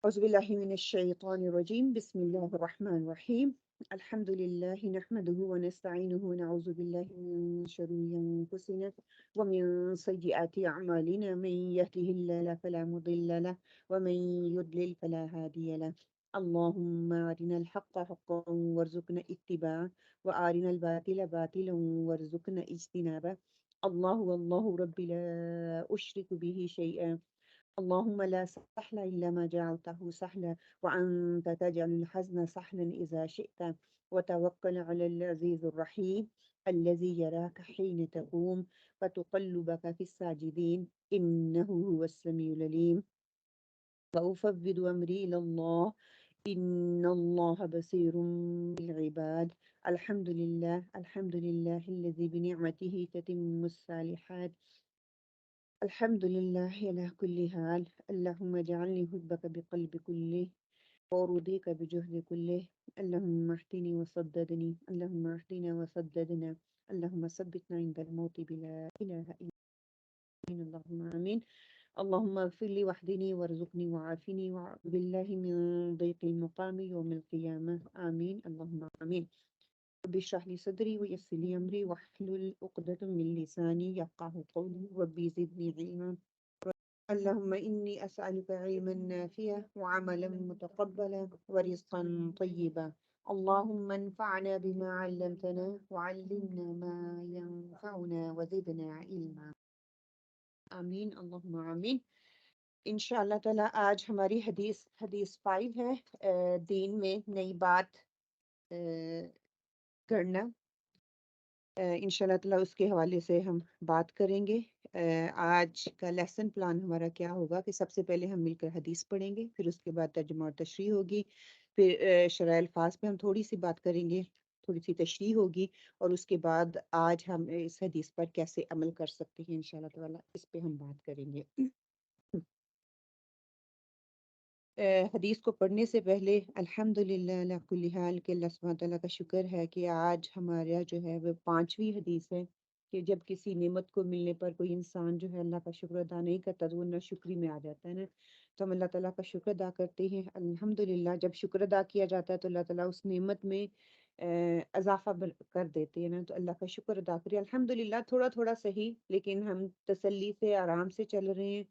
أعوذ بالله من الشيطان الرجيم بسم الله الرحمن الرحيم الحمد لله نحمده ونستعينه ونعوذ بالله من شرور أنفسنا ومن سيئات أعمالنا من يهده الله فلا مضل له ومن يضلل فلا هادي له اللهم أرنا الحق حقا وارزقنا اتباعه وأرنا الباطل باطلا وارزقنا اجتنابه الله والله رب لا أشرك به شيئا اللهم لا سهل إلا ما جعلته سهلا وأنت تجعل الحزن سهلا إذا شئت وتوكل على العزيز الرحيم الذي يراك حين تقوم فتقلبك في الساجدين إنه هو السميع العليم وأفوض أمري إلى الله إن الله بصير بالعباد الحمد لله الذي بنعمته تتم الصالحات الحمد لله على كل حال اللهم اجعلني حبك بقلب كله ورضيك بجهد كله اللهم اهدني وسددني اللهم اهدنا وسددنا اللهم ثبتنا عند الموت بلا إله إلا اللهم آمين اللهم اغفر لي واهدني وارزقني وعافني وأعوذ بالله من ضيق المقام يوم القيامة آمين اللهم آمين رب اشرح لي صدري ويسر لي أمري واحلل عقدة من لساني يفقهوا قولي ربي زدني علما اللهم إني أسألك علما نافعا وعملا متقبلا ورزقا طيبا اللهم انفعنا بما علمتنا وعلمنا ما ينفعنا وزدنا علما آمین اللہم آمین انشاءاللہ تعالی آج ہماری حدیث 5 ہے دین میں نئی بات کرنا انشاءاللہ تعالی اس کے حوالے سے ہم بات کریں گے آج کا لیسن پلان ہمارا کیا ہوگا کہ سب سے پہلے ہم مل کر حدیث پڑھیں گے، پھر اس کے بعد ترجمہ اور تشریح ہوگی، پھر شرح الفاظ پہ ہم تھوڑی سی بات کریں گے، تھوڑی سی تشریح ہوگی، اور اس کے بعد آج ہم اس حدیث پر کیسے عمل کر سکتے ہیں انشاءاللہ تعالی اس پہ ہم بات کریں گے۔ حدیث کو پڑھنے سے پہلے الحمدللہ علی کل حال کہ اللہ سبحانہ تعالیٰ کا شکر ہے کہ آج ہمارا جو ہے وہ 5ویں حدیث ہے کہ جب کسی نعمت کو ملنے پر کوئی انسان جو ہے اللہ کا شکر ادا نہیں کرتا تو وہ ناشکری میں آ جاتا ہے نا، تو ہم اللہ تعالیٰ کا شکر ادا کرتے ہیں۔ الحمدللہ جب شکر ادا کیا جاتا ہے تو اللہ تعالیٰ اس نعمت میں اضافہ کر دیتے ہیں نا، تو اللہ کا شکر ادا کریے۔ الحمدللہ تھوڑا تھوڑا صحیح، لیکن ہم تسلی سے آرام سے چل رہے ہیں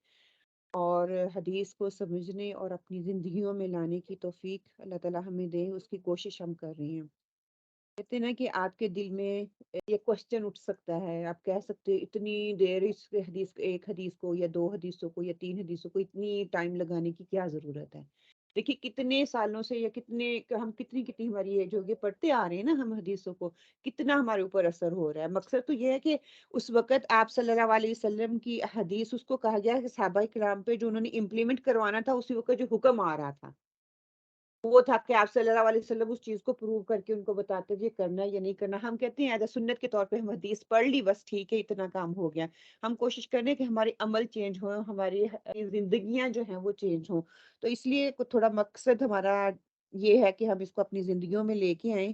اور حدیث کو سمجھنے اور اپنی زندگیوں میں لانے کی توفیق اللہ تعالیٰ ہمیں دے، اس کی کوشش ہم کر رہے ہیں۔ کہتے ہیں نا کہ آپ کے دل میں یہ کوشچن اٹھ سکتا ہے، آپ کہہ سکتے اتنی دیر اس حدیث ایک حدیث کو یا 2 حدیثوں کو یا 3 حدیثوں کو اتنی ٹائم لگانے کی کیا ضرورت ہے؟ دیکھیے کتنے سالوں سے یا ہم کتنی ہماری ایج ہوگی پڑھتے آ رہے ہیں نا ہم حدیثوں کو، کتنا ہمارے اوپر اثر ہو رہا ہے۔ مقصد تو یہ ہے کہ اس وقت آپ صلی اللہ علیہ وسلم کی حدیث اس کو کہا گیا کہ صحابہ کرام پہ جو انہوں نے امپلیمنٹ کروانا تھا اسی وقت جو حکم آ رہا تھا وہ تھا کہ آپ صلی اللہ علیہ وسلم اس چیز کو پروو کر کے ان کو بتاتے یہ کرنا ہے یا نہیں کرنا۔ ہم کہتے ہیں ایز اے سنت کے طور پہ ہم حدیث پڑھ لی، بس ٹھیک ہے اتنا کام ہو گیا۔ ہم کوشش کریں کہ ہمارے عمل چینج ہوں، ہماری زندگیاں جو ہیں وہ چینج ہوں، تو اس لیے تھوڑا مقصد ہمارا یہ ہے کہ ہم اس کو اپنی زندگیوں میں لے کے آئیں،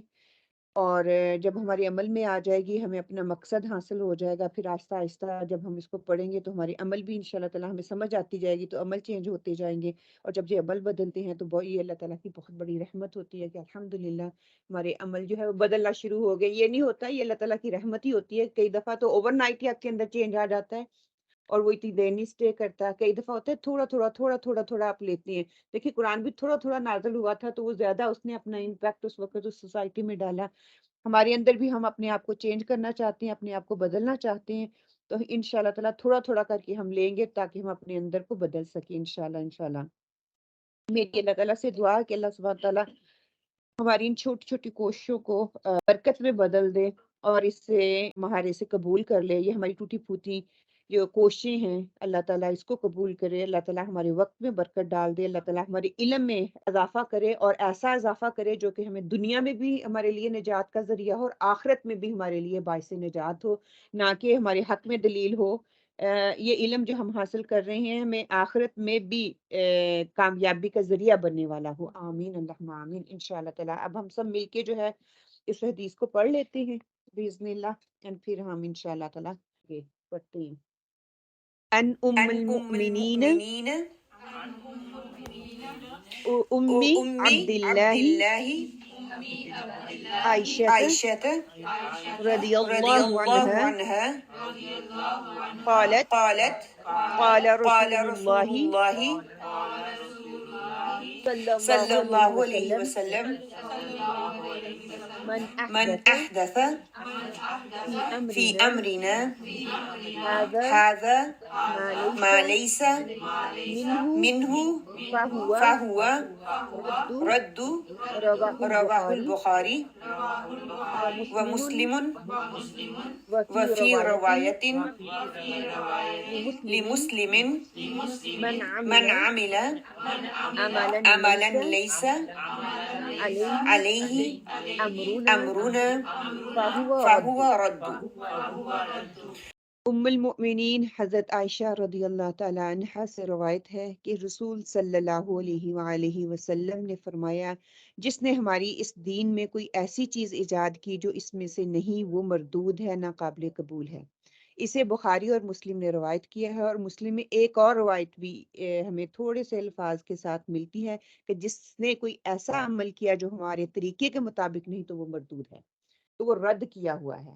اور جب ہمارے عمل میں آ جائے گی ہمیں اپنا مقصد حاصل ہو جائے گا، پھر آہستہ آہستہ جب ہم اس کو پڑھیں گے تو ہمارے عمل بھی انشاءاللہ تعالیٰ ہمیں سمجھ آتی جائے گی، تو عمل چینج ہوتے جائیں گے، اور جب یہ عمل بدلتے ہیں تو یہ اللہ تعالیٰ کی بہت بڑی رحمت ہوتی ہے کہ الحمدللہ ہمارے عمل جو ہے وہ بدلنا شروع ہو گئے۔ یہ نہیں ہوتا، یہ اللہ تعالیٰ کی رحمت ہی ہوتی ہے، کئی دفعہ تو اوور نائٹ ہی آپ کے اندر چینج آ جاتا ہے اور وہ اتنی دیر نہیں اسٹے کرتا، کئی دفعہ ہوتا ہے تھوڑا آپ لیتے ہیں۔ دیکھیے قرآن بھی تھوڑا نازل ہوا تھا تو وہ زیادہ اس نے اپنا امپیکٹ اس وقت اس سوسائٹی میں ڈالا۔ ہمارے اندر بھی ہم اپنے آپ کو چینج کرنا چاہتے ہیں، اپنے آپ کو بدلنا چاہتے ہیں، تو انشاءاللہ تعالیٰ تھوڑا کر کے ہم لیں گے تاکہ ہم اپنے اندر کو بدل سکیں انشاءاللہ۔ میری اللہ تعالیٰ سے دعا ہے کہ اللہ سبحانہ تعالیٰ ہماری ان چھوٹی چھوٹی کوششوں کو برکت میں بدل دے اور اس سے مہارے سے قبول کر لے۔ یہ ہماری ٹوٹی پھوٹی جو کوششیں ہیں اللہ تعالیٰ اس کو قبول کرے، اللہ تعالیٰ ہمارے وقت میں برکت ڈال دے، اللہ تعالیٰ ہمارے علم میں اضافہ کرے، اور ایسا اضافہ کرے جو کہ ہمیں دنیا میں بھی ہمارے لیے نجات کا ذریعہ ہو اور آخرت میں بھی ہمارے لیے باعث نجات ہو، نہ کہ ہمارے حق میں دلیل ہو۔ یہ علم جو ہم حاصل کر رہے ہیں ہمیں آخرت میں بھی کامیابی کا ذریعہ بننے والا ہو۔ آمین اللہم آمین انشاءاللہ تعالیٰ۔ اب ہم سب مل کے جو ہے اس حدیث کو پڑھ لیتے ہیں باذن اللہ، اور پھر ہم انشاءاللہ تعالیٰ یہ پڑھتے ہیں۔ ان ام عن أم المؤمنین المؤمنين أمي عبد أمي عبد الله الله عائشة عائشة رضي رضي الله الله عنها عنها قالت قالت قال رسول قال رسول الله الله صلى الله صلى عليه الله عليه وسلم وسلم من من أحدث أحدث في في أمرنا أمرنا هذا هذا ما ليس ما ليس منه منه فهو فهو رد. رد. رواه رواه البخاري البخاري ومسلم. ومسلم. وفي وفي رواية رواية لمسلم لمسلم من من عمل عمل عملا عملا ليس ليس عليه عليه أمرنا أمرنا فهو فهو رد. رد. المؤمنین حضرت عائشہ رضی اللہ تعالی عنہا سے روایت ہے کہ رسول صلی اللہ علیہ وآلہ وسلم نے فرمایا، جس نے ہماری اس دین میں کوئی ایسی چیز ایجاد کی جو اس میں سے نہیں، وہ مردود ہے، نہ قابل قبول ہے۔ اسے بخاری اور مسلم نے روایت کیا ہے، اور مسلم میں ایک اور روایت بھی ہمیں تھوڑے سے الفاظ کے ساتھ ملتی ہے کہ جس نے کوئی ایسا عمل کیا جو ہمارے طریقے کے مطابق نہیں تو وہ مردود ہے، تو وہ رد کیا ہوا ہے۔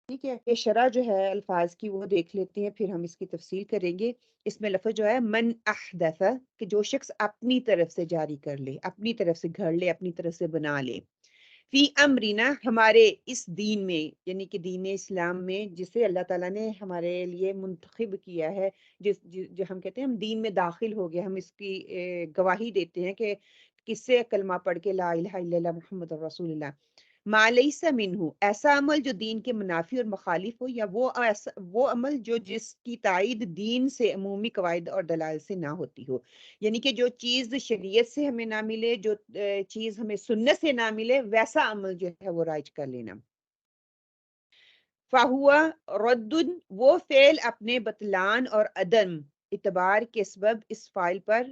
ٹھیک ہے، یہ شرح جو ہے الفاظ کی وہ دیکھ لیتے ہیں، پھر ہم اس کی تفصیل کریں گے۔ اس میں لفظ جو ہے من احدث، کہ جو شخص اپنی طرف سے جاری کر لے، اپنی طرف سے گھڑ لے، اپنی طرف سے بنا لے، فی امرنا، ہمارے اس دین میں، یعنی کہ دین اسلام میں جسے اللہ تعالیٰ نے ہمارے لیے منتخب کیا ہے، جو ہم کہتے ہیں ہم دین میں داخل ہو گئے، ہم اس کی گواہی دیتے ہیں کہ کس سے کلمہ پڑھ کے لا الہ الا اللہ محمد رسول اللہ، ما لیس منہ، ایسا عمل جو دین کے منافی اور مخالف ہو، یا وہ عمل جو جس کی تائید دین سے، عمومی قواعد اور دلائل سے نہ ہوتی ہو، یعنی کہ جو چیز شریعت سے ہمیں نہ ملے، جو چیز ہمیں سنت سے نہ ملے، ویسا عمل جو ہے وہ رائج کر لینا۔ فہوا رد، وہ فعل اپنے بطلان اور عدم اعتبار کے سبب اس فائل پر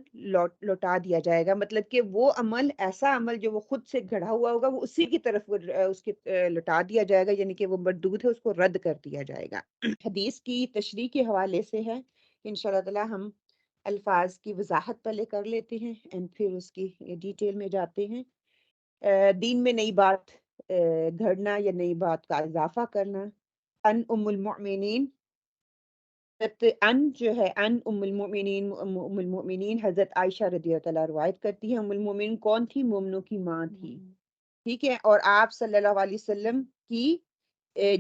لوٹا دیا جائے گا، مطلب کہ وہ عمل، ایسا عمل جو وہ خود سے گھڑا ہوا ہوگا، وہ اسی کی طرف اس کے لوٹا دیا جائے گا، یعنی کہ وہ مردود ہے، اس کو رد کر دیا جائے گا۔ حدیث کی تشریح کے حوالے سے ہے، انشاءاللہ تعالی ہم الفاظ کی وضاحت پہلے کر لیتے ہیں اور پھر اس کی ڈیٹیل میں جاتے ہیں۔ دین میں نئی بات گھڑنا یا نئی بات کا اضافہ کرنا۔ ان ام المؤمنین، ان جو ہے ان ام المؤمنین حضرت عائشہ رضی اللہ تعالیٰ روایت کرتی ہے۔ ام المؤمنین کون تھی؟ مومنوں کی ماں تھی، ٹھیک ہے، اور آپ صلی اللہ علیہ وسلم کی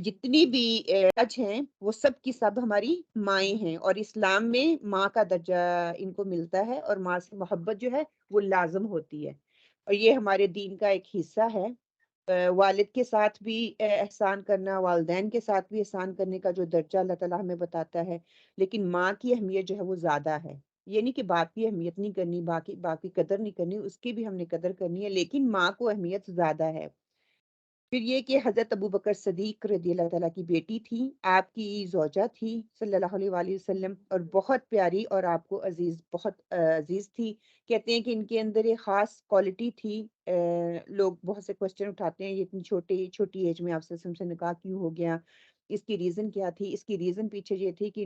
جتنی بھی حج ہیں وہ سب کی سب ہماری مائیں ہیں، اور اسلام میں ماں کا درجہ ان کو ملتا ہے، اور ماں سے محبت جو ہے وہ لازم ہوتی ہے، اور یہ ہمارے دین کا ایک حصہ ہے۔ والد کے ساتھ بھی احسان کرنا، والدین کے ساتھ بھی احسان کرنے کا جو درجہ اللہ تعالیٰ ہمیں بتاتا ہے، لیکن ماں کی اہمیت جو ہے وہ زیادہ ہے۔ یہ نہیں کہ باپ کی اہمیت نہیں کرنی، باقی قدر نہیں کرنی، اس کی بھی ہم نے قدر کرنی ہے، لیکن ماں کو اہمیت زیادہ ہے۔ پھر یہ کہ حضرت ابو بکر صدیق رضی اللہ تعالیٰ کی بیٹی تھی، آپ کی زوجہ تھی صلی اللہ علیہ وآلہ وسلم، اور بہت پیاری اور آپ کو عزیز، بہت عزیز تھی۔ کہتے ہیں کہ ان کے اندر ایک خاص کوالٹی تھی، لوگ بہت سے کوشچن اٹھاتے ہیں، یہ اتنی چھوٹی ایج میں آپ سے نکاح کیوں ہو گیا، اس کی ریزن کیا تھی؟ اس کی ریزن پیچھے یہ تھی کہ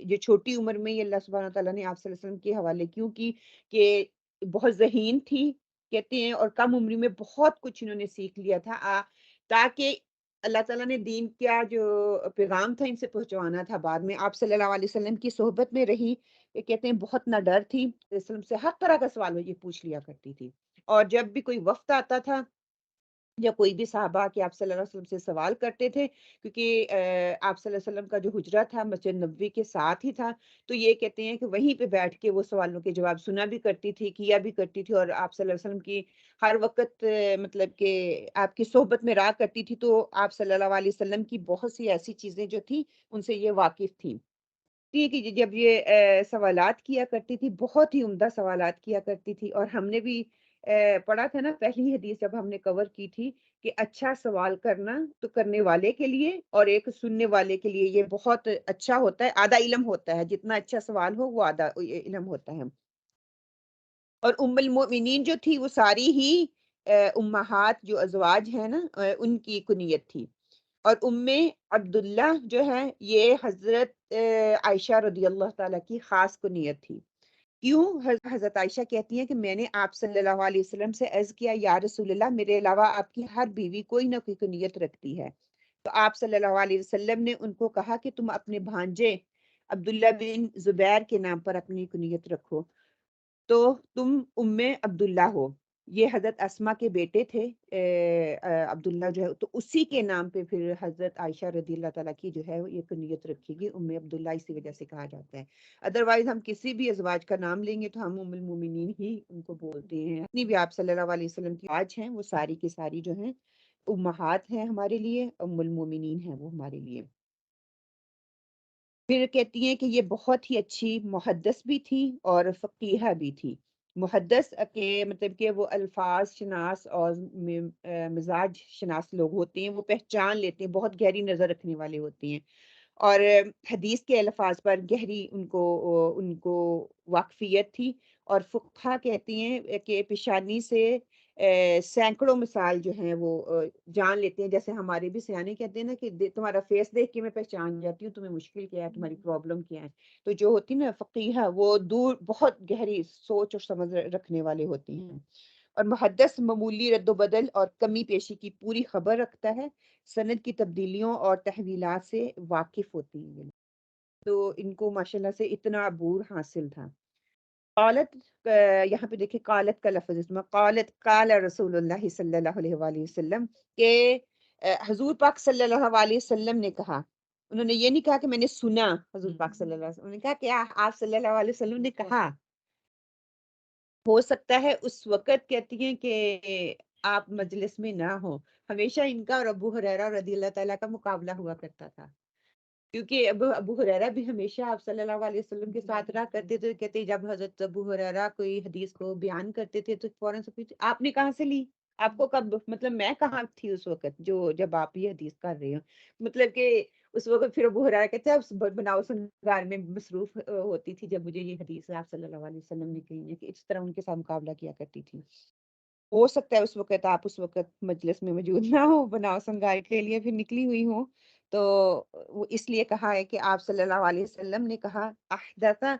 یہ چھوٹی عمر میں یہ اللہ سبحانہ تعالیٰ نے آپ صلی اللہ علیہ وسلم کے حوالے کیوں کی کہ بہت ذہین تھی، کہتے ہیں، اور کم عمری میں بہت کچھ انہوں نے سیکھ لیا تھا، تاکہ اللہ تعالیٰ نے دین کیا جو پیغام تھا ان سے پہنچوانا تھا۔ بعد میں آپ صلی اللہ علیہ وسلم کی صحبت میں رہی، یہ کہتے ہیں بہت نہ ڈر تھی، وسلم سے ہر طرح کا سوال وہ یہ پوچھ لیا کرتی تھی، اور جب بھی کوئی وفد آتا تھا یا کوئی بھی صحابہ کہ آپ صلی اللہ علیہ وسلم سے سوال کرتے تھے، کیونکہ آپ صلی اللہ علیہ وسلم کا جو حجرہ تھا مسجد نبوی کے ساتھ ہی تھا، تو یہ کہتے ہیں کہ وہیں پہ بیٹھ کے وہ سوالوں کے جواب سنا بھی کرتی تھی، کیا بھی کرتی تھی، اور آپ صلی اللہ علیہ وسلم کی ہر وقت مطلب کہ آپ کی صحبت میں رہا کرتی تھی، تو آپ صلی اللہ علیہ وسلم کی بہت سی ایسی چیزیں جو تھیں ان سے یہ واقف تھیں۔ کہ جب یہ سوالات کیا کرتی تھی، بہت ہی عمدہ سوالات کیا کرتی تھی، اور ہم نے بھی پڑھا تھا نا پہلی حدیث جب ہم نے کور کی تھی کہ اچھا سوال کرنا تو کرنے والے کے لیے اور ایک سننے والے کے لیے یہ بہت اچھا ہوتا ہے، آدھا علم ہوتا ہے، جتنا اچھا سوال ہو وہ آدھا علم ہوتا ہے۔ اور ام المؤمنین جو تھی وہ ساری ہی امہات جو ازواج ہیں نا ان کی کنیت تھی، اور ام عبداللہ جو ہے یہ حضرت عائشہ رضی اللہ تعالیٰ کی خاص کنیت تھی، کیوں؟ حضرت عائشہ کہتی ہیں کہ میں نے آپ صلی اللہ علیہ وسلم سے عرض کیا یا رسول اللہ میرے علاوہ آپ کی ہر بیوی کوئی نہ کوئی کنیت رکھتی ہے، تو آپ صلی اللہ علیہ وسلم نے ان کو کہا کہ تم اپنے بھانجے عبداللہ بن زبیر کے نام پر اپنی کنیت رکھو، تو تم ام عبداللہ ہو۔ یہ حضرت اسما کے بیٹے تھے عبداللہ جو ہے، تو اسی کے نام پہ پھر حضرت عائشہ رضی اللہ تعالیٰ کی جو ہے یہ کنیت رکھے گی ام عبداللہ، اسی وجہ سے کہا جاتا ہے۔ ادروائز ہم کسی بھی ازواج کا نام لیں گے تو ہم ام المومنین ہی ان کو بولتے ہیں۔ جتنی بھی آپ صلی اللہ علیہ وسلم کی ازواج ہیں وہ ساری کی ساری جو ہیں امہات ہیں ہمارے لیے، ام المومنین ہیں وہ ہمارے لیے۔ پھر کہتی ہیں کہ یہ بہت ہی اچھی محدث بھی تھی اور فقیہہ بھی تھی۔ محدث کے مطلب کہ وہ الفاظ شناس اور مزاج شناس لوگ ہوتے ہیں، وہ پہچان لیتے ہیں، بہت گہری نظر رکھنے والے ہوتے ہیں، اور حدیث کے الفاظ پر گہری ان کو واقفیت تھی۔ اور فقہا کہتی ہیں کہ پیشانی سے سینکڑوں مثال جو ہیں وہ جان لیتے ہیں، جیسے ہمارے بھی سیانے کہتے ہیں نا کہ تمہارا فیس دیکھ کے میں پہچان جاتی ہوں تمہیں مشکل کیا ہے، تمہاری پرابلم کیا ہے۔ تو جو ہوتی نا فقیہ وہ دور بہت گہری سوچ اور سمجھ رکھنے والے ہوتے ہیں۔ اور محدث معمولی رد و بدل اور کمی پیشی کی پوری خبر رکھتا ہے، سند کی تبدیلیوں اور تحویلات سے واقف ہوتی ہیں، تو ان کو ماشاءاللہ سے اتنا عبور حاصل تھا۔ قالت، یہاں پہ دیکھیں قالت کا لفظ اس میں قالت قال رسول اللہ صلی اللہ علیہ وآلہ وسلم کہ حضور پاک صلی اللہ علیہ وسلم نے کہا، انہوں نے یہ نہیں کہا کہ میں نے سنا حضور پاک صلی اللہ علیہ وسلم، انہوں نے کہا کہ آپ صلی اللہ علیہ وسلم نے کہا۔ ہو سکتا ہے اس وقت کہتی ہیں کہ آپ مجلس میں نہ ہو، ہمیشہ ان کا اور ابو ہریرہ رضی اللہ تعالیٰ کا مقابلہ ہوا کرتا تھا، کیونکہ ابو ہریرہ بھی ہمیشہ آپ صلی اللہ علیہ وسلم کے ساتھ رہا کرتے تھے۔ کہتے جب حضرت ابو ہریرہ کوئی حدیث کو بیان کرتے تھے تو فوراً سے پوچھتے آپ نے کہاں سے لی، آپ کو کب، مطلب میں کہاں تھی اس وقت جب آپ یہ حدیث کر رہے ہو، مطلب کہ اس وقت پھر ابو ہریرہ کہتے ہیں بناؤ سنگار میں مصروف ہوتی تھی جب مجھے یہ حدیث آپ صلی اللہ علیہ وسلم نے کہی ہے، کہ اس طرح ان کے ساتھ مقابلہ کیا کرتی تھی۔ ہو سکتا ہے اس وقت آپ اس وقت مجلس میں موجود نہ ہو، بناؤ سنگار کے لیے پھر نکلی ہوئی ہوں، تو وہ اس لیے کہا ہے کہ آپ صلی اللہ علیہ وسلم نے کہا احدثا،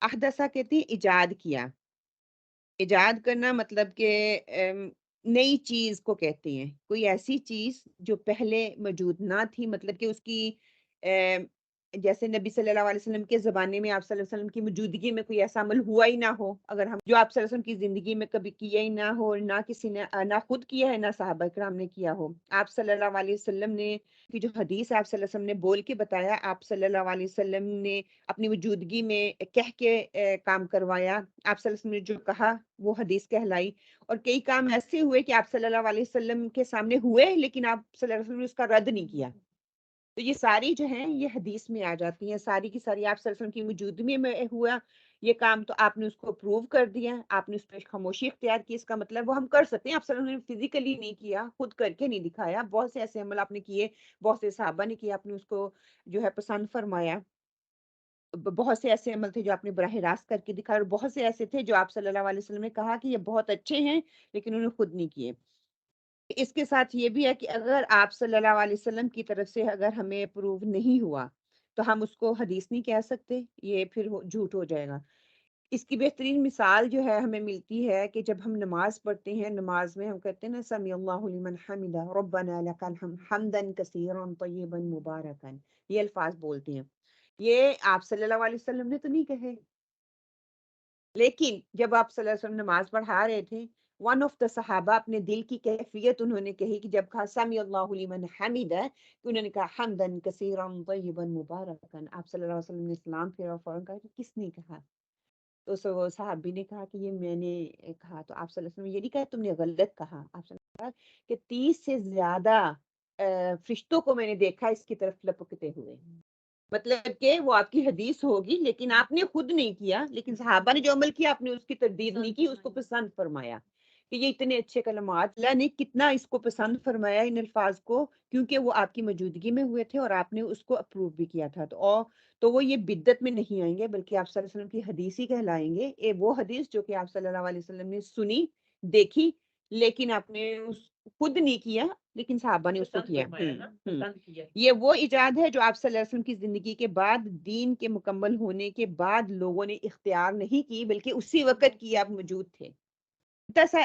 احدثا کہتی ہیں ایجاد کیا، ایجاد کرنا مطلب کہ نئی چیز کو کہتے ہیں، کوئی ایسی چیز جو پہلے موجود نہ تھی، مطلب کہ اس کی جیسے نبی صلی اللہ علیہ وسلم کے زمانے میں آپ صلی اللہ علیہ وسلم کی موجودگی میں کوئی ایسا عمل ہوا ہی نہ ہو، اگر ہم جو آپ صلی اللہ علیہ وسلم کی زندگی میں کبھی کیا ہی نہ ہو، نہ کسی نے نہ خود کیا ہے نہ صحابہ کرام نے کیا ہو، آپ صلی اللہ علیہ وسلم نے کی جو حدیث آپ صلی اللہ علیہ وسلم نے بول کے بتایا، آپ صلی اللہ علیہ وسلم نے اپنی موجودگی میں کہہ کے کام کروایا، آپ صلی اللہ علیہ وسلم نے جو کہا وہ حدیث کہلائی۔ اور کئی کام ایسے ہوئے کہ آپ صلی اللہ علیہ وسلم کے سامنے ہوئے لیکن آپ صلی اللہ علیہ وسلم نے اس کا رد نہیں کیا، تو یہ ساری جو ہیں یہ حدیث میں آ جاتی ہیں، ساری کی ساری آپ صلی اللہ علیہ وسلم کی موجودگی میں ہوا یہ کام، تو آپ نے اس کو اپروو کر دیا، آپ نے اس پہ خاموشی اختیار کی، اس کا مطلب وہ ہم کر سکتے ہیں۔ آپ صلی اللہ علیہ وسلم نے فزیکلی نہیں کیا، خود کر کے نہیں دکھایا، بہت سے ایسے عمل آپ نے کیے، بہت سے صحابہ نے کیا، آپ نے اس کو جو ہے پسند فرمایا، بہت سے ایسے عمل تھے جو آپ نے براہ راست کر کے دکھایا، اور بہت سے ایسے تھے جو آپ صلی اللہ علیہ وسلم نے کہا کہ یہ بہت اچھے ہیں لیکن انہوں نے خود نہیں کیے۔ اس کے ساتھ یہ بھی ہے کہ اگر آپ صلی اللہ علیہ وسلم کی طرف سے اگر ہمیں پروو نہیں ہوا تو ہم اس کو حدیث نہیں کہہ سکتے، یہ پھر جھوٹ ہو جائے گا۔ اس کی بہترین مثال جو ہے ہمیں ملتی ہے کہ جب ہم نماز پڑھتے ہیں، نماز میں ہم کہتے ہیں نا سمی اللہ لمن حمدہ ربنا لک الحمد حمدا کثیرا طیبا مبارکا، یہ الفاظ بولتے ہیں، یہ آپ صلی اللہ علیہ وسلم نے تو نہیں کہے، لیکن جب آپ صلی اللہ علیہ وسلم نماز پڑھا رہے تھے، ون آف دا صحابہ اپنے دل کی کیفیت انہوں نے کہی کہ جب کہا سمی اللہ لمن حمیدہ، تو انہوں نے کہا حمدن کثیرا طیبا مبارکا، آپ صلی اللہ علیہ وسلم نے اسلام پھیرا، فوراً کہا کہ کس نے کہا، تو وہ صحابی نے کہا کہ یہ میں نے کہا، تو آپ صلی اللہ علیہ وسلم نے یہ نہیں کہا تم نے غلط کہا، آپ صلی اللہ علیہ وسلم نے کہا کہ 30 سے زیادہ فرشتوں کو میں نے دیکھا اس کی طرف لپکتے ہوئے، مطلب کہ وہ آپ کی حدیث ہوگی لیکن آپ نے خود نہیں کیا، لیکن صحابہ نے جو عمل کیا آپ نے اس کی تردید نہیں کی، اس کو پسند فرمایا کہ یہ اتنے اچھے کلمات، اللہ نے کتنا اس کو پسند فرمایا ان الفاظ کو، کیونکہ وہ آپ کی موجودگی میں ہوئے تھے اور آپ نے اس کو اپروو بھی کیا تھا، تو وہ یہ بدعت میں نہیں آئیں گے بلکہ آپ صلی اللہ علیہ وسلم کی حدیث ہی کہلائیں گے، وہ حدیث جو کہ آپ صلی اللہ علیہ وسلم نے سنی، دیکھی، لیکن آپ نے خود نہیں کیا، لیکن صحابہ نے اس کو کیا۔ یہ وہ ایجاد ہے جو آپ صلی اللہ علیہ وسلم کی زندگی کے بعد، دین کے مکمل ہونے کے بعد لوگوں نے اختیار نہیں کی، بلکہ اسی وقت کی آپ موجود تھے۔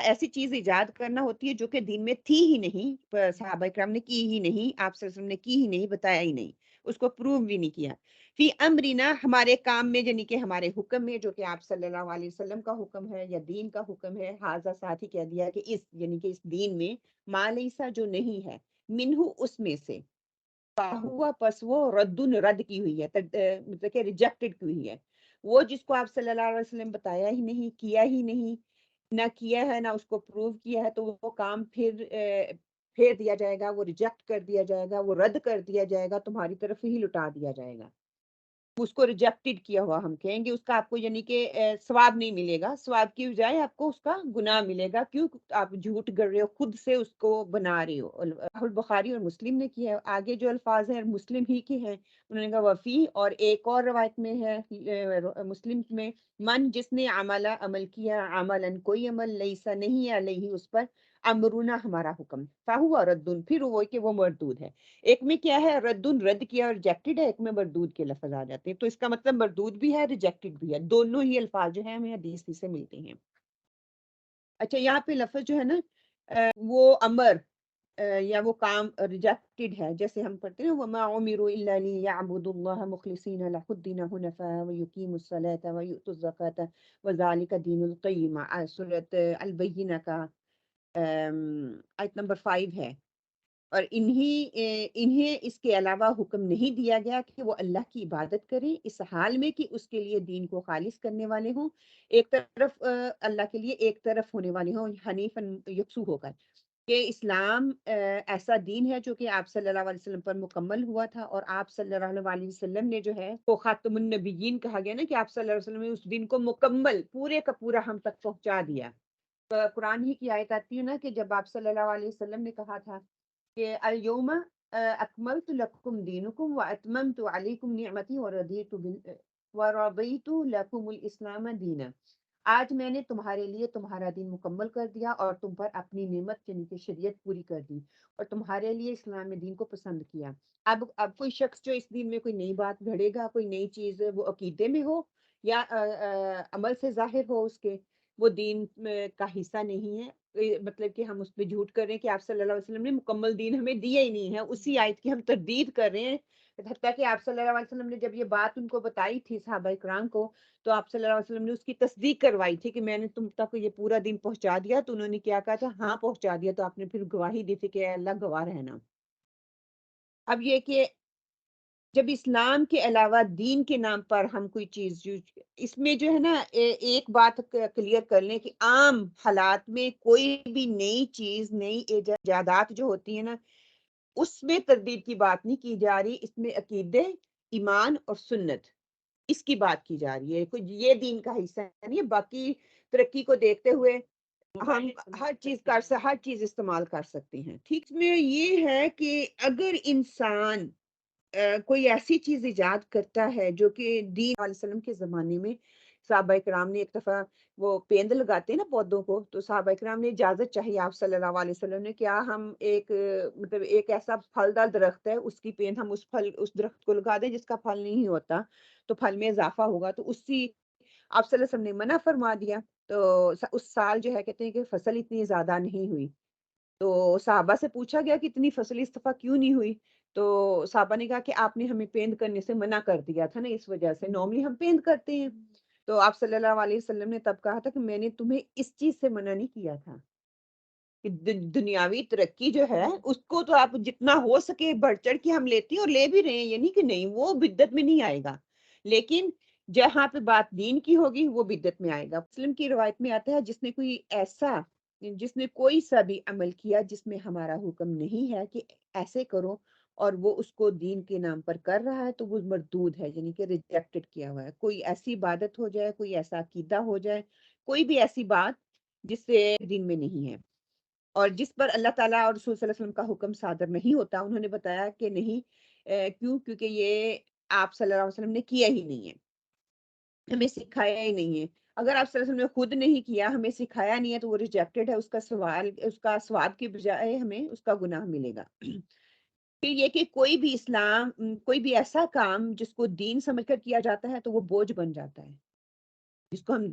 ایسی چیز ایجاد کرنا ہوتی ہے جو کہ دین میں تھی ہی نہیں، صحابہ کرام نے کی ہی نہیں، آپ صلی اللہ علیہ وسلم نے کی ہی نہیں، بتایا ہی نہیں، اس کو پروو بھی نہیں کیا۔ فی امرنا، ہمارے کام میں، یعنی کہ ہمارے حکم میں، جو کہ آپ صلی اللہ علیہ وسلم کا حکم ہے یا دین کا حکم ہے، حاضہ ساتھ ہی کہہ دیا کہ اس، یعنی کہ اس دین میں، ما لیسا جو نہیں ہے، منہو اس میں سے، ہوا پس وہ ردن رد کی ہوئی ہے، مطلب کہ ریجیکٹڈ کی ہوئی ہے، وہ جس کو آپ صلی اللہ علیہ وسلم بتایا ہی نہیں، کیا ہی نہیں، نہ کیا ہے نہ اس کو پروو کیا ہے، تو وہ کام پھیر دیا جائے گا، وہ ریجیکٹ کر دیا جائے گا، وہ رد کر دیا جائے گا، تمہاری طرف ہی لٹا دیا جائے گا۔ اس کو ریجیکٹڈ کیا ہوا ہم کہیں گے، اس کا آپ کو یعنی کہ ثواب نہیں ملے گا، ثواب کی بجائے آپ کو اس کا گناہ ملے گا، کیوں؟ آپ جھوٹ گڑ رہے ہو، خود سے اس کو بنا رہے ہو۔ البخاری اور مسلم نے کیا ہے، آگے جو الفاظ ہیں مسلم ہی کے ہیں، انہوں نے کہا وفی، اور ایک اور روایت میں ہے مسلم میں، من جس نے عمل کیا، عملاً کوئی عمل، لیسا نہیں ہے علیہ اس پر، امرنا ہمارا حکم، فہو ردن، پھر وہ کہ وہ مردود ہے۔ ایک میں کیا ہے، ردن رد کیا اور ریجیکٹڈ ہے، ایک میں مردود کے لفظ آ جاتے ہیں، تو اس کا مطلب مردود بھی ہے، ریجیکٹڈ بھی ہے، دونوں ہی الفاظ جو ہیں ہمیں حدیث ہی سے ملتے ہیں۔ اچھا، یہاں پہ لفظ جو ہے نا وہ امر یا وہ کام ریجیکٹڈ ہے، جیسے ہم پڑھتے ہیں وما امروا الا ليعبدوا الله مخلصين له الدين حنفاء ويقيموا الصلاة ويؤتوا الزكاة وذلك دين القيمة، سورۃ البینہ کا آیت نمبر 5 ہے۔ اور انہیں اس کے علاوہ حکم نہیں دیا گیا کہ وہ اللہ کی عبادت کریں، اس حال میں کہ اس کے لیے دین کو خالص کرنے والے ہوں، ایک طرف اللہ کے لیے ایک طرف ہونے والے ہوں، حنیفاً یکسو ہو کر، کہ اسلام ایسا دین ہے جو کہ آپ صلی اللہ علیہ وسلم پر مکمل ہوا تھا، اور آپ صلی اللہ علیہ وسلم نے جو ہے وہ خاتم النبیین کہا گیا نا، کہ آپ صلی اللہ علیہ وسلم نے اس دین کو مکمل پورے کا پورا ہم تک پہنچا دیا۔ قرآن ہی کی آیت آتی ہے نا کہ جب آپ صلی اللہ علیہ وسلم نے کہا تھا کہ الیوم اکملت لکم دینکم واتممت علیکم نعمتی ورضیت لکم الاسلام دینا، آج میں نے تمہارے لیے تمہارا دین مکمل کر دیا اور تم پر اپنی نعمت یعنی کہ شریعت پوری کر دی، اور تمہارے لیے اسلام دین کو پسند کیا۔ اب کوئی شخص جو اس دین میں کوئی نئی بات گھڑے گا، کوئی نئی چیز، وہ عقیدے میں ہو یا عمل سے ظاہر ہو، اس کے وہ دین کا حصہ نہیں ہے، مطلب کہ ہم اس پہ جھوٹ کر رہے ہیں کہ آپ صلی اللہ علیہ وسلم نے مکمل دین ہمیں دیا ہی نہیں ہے، اسی آیت کی ہم تردید کر رہے ہیں۔ حتیٰ کہ آپ صلی اللہ علیہ وسلم نے جب یہ بات ان کو بتائی تھی صحابہ کرام کو، تو آپ صلی اللہ علیہ وسلم نے اس کی تصدیق کروائی تھی کہ میں نے تم تک یہ پورا دین پہنچا دیا، تو انہوں نے کیا کہا تھا، ہاں پہنچا دیا، تو آپ نے پھر گواہی دی تھی کہ اے اللہ گواہ رہنا۔ اب یہ کہ جب اسلام کے علاوہ دین کے نام پر ہم کوئی چیز اس میں جو ہے نا ایک بات کلیئر کر لیں کہ عام حالات میں کوئی بھی نئی چیز، نئی ایجادات جو ہوتی ہیں نا، اس میں تردید کی بات نہیں کی جا رہی، اس میں عقیدے، ایمان اور سنت، اس کی بات کی جا رہی ہے، کوئی یہ دین کا حصہ نہیں ہے۔ باقی ترقی کو دیکھتے ہوئے ہم ہر چیز استعمال کر سکتے ہیں، ٹھیک؟ اس میں یہ ہے کہ اگر انسان کوئی ایسی چیز ایجاد کرتا ہے جو کہ دین علیہ وسلم کے زمانے میں صحابہ کرام نے ایک دفعہ وہ پیند لگاتے ہیں نا پودوں کو، تو صحابہ کرام نے اجازت چاہیے آپ صلی اللہ علیہ وسلم نے، کیا ہم ایک مطلب ایک ایسا پھلدار درخت ہے، اس کی پیند ہم اس درخت کو لگا دیں جس کا پھل نہیں ہوتا، تو پھل میں اضافہ ہوگا، تو اسی آپ صلی اللہ علیہ وسلم نے منع فرما دیا۔ تو اس سال جو ہے کہتے ہیں کہ فصل اتنی زیادہ نہیں ہوئی، تو صحابہ سے پوچھا گیا کہ اتنی فصل اس دفعہ کیوں نہیں ہوئی؟ تو صحابہ نے کہا کہ آپ نے ہمیں پیند کرنے سے منع کر دیا تھا نا، اس وجہ سے نارملی ہم پیند کرتے ہیں۔ تو آپ صلی اللہ علیہ وسلم نے تب کہا تھا کہ میں نے تمہیں اس چیز سے منع نہیں کیا تھا کہ دنیاوی ترقی جو ہے اس کو تو آپ جتنا ہو سکے بڑھ چڑھ کے ہم لیتے ہیں اور لے بھی رہے ہیں، یہ نہیں کہ نہیں، وہ بدعت میں نہیں آئے گا، لیکن جہاں پہ بات دین کی ہوگی وہ بدعت میں آئے گا۔ مسلم کی روایت میں آتا ہے جس نے کوئی سا بھی عمل کیا جس میں ہمارا حکم نہیں ہے کہ ایسے کرو، اور وہ اس کو دین کے نام پر کر رہا ہے، تو وہ مردود ہے، یعنی کہ ریجیکٹڈ کیا ہوا ہے۔ کوئی ایسی عبادت ہو جائے، کوئی ایسا عقیدہ ہو جائے، کوئی بھی ایسی بات جس سے دین میں نہیں ہے، اور جس پر اللہ تعالیٰ اور رسول صلی اللہ علیہ وسلم کا حکم صادر نہیں ہوتا، انہوں نے بتایا کہ نہیں، کیونکہ یہ آپ صلی اللہ علیہ وسلم نے کیا ہی نہیں ہے، ہمیں سکھایا ہی نہیں ہے۔ اگر آپ صلی اللہ علیہ وسلم نے خود نہیں کیا، ہمیں سکھایا نہیں ہے، تو وہ ریجیکٹڈ ہے، اس کا سوال، اس کا ثواب کی بجائے ہمیں اس کا گناہ ملے گا۔ پھر یہ کہ کوئی بھی کوئی بھی ایسا کام جس کو دین سمجھ کر کیا جاتا ہے تو وہ بوجھ بن جاتا ہے، جس کو ہم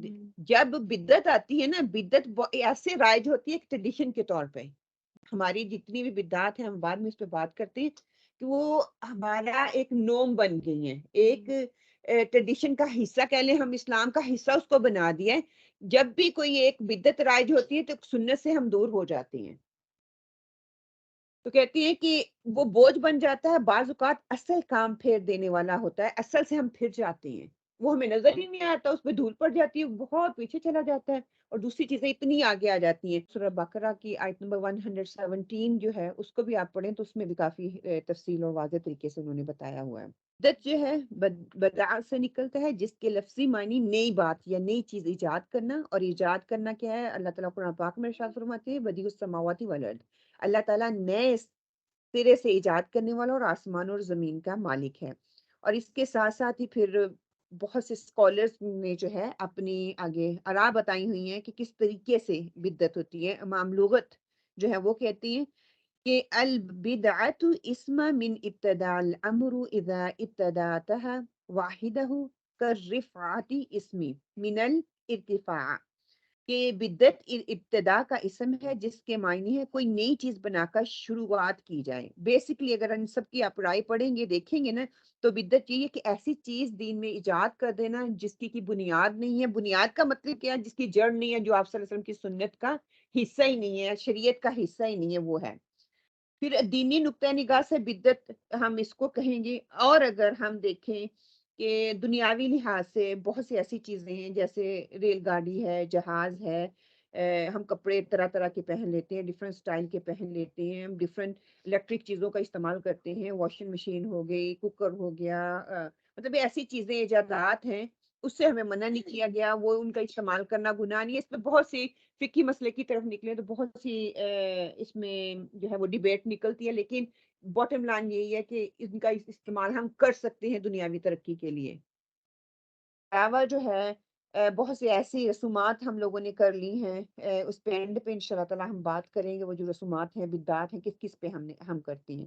جب بدعت آتی ہے نا، بدعت ایسے رائج ہوتی ہے ایک ٹریڈیشن کے طور پہ۔ ہماری جتنی بھی بدعات ہیں، ہم بعد میں اس پہ بات کرتے ہیں، کہ وہ ہمارا ایک نوم بن گئی ہیں، ایک ٹریڈیشن کا حصہ کہہ لیں، ہم اسلام کا حصہ اس کو بنا دیا ہے۔ جب بھی کوئی ایک بدعت رائج ہوتی ہے تو سنت سے ہم دور ہو جاتے ہیں، تو کہتی ہیں کہ وہ بوجھ بن جاتا ہے، بعض اوقات اصل کام پھیر دینے والا ہوتا ہے، اصل سے ہم پھر جاتے ہیں، وہ ہمیں نظر ہی نہیں آتا، اس پہ دھول پڑ جاتی ہے، بہت پیچھے چلا جاتا ہے، اور دوسری چیزیں اتنی آگے آ جاتی ہیں۔ سورہ بقرہ کی آیت نمبر 117 جو ہے، اس کو بھی آپ پڑھیں تو اس میں بھی کافی تفصیل اور واضح طریقے سے انہوں نے بتایا ہوا ہے۔ بدعت جو ہے بدع سے نکلتا ہے، جس کے لفظی معنی نئی بات یا نئی چیز ایجاد کرنا، اور ایجاد کرنا کیا ہے؟ اللہ تعالیٰ قرآن پاک میں ارشاد فرماتے ہیں بدیع السماوات والارض، اللہ تعالیٰ نئے سرے سے ایجاد کرنے والا اور آسمان اور زمین کا مالک ہے۔ اور اس کے ساتھ ساتھ ہی پھر بہت سے اسکالرز نے جو ہے اپنی آگے آراء بتائی ہوئی ہیں کہ کس طریقے سے بدعت ہوتی ہے۔ امام لغت جو ہے وہ کہتی ہیں کہ البدعۃ اسم من ابتداء الامر اذا ابتداتها واحدہ كالرفعۃ اسم من الارتفاع، کہ بدعت ابتدا کا اسم ہے جس کے معنی ہے کوئی نئی چیز بنا کر شروعات کی جائے۔ بیسکلی اگر ان سب کی آپ رائے پڑھیں گے، دیکھیں گے نا، تو بدعت یہ ہے کہ ایسی چیز دین میں ایجاد کر دینا جس کی بنیاد نہیں ہے۔ بنیاد کا مطلب کیا ہے؟ جس کی جڑ نہیں ہے، جو آپ صلی اللہ علیہ وسلم کی سنت کا حصہ ہی نہیں ہے، شریعت کا حصہ ہی نہیں ہے، وہ ہے۔ پھر دینی نقطہ نگاہ سے بدعت ہم اس کو کہیں گے۔ اور اگر ہم دیکھیں کہ دنیاوی لحاظ سے بہت سی ایسی چیزیں ہیں، جیسے ریل گاڑی ہے، جہاز ہے، ہم کپڑے طرح طرح کے پہن لیتے ہیں، ڈفرینٹ سٹائل کے پہن لیتے ہیں، ہم ڈفرینٹ الیکٹرک چیزوں کا استعمال کرتے ہیں، واشنگ مشین ہو گئی، کوکر ہو گیا، مطلب ایسی چیزیں ایجادات ہیں، اس سے ہمیں منع نہیں کیا گیا، وہ ان کا استعمال کرنا گناہ نہیں ہے۔ اس میں بہت سی فقہی مسئلے کی طرف نکلے تو بہت سی اس میں جو ہے وہ ڈیبیٹ نکلتی ہے، لیکن باٹم لائن یہی ہے کہ ان کا استعمال ہم کر سکتے ہیں دنیاوی ترقی کے لیے۔ علاوہ جو ہے بہت سی ایسی رسومات ہم لوگوں نے کر لی ہیں، اس پہ اینڈ پہ انشاءاللہ تعالیٰ ہم بات کریں گے، وہ جو رسومات ہیں، بدعات ہیں، کس کس پہ ہم کرتے ہیں۔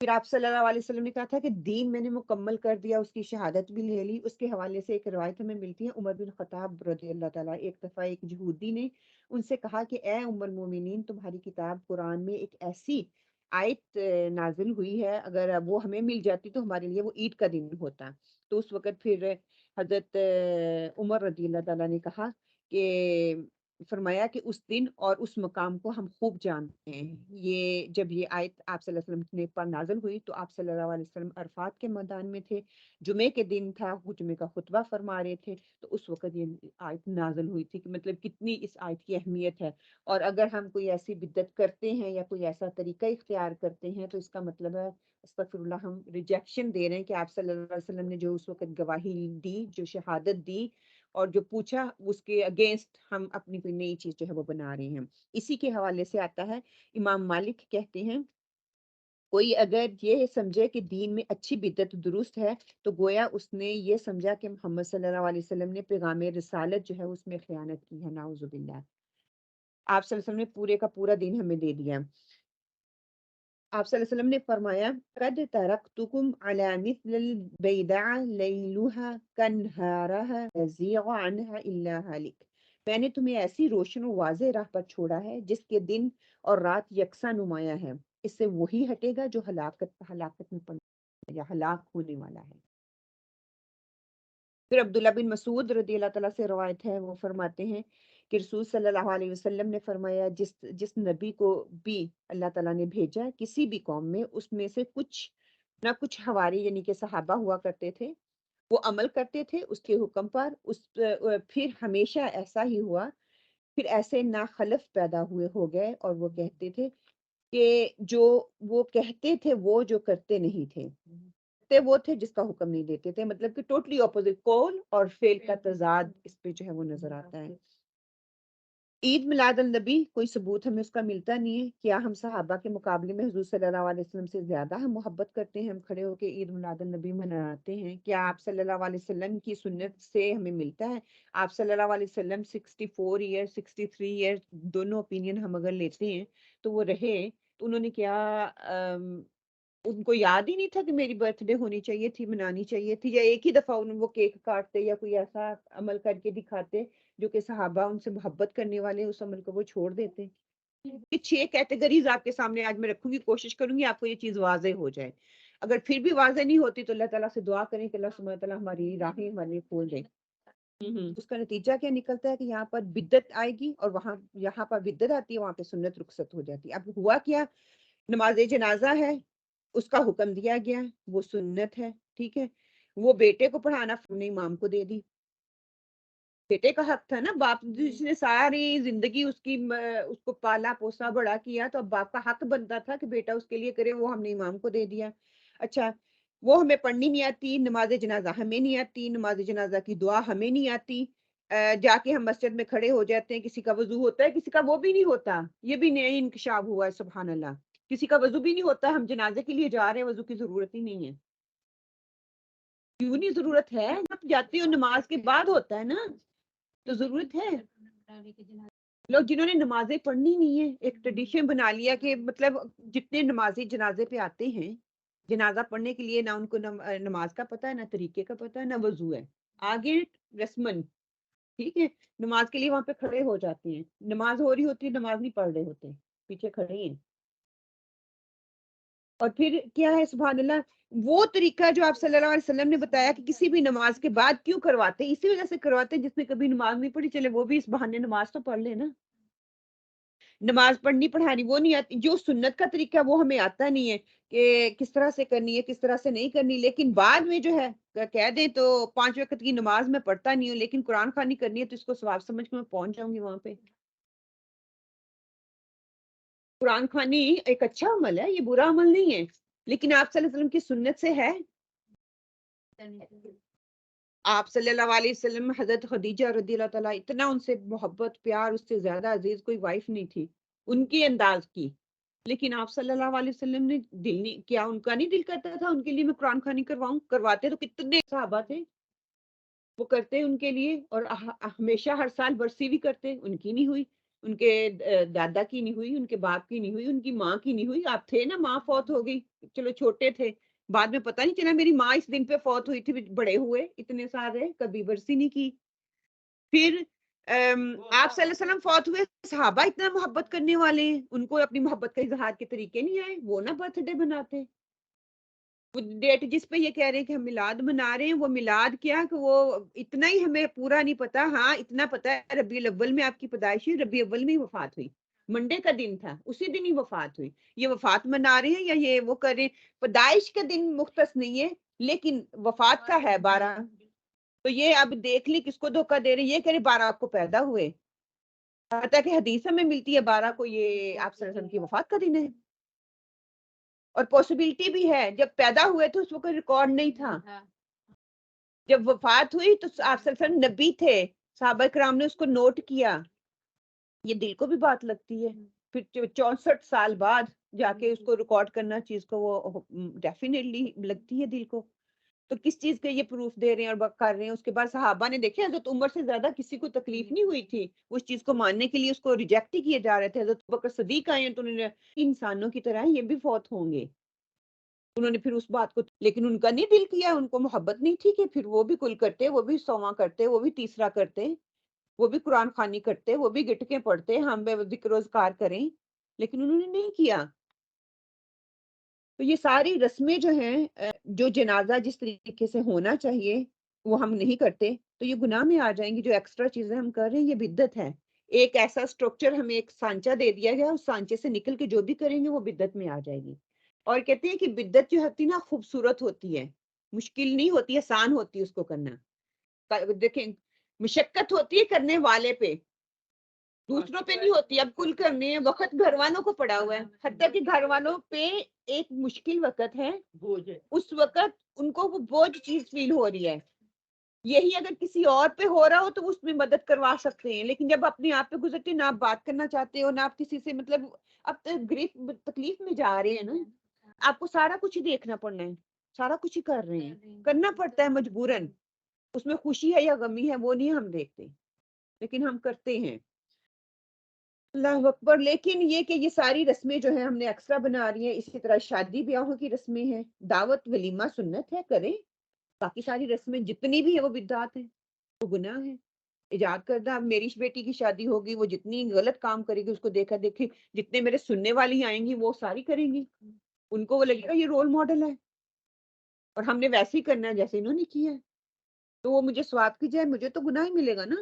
پھر آپ صلی اللہ علیہ وسلم نے کہا تھا کہ دین میں نے مکمل کر دیا، اس کی شہادت بھی لے لی۔ اس کے حوالے سے ایک روایت ہمیں ملتی ہے، عمر بن خطاب رضی اللہ تعالیٰ، ایک دفعہ ایک یہودی نے ان سے کہا کہ اے ام المومنین، تمہاری کتاب قرآن میں ایک ایسی آیت نازل ہوئی ہے، اگر وہ ہمیں مل جاتی تو ہمارے لیے وہ عید کا دن ہوتا۔ تو اس وقت پھر حضرت عمر رضی اللہ تعالیٰ نے کہا کہ فرمایا کہ اس دن اور اس مقام کو ہم خوب جانتے ہیں۔ یہ جب یہ آیت آپ صلی اللہ علیہ وسلم نے پر نازل ہوئی تو آپ صلی اللہ علیہ وسلم عرفات کے میدان میں تھے، جمعے کے دن تھا، وہ جمعے کا خطبہ فرما رہے تھے، تو اس وقت یہ آیت نازل ہوئی تھی کہ مطلب کتنی اس آیت کی اہمیت ہے۔ اور اگر ہم کوئی ایسی بدعت کرتے ہیں یا کوئی ایسا طریقہ اختیار کرتے ہیں تو اس کا مطلب ہے استغفر اللہ، ہم ریجیکشن دے رہے ہیں کہ آپ صلی اللہ علیہ وسلم نے جو اس وقت گواہی دی، جو شہادت دی اور جو پوچھا، اس کے اگینسٹ ہم اپنی کوئی نئی چیز جو ہے وہ بنا رہے ہیں۔ اسی کے حوالے سے آتا ہے، امام مالک کہتے ہیں کوئی اگر یہ سمجھے کہ دین میں اچھی بدعت درست ہے تو گویا اس نے یہ سمجھا کہ محمد صلی اللہ علیہ وسلم نے پیغام رسالت جو ہے اس میں خیانت کی ہے، نعوذ باللہ۔ آپ صلی اللہ علیہ وسلم نے پورے کا پورا دین ہمیں دے دیا۔ آپ صلی اللہ علیہ وسلم نے فرمایا قد ترکتکم علی مثل البیدع لیلها کنہارها یزیغ عنها الا ہالک، میں نے تمہیں ایسی روشن و واضح راہ پر چھوڑا ہے جس کے دن اور رات یکساں نمایاں ہے، اس سے وہی ہٹے گا جو ہلاکت میں پڑے یا ہلاک ہونے والا ہے۔ پھر عبداللہ بن مسعود رضی اللہ تعالیٰ سے روایت ہے، وہ فرماتے ہیں کہ رسول صلی اللہ علیہ وسلم نے فرمایا جس نبی کو بھی اللہ تعالیٰ نے بھیجا کسی بھی قوم میں، اس میں سے کچھ نہ کچھ حواری یعنی کہ صحابہ ہوا کرتے تھے، وہ عمل کرتے تھے اس کے حکم پر، پھر ہمیشہ ایسا ہی ہوا، پھر ایسے ناخلف پیدا ہو گئے اور وہ کہتے تھے کہ جو وہ کہتے تھے وہ جو کرتے نہیں تھے، وہ تھے جس کا حکم نہیں دیتے تھے، مطلب کہ ٹوٹلی اپوزٹ، قول اور فعل کا تضاد اس پہ جو ہے وہ نظر آتا ہے۔ عید میلاد النبی کوئی ثبوت ہمیں اس کا ملتا نہیں ہے. کیا ہم صحابہ کے مقابلے میں حضور صلی اللہ علیہ وسلم سے زیادہ ہم محبت کرتے ہیں؟ ہم کھڑے ہو کے عید میلاد النبی مناتے ہیں. کیا آپ صلی اللہ علیہ وسلم کی سنت سے ہمیں ملتا ہے؟ آپ صلی اللہ علیہ وسلم 64 ایئر 63 ایئر دونوں اوپینین ہم اگر لیتے ہیں تو وہ رہے تو انہوں نے کیا ان کو یاد ہی نہیں تھا کہ میری برتھ ڈے ہونی چاہیے تھی، منانی چاہیے تھی، یا ایک ہی دفعہ وہ کیک کاٹتے یا کوئی ایسا عمل کر کے دکھاتے جو کہ صحابہ ان سے محبت کرنے والے اس عمل کو وہ چھوڑ دیتے. یہ 6 کیٹیگریز آپ کے سامنے آج میں رکھوں گی، کوشش کروں گی آپ کو یہ چیز واضح ہو جائے. اگر پھر بھی واضح نہیں ہوتی تو اللہ تعالیٰ سے دعا کریں کہ اللہ سبحانہ تعالیٰ ہماری راہیں ہمارے کھول دیں. اس کا نتیجہ کیا نکلتا ہے کہ یہاں پر بدعت آئے گی اور یہاں پر بدعت آتی ہے وہاں پہ سنت رخصت ہو جاتی ہے. اب ہوا کیا، نماز جنازہ ہے، اس کا حکم دیا گیا، وہ سنت ہے، ٹھیک ہے. وہ بیٹے کو پڑھانا نے امام کو دے دی. بیٹے کا حق تھا نا، باپ جس نے ساری زندگی اس کو پالا پوسا بڑا کیا تو اب باپ کا حق بنتا تھا کہ بیٹا اس کے لیے کرے، وہ ہم نے امام کو دے دیا. اچھا، وہ ہمیں پڑھنی نہیں آتی، نماز جنازہ ہمیں نہیں آتی، نماز جنازہ کی دعا ہمیں نہیں آتی. جا کے ہم مسجد میں کھڑے ہو جاتے ہیں، کسی کا وضو ہوتا ہے کسی کا وہ بھی نہیں ہوتا. یہ بھی نیا انکشاف ہوا ہے، سبحان اللہ. کسی کا وضو بھی نہیں ہوتا، ہم جنازے کے لیے جا رہے ہیں، وضو کی ضرورت ہی نہیں ہے. کیوں نہیں ضرورت ہے؟ جب جاتی ہو نماز کے بعد ہوتا ہے نا، تو ضرورت ہے. لوگ جنہوں نے نمازیں پڑھنی نہیں ہے، ایک ٹریڈیشن بنا لیا کہ مطلب جتنے نمازی جنازے پہ آتے ہیں جنازہ پڑھنے کے لیے، نہ ان کو نماز کا پتہ ہے، نہ طریقے کا پتہ ہے، نہ وضو ہے. آگے رسمن ٹھیک ہے نماز کے لیے وہاں پہ کھڑے ہو جاتے ہیں، نماز ہو رہی ہوتی ہے، نماز نہیں پڑھ رہے ہوتے، پیچھے کھڑے ہیں. اور پھر کیا ہے سبحان اللہ، وہ طریقہ جو آپ صلی اللہ علیہ وسلم نے بتایا کہ کسی بھی نماز کے بعد کیوں کرواتے، اسی وجہ سے کرواتے جس نے کبھی نماز نہیں پڑھی چلے وہ بھی اس بہانے نماز تو پڑھ لے نا. نماز پڑھنی پڑھانی وہ نہیں آتی، جو سنت کا طریقہ وہ ہمیں آتا نہیں ہے کہ کس طرح سے کرنی ہے کس طرح سے نہیں کرنی. لیکن بعد میں جو ہے کہہ دیں تو 5 وقت کی نماز میں پڑھتا نہیں ہوں لیکن قرآن خوانی کرنی ہے تو اس کو ثواب سمجھ کے میں پہنچ جاؤں گی وہاں پہ. قرآن خوانی ایک اچھا عمل ہے، یہ برا عمل نہیں ہے، لیکن آپ صلی اللہ علیہ وسلم کی سنت سے ہے. آپ صلی اللہ علیہ وسلم حضرت خدیجہ رضی اللہ تعالیٰ اتنا ان سے محبت پیار، اس سے زیادہ عزیز کوئی وائف نہیں تھی ان کی انداز کی. لیکن آپ صلی اللہ علیہ وسلم نے دل نہیں کیا، ان کا نہیں دل کرتا تھا ان کے لیے میں قرآن خوانی کرواؤں؟ کرواتے تو کتنے صحابہ تھے وہ کرتے ان کے لیے، اور ہمیشہ ہر سال برسی بھی کرتے. ان کی نہیں ہوئی، ان کے دادا کی نہیں ہوئی، ان کے باپ کی نہیں ہوئی، ان کی ماں کی نہیں ہوئی. آپ تھے نا، ماں فوت ہو گئی، چلو چھوٹے تھے، بعد میں پتہ نہیں چلا میری ماں اس دن پہ فوت ہوئی تھی، بڑے ہوئے اتنے سارے کبھی برسی نہیں کی. پھر آپ صلی اللہ علیہ وسلم فوت ہوئے، صحابہ اتنا محبت کرنے والے ہیں، ان کو اپنی محبت کا اظہار کے طریقے نہیں آئے، وہ نہ برتھ ڈے بناتے. وہ ڈیٹ جس پہ یہ کہہ رہے ہیں کہ ہم میلاد منا رہے ہیں، وہ میلاد کیا کہ وہ اتنا ہی ہمیں پورا نہیں پتا. ہاں اتنا پتا ہے ربیع الاول میں آپ کی پیدائش ہوئی، ربیع اول میں ہی وفات ہوئی، منڈے کا دن تھا، اسی دن ہی وفات ہوئی. یہ وفات منا رہے ہیں یا یہ وہ کر رہے ہیں؟ پیدائش کا دن مختص نہیں ہے لیکن وفات کا ہے 12. تو یہ اب دیکھ لی کس کو دھوکہ دے رہے ہیں. یہ کہہ رہے 12 آپ کو پیدا ہوئے، پتا کہ حدیث میں ملتی ہے 12 کو یہ آپ صلی اللہ علیہ وسلم کی وفات کا دن ہے. اور پاسبلٹی بھی ہے جب پیدا ہوئے تو اس وقت ریکارڈ نہیں تھا، جب وفات ہوئی تو آپ صلی اللہ علیہ وسلم نبی تھے، صحابہ کرام نے اس کو نوٹ کیا. یہ دل کو بھی بات لگتی ہے. پھر 64 سال بعد جا کے اس کو ریکارڈ کرنا چیز کو، وہ ڈیفینیٹلی لگتی ہے دل کو. تو کس چیز کے یہ پروف دے رہے ہیں اور کر رہے ہیں. اس کے بعد صحابہ نے دیکھے حضرت عمر سے زیادہ کسی کو تکلیف نہیں ہوئی تھی، وہ اس چیز کو ماننے کے لیے اس کو ریجیکٹ ہی کیے جا رہے تھے. حضرت بکر صدیق آئے ہیں تو انہوں نے انسانوں کی طرح یہ بھی فوت ہوں گے، انہوں نے پھر اس بات کو، لیکن ان کا نہیں دل کیا، ان کو محبت نہیں تھی کہ پھر وہ بھی کل کرتے، وہ بھی سواں کرتے، وہ بھی تیسرا کرتے، وہ بھی قرآن خوانی کرتے، وہ بھی گٹکیں پڑھتے، ہم بے ذکر و اذکار کریں، لیکن انہوں نے نہیں کیا. تو یہ ساری رسمیں جو ہیں، جو جنازہ جس طریقے سے ہونا چاہیے وہ ہم نہیں کرتے تو یہ گناہ میں آ جائیں گی. جو ایکسٹرا چیزیں ہم کر رہے ہیں یہ بدعت ہے. ایک ایسا سٹرکچر ہمیں ایک سانچہ دے دیا گیا، اس سانچے سے نکل کے جو بھی کریں گے وہ بدعت میں آ جائے گی. اور کہتے ہیں کہ بدعت جو ہوتی ہے نا خوبصورت ہوتی ہے، مشکل نہیں ہوتی، آسان ہوتی ہے اس کو کرنا. دیکھیں مشقت ہوتی ہے کرنے والے پہ، دوسروں پہ نہیں ہوتی. اب کل کرنے ہیں، وقت گھر والوں کو پڑا ہوا ہے، حتیٰ کہ گھر والوں پہ ایک مشکل وقت ہے، اس وقت ان کو وہ بوجھ چیز فیل ہو رہی ہے. یہی اگر کسی اور پہ ہو رہا ہو تو اس میں مدد کروا سکتے ہیں، لیکن جب اپنے آپ پہ گزرتے ہیں، نہ آپ بات کرنا چاہتے ہو، نہ آپ کسی سے مطلب اب تکلیف میں جا رہے ہیں نا، آپ کو سارا کچھ ہی دیکھنا پڑنا ہے، سارا کچھ ہی کر رہے ہیں، کرنا پڑتا ہے مجبوراً، اس میں خوشی ہے یا غمی ہے وہ نہیں ہم دیکھتے، لیکن ہم کرتے ہیں۔ اللہ اکبر۔ لیکن یہ ساری رسمیں جو ہیں ہم نے ایکسٹرا بنا رہی ہیں، اسی طرح شادی بیاہوں کی رسمیں ہیں، دعوت ولیمہ سنت ہے کریں، باقی ساری رسمیں جتنی بھی ہیں وہ بدعات ہیں، وہ گناہ ہے، ایجاد کردہ۔ اب میری بیٹی کی شادی ہوگی، وہ جتنی غلط کام کرے گی اس کو دیکھا دیکھی جتنے میرے سننے والی آئیں گی وہ ساری کریں گی، ان کو وہ لگے گا یہ رول ماڈل ہے، اور ہم نے ویسے ہی کرنا ہے جیسے انہوں نے کیا ہے، تو وہ مجھے ثواب کی جائے مجھے تو گناہ ہی ملے گا نا۔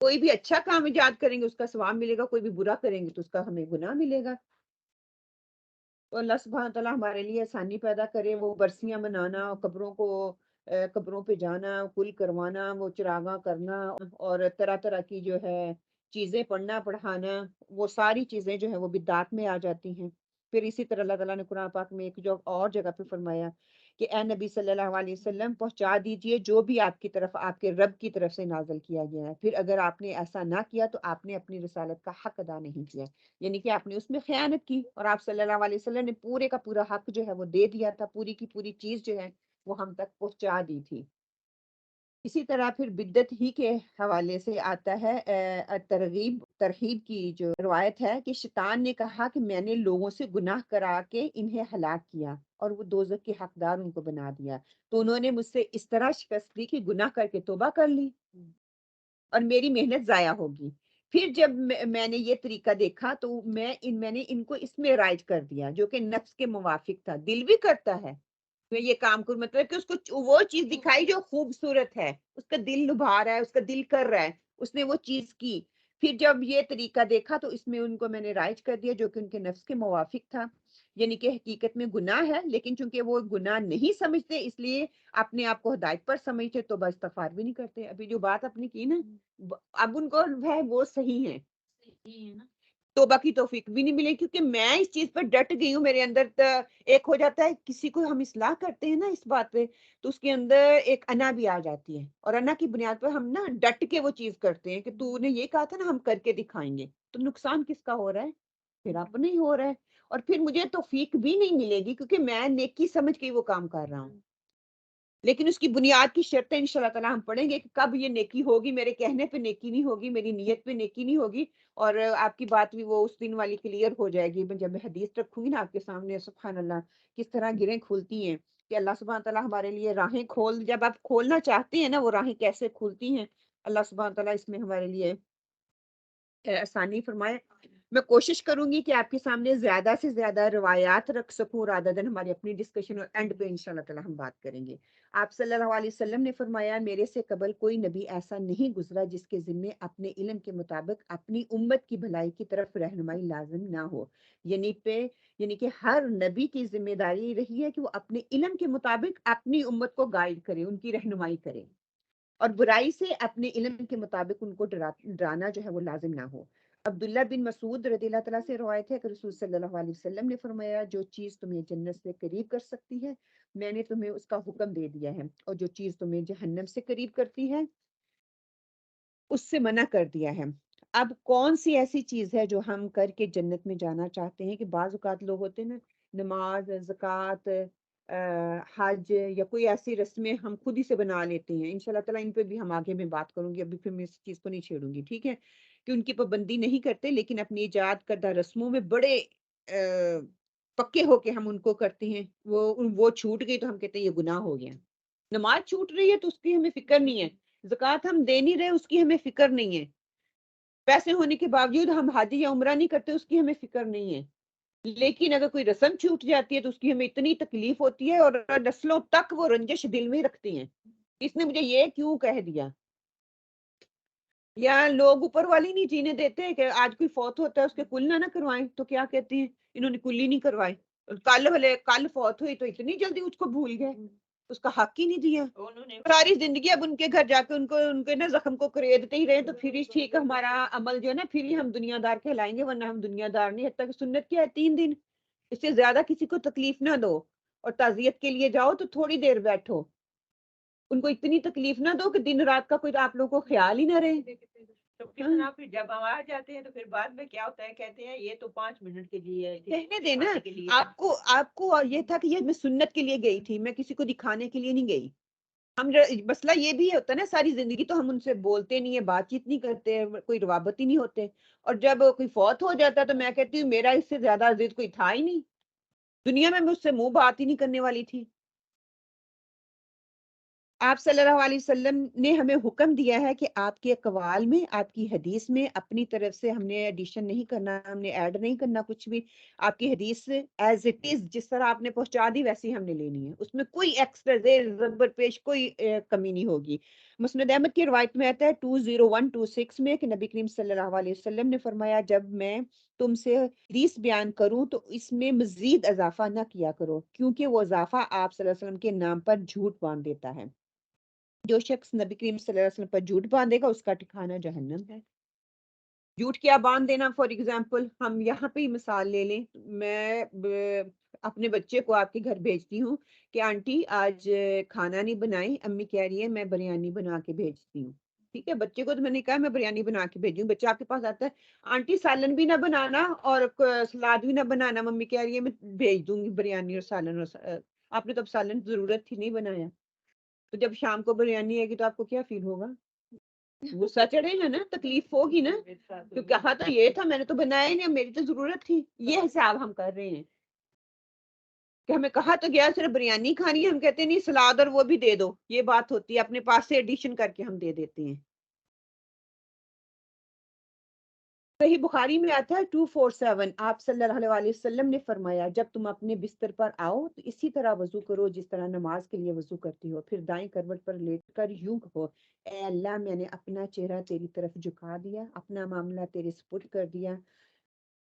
کوئی بھی اچھا کام ایجاد کریں گے اس کا ثواب ملے گا، کوئی بھی برا کریں گے تو اس کا ہمیں گناہ ملے گا۔ تو اللہ سبحانہ تعالیٰ ہمارے لیے آسانی پیدا کرے، وہ برسیاں منانا، قبروں کو قبروں پہ جانا، کل کروانا، وہ چراغاں کرنا، اور طرح طرح کی جو ہے چیزیں پڑھنا پڑھانا، وہ ساری چیزیں جو ہیں وہ بدعات میں آ جاتی ہیں۔ پھر اسی طرح اللہ تعالیٰ نے قرآن پاک میں ایک جو اور جگہ پہ فرمایا کہ اے نبی صلی اللہ علیہ وسلم پہنچا دیجئے جو بھی آپ کی طرف آپ کے رب کی طرف سے نازل کیا گیا ہے، پھر اگر آپ نے ایسا نہ کیا تو آپ نے اپنی رسالت کا حق ادا نہیں کیا، یعنی کہ آپ نے اس میں خیانت کی، اور آپ صلی اللہ علیہ وسلم نے پورے کا پورا حق جو ہے وہ دے دیا تھا، پوری کی پوری چیز جو ہے وہ ہم تک پہنچا دی تھی۔ اسی طرح پھر بدت ہی کے حوالے سے آتا ہے ترغیب کی جو روایت ہے کہ شیطان نے کہا کہ میں نے لوگوں سے گناہ کرا کے انہیں ہلاک کیا اور وہ دوزخ کے حقدار ان کو بنا دیا، تو انہوں نے مجھ سے اس طرح شکست دی کہ گناہ کر کے توبہ کر لی اور میری محنت ضائع ہوگی۔ پھر جب میں نے یہ طریقہ دیکھا تو میں نے ان کو اس میں رائج کر دیا جو کہ نفس کے موافق تھا، دل بھی کرتا ہے میں یہ کام کروں، مطلب کہ اس کو وہ چیز دکھائی جو خوبصورت ہے، اس کا دل لبھا رہا ہے، اس کا دل کر رہا ہے، اس نے وہ چیز کی۔ پھر جب یہ طریقہ دیکھا تو اس میں ان کو میں نے رائج کر دیا جو کہ ان کے نفس کے موافق تھا، یعنی کہ حقیقت میں گناہ ہے، لیکن چونکہ وہ گناہ نہیں سمجھتے اس لیے اپنے آپ کو ہدایت پر سمجھتے تو بس استغفار بھی نہیں کرتے۔ ابھی جو بات اپنی کی نا، اب ان کو ہے وہ صحیح ہے، توبہ کی توفیق بھی نہیں ملے، کیونکہ میں اس چیز پر ڈٹ گئی ہوں، میرے اندر ایک ہو جاتا ہے کسی کو ہم اصلاح کرتے ہیں نا اس بات پہ تو اس کے اندر ایک انا بھی آ جاتی ہے، اور انا کی بنیاد پر ہم نا ڈٹ کے وہ چیز کرتے ہیں کہ تو نے یہ کہا تھا نا ہم کر کے دکھائیں گے، تو نقصان کس کا ہو رہا ہے؟ پھر اپنے ہی ہو رہا ہے، اور پھر مجھے توفیق بھی نہیں ملے گی کیونکہ میں نیکی سمجھ کے وہ کام کر رہا ہوں، لیکن اس کی بنیاد کی شرطیں انشاءاللہ تعالی ہم پڑھیں گے کہ کب یہ نیکی ہوگی، میرے کہنے پہ نیکی نہیں ہوگی، میری نیت پہ نیکی نہیں ہوگی، اور آپ کی بات بھی وہ اس دن والی کلیئر ہو جائے گی جب میں حدیث رکھوں گی نا آپ کے سامنے۔ سبحان اللہ، کس طرح گرہیں کھلتی ہیں کہ اللہ سبحانہ تعالیٰ ہمارے لیے راہیں جب آپ کھولنا چاہتے ہیں نا وہ راہیں کیسے کھلتی ہیں، اللہ سبحانہ تعالیٰ اس میں ہمارے لیے آسانی فرمائے۔ میں کوشش کروں گی کہ آپ کے سامنے زیادہ سے زیادہ روایات رکھ سکوں رادر دن ہماری اپنی ڈسکشن، اور اینڈ پہ انشاءاللہ تعالی ہم بات کریں گے۔ آپ صلی اللہ علیہ وسلم نے فرمایا میرے سے قبل کوئی نبی ایسا نہیں گزرا جس کے ذمے اپنے علم کے مطابق اپنی امت کی بھلائی کی طرف رہنمائی لازم نہ ہو، یعنی کہ ہر نبی کی ذمہ داری رہی ہے کہ وہ اپنے علم کے مطابق اپنی امت کو گائیڈ کرے، ان کی رہنمائی کرے، اور برائی سے اپنے علم کے مطابق ان کو ڈرانا جو ہے وہ لازم نہ ہو۔ عبداللہ بن مسعود رضی اللہ تعالیٰ سے روایت ہے کہ رسول صلی اللہ علیہ وسلم نے فرمایا جو چیز تمہیں جنت سے قریب کر سکتی ہے میں نے تمہیں اس کا حکم دے دیا ہے، اور جو چیز تمہیں جہنم سے قریب کرتی ہے اس سے منع کر دیا ہے۔ اب کون سی ایسی چیز ہے جو ہم کر کے جنت میں جانا چاہتے ہیں کہ بعض اوقات لوگ ہوتے ہیں نا نماز، زکوٰۃ، حج یا کوئی ایسی رسمیں ہم خود ہی سے بنا لیتے ہیں، انشاءاللہ تعالیٰ ان پہ بھی ہم آگے میں بات کروں گی، ابھی پھر میں اس چیز کو نہیں چھیڑوں گی، ٹھیک ہے، کہ ان کی پابندی نہیں کرتے لیکن اپنی ایجاد کردہ رسموں میں بڑے پکے ہو کے ہم ان کو کرتے ہیں، وہ چھوٹ گئی تو ہم کہتے ہیں یہ گناہ ہو گیا۔ نماز چھوٹ رہی ہے تو اس کی ہمیں فکر نہیں ہے، زکوٰۃ ہم دے نہیں رہے اس کی ہمیں فکر نہیں ہے، پیسے ہونے کے باوجود ہم حج یا عمرہ نہیں کرتے اس کی ہمیں فکر نہیں ہے، لیکن اگر کوئی رسم چھوٹ جاتی ہے تو اس کی ہمیں اتنی تکلیف ہوتی ہے، اور نسلوں تک وہ رنجش دل میں رکھتے ہیں اس نے مجھے یہ کیوں کہہ دیا، یا لوگ اوپر والی نہیں جینے دیتے کہ آج کوئی فوت ہوتا ہے اس کے کل نہ کروائیں تو کیا کہتے ہیں انہوں نے کل ہی نہیں کروائے، کل فوت ہوئی تو اتنی جلدی اس کو بھول گئے، اس کا حق ہی نہیں دیا، ساری زندگی اب ان کے گھر جا کے ان کے نا زخم کو کریدتے ہی رہے تو پھر ہی ٹھیک ہمارا عمل جو ہے نا پھر ہی ہم دنیا دار کہلائیں گے، ورنہ ہم دنیا دار نہیں، حتیٰ کہ سنت کیا ہے 3 دن، اس سے زیادہ کسی کو تکلیف نہ دو، اور تعزیت کے لیے جاؤ تو تھوڑی دیر بیٹھو، ان کو اتنی تکلیف نہ دو کہ دن رات کا کوئی آپ لوگوں کو خیال ہی نہ رہے. تو کتنا پھر جب ہم آ جاتے ہیں تو پھر بعد میں کیا ہوتا ہے، کہتے ہیں یہ تو 5 منٹ کے لیے کہنے دینا. آپ کو یہ تھا کہ یہ میں سنت کے لیے گئی تھی، میں کسی کو دکھانے کے لیے نہیں گئی. ہم مسئلہ یہ بھی ہوتا ہے نا، ساری زندگی تو ہم ان سے بولتے نہیں ہیں، بات چیت نہیں کرتے، کوئی روابط ہی نہیں ہوتے، اور جب کوئی فوت ہو جاتا ہے تو میں کہتی ہوں میرا اس سے زیادہ عزیز کوئی تھا ہی نہیں دنیا میں اس سے منہ بات ہی نہیں کرنے والی تھی. آپ صلی اللہ علیہ وسلم نے ہمیں حکم دیا ہے کہ آپ کے اقوال میں، آپ کی حدیث میں اپنی طرف سے ہم نے ایڈیشن نہیں کرنا، ہم نے ایڈ نہیں کرنا کچھ بھی. آپ کی حدیث ایز اٹ از جس طرح آپ نے پہنچا دی ویسی ہم نے لینی ہے، اس میں کوئی ایکسٹرا زیر زبر پیش کوئی کمی نہیں ہوگی. مسند احمد کی روایت میں آتا ہے 20126 میں کہ نبی کریم صلی اللہ علیہ وسلم نے فرمایا جب میں تم سے حدیث بیان کروں تو اس میں مزید اضافہ نہ کیا کرو، کیونکہ وہ اضافہ آپ صلی اللہ علیہ وسلم کے نام پر جھوٹ باندھ دیتا ہے. جو شخص نبی کریم صلی اللہ علیہ وسلم پر جھوٹ باندھے گا اس کا ٹھکانہ جہنم ہے. جھوٹ کیا باندھ دینا؟ فار ایگزامپل ہم یہاں پہ ہی مثال لے لیں. میں اپنے بچے کو آپ کے گھر بھیجتی ہوں کہ آنٹی آج کھانا نہیں بنائی، امی کہہ رہی ہے میں بریانی بنا کے بھیجتی ہوں. ٹھیک ہے، بچے کو تو میں نے کہا میں بریانی بنا کے بھیجوں. بچہ آپ کے پاس آتا ہے آنٹی سالن بھی نہ بنانا اور سلاد بھی نہ بنانا، ممی کہہ رہی ہے میں بھیج دوں گی بریانی اور سالن. اور آپ نے تو اب سالن ضرورت تھی نہیں بنایا. تو جب شام کو بریانی آئے گی تو آپ کو کیا فیل ہوگا؟ غصہ چڑھے گا نا، تکلیف ہوگی نا، تو کہا تو یہ تھا میں نے تو بنایا ہی نہیں، میری تو ضرورت تھی. یہ حساب ہم کر رہے ہیں کہ ہمیں کہا تو گیا صرف بریانی کھانی ہے، ہم کہتے ہیں نہیں سلاد اور وہ بھی دے دو. یہ بات ہوتی ہے، اپنے پاس سے ایڈیشن کر کے ہم دے دیتے ہیں. صحیح بخاری میں آتا ہے 247 آپ صلی اللہ علیہ وسلم نے فرمایا جب تم اپنے بستر پر آؤ تو اسی طرح وضو کرو جس طرح نماز کے لیے وضو کرتی ہو، پھر دائیں کروٹ پر لیٹ کر یوں کہو اے اللہ میں نے اپنا چہرہ تیری طرف جھکا دیا، اپنا معاملہ تیرے سپرد کر دیا،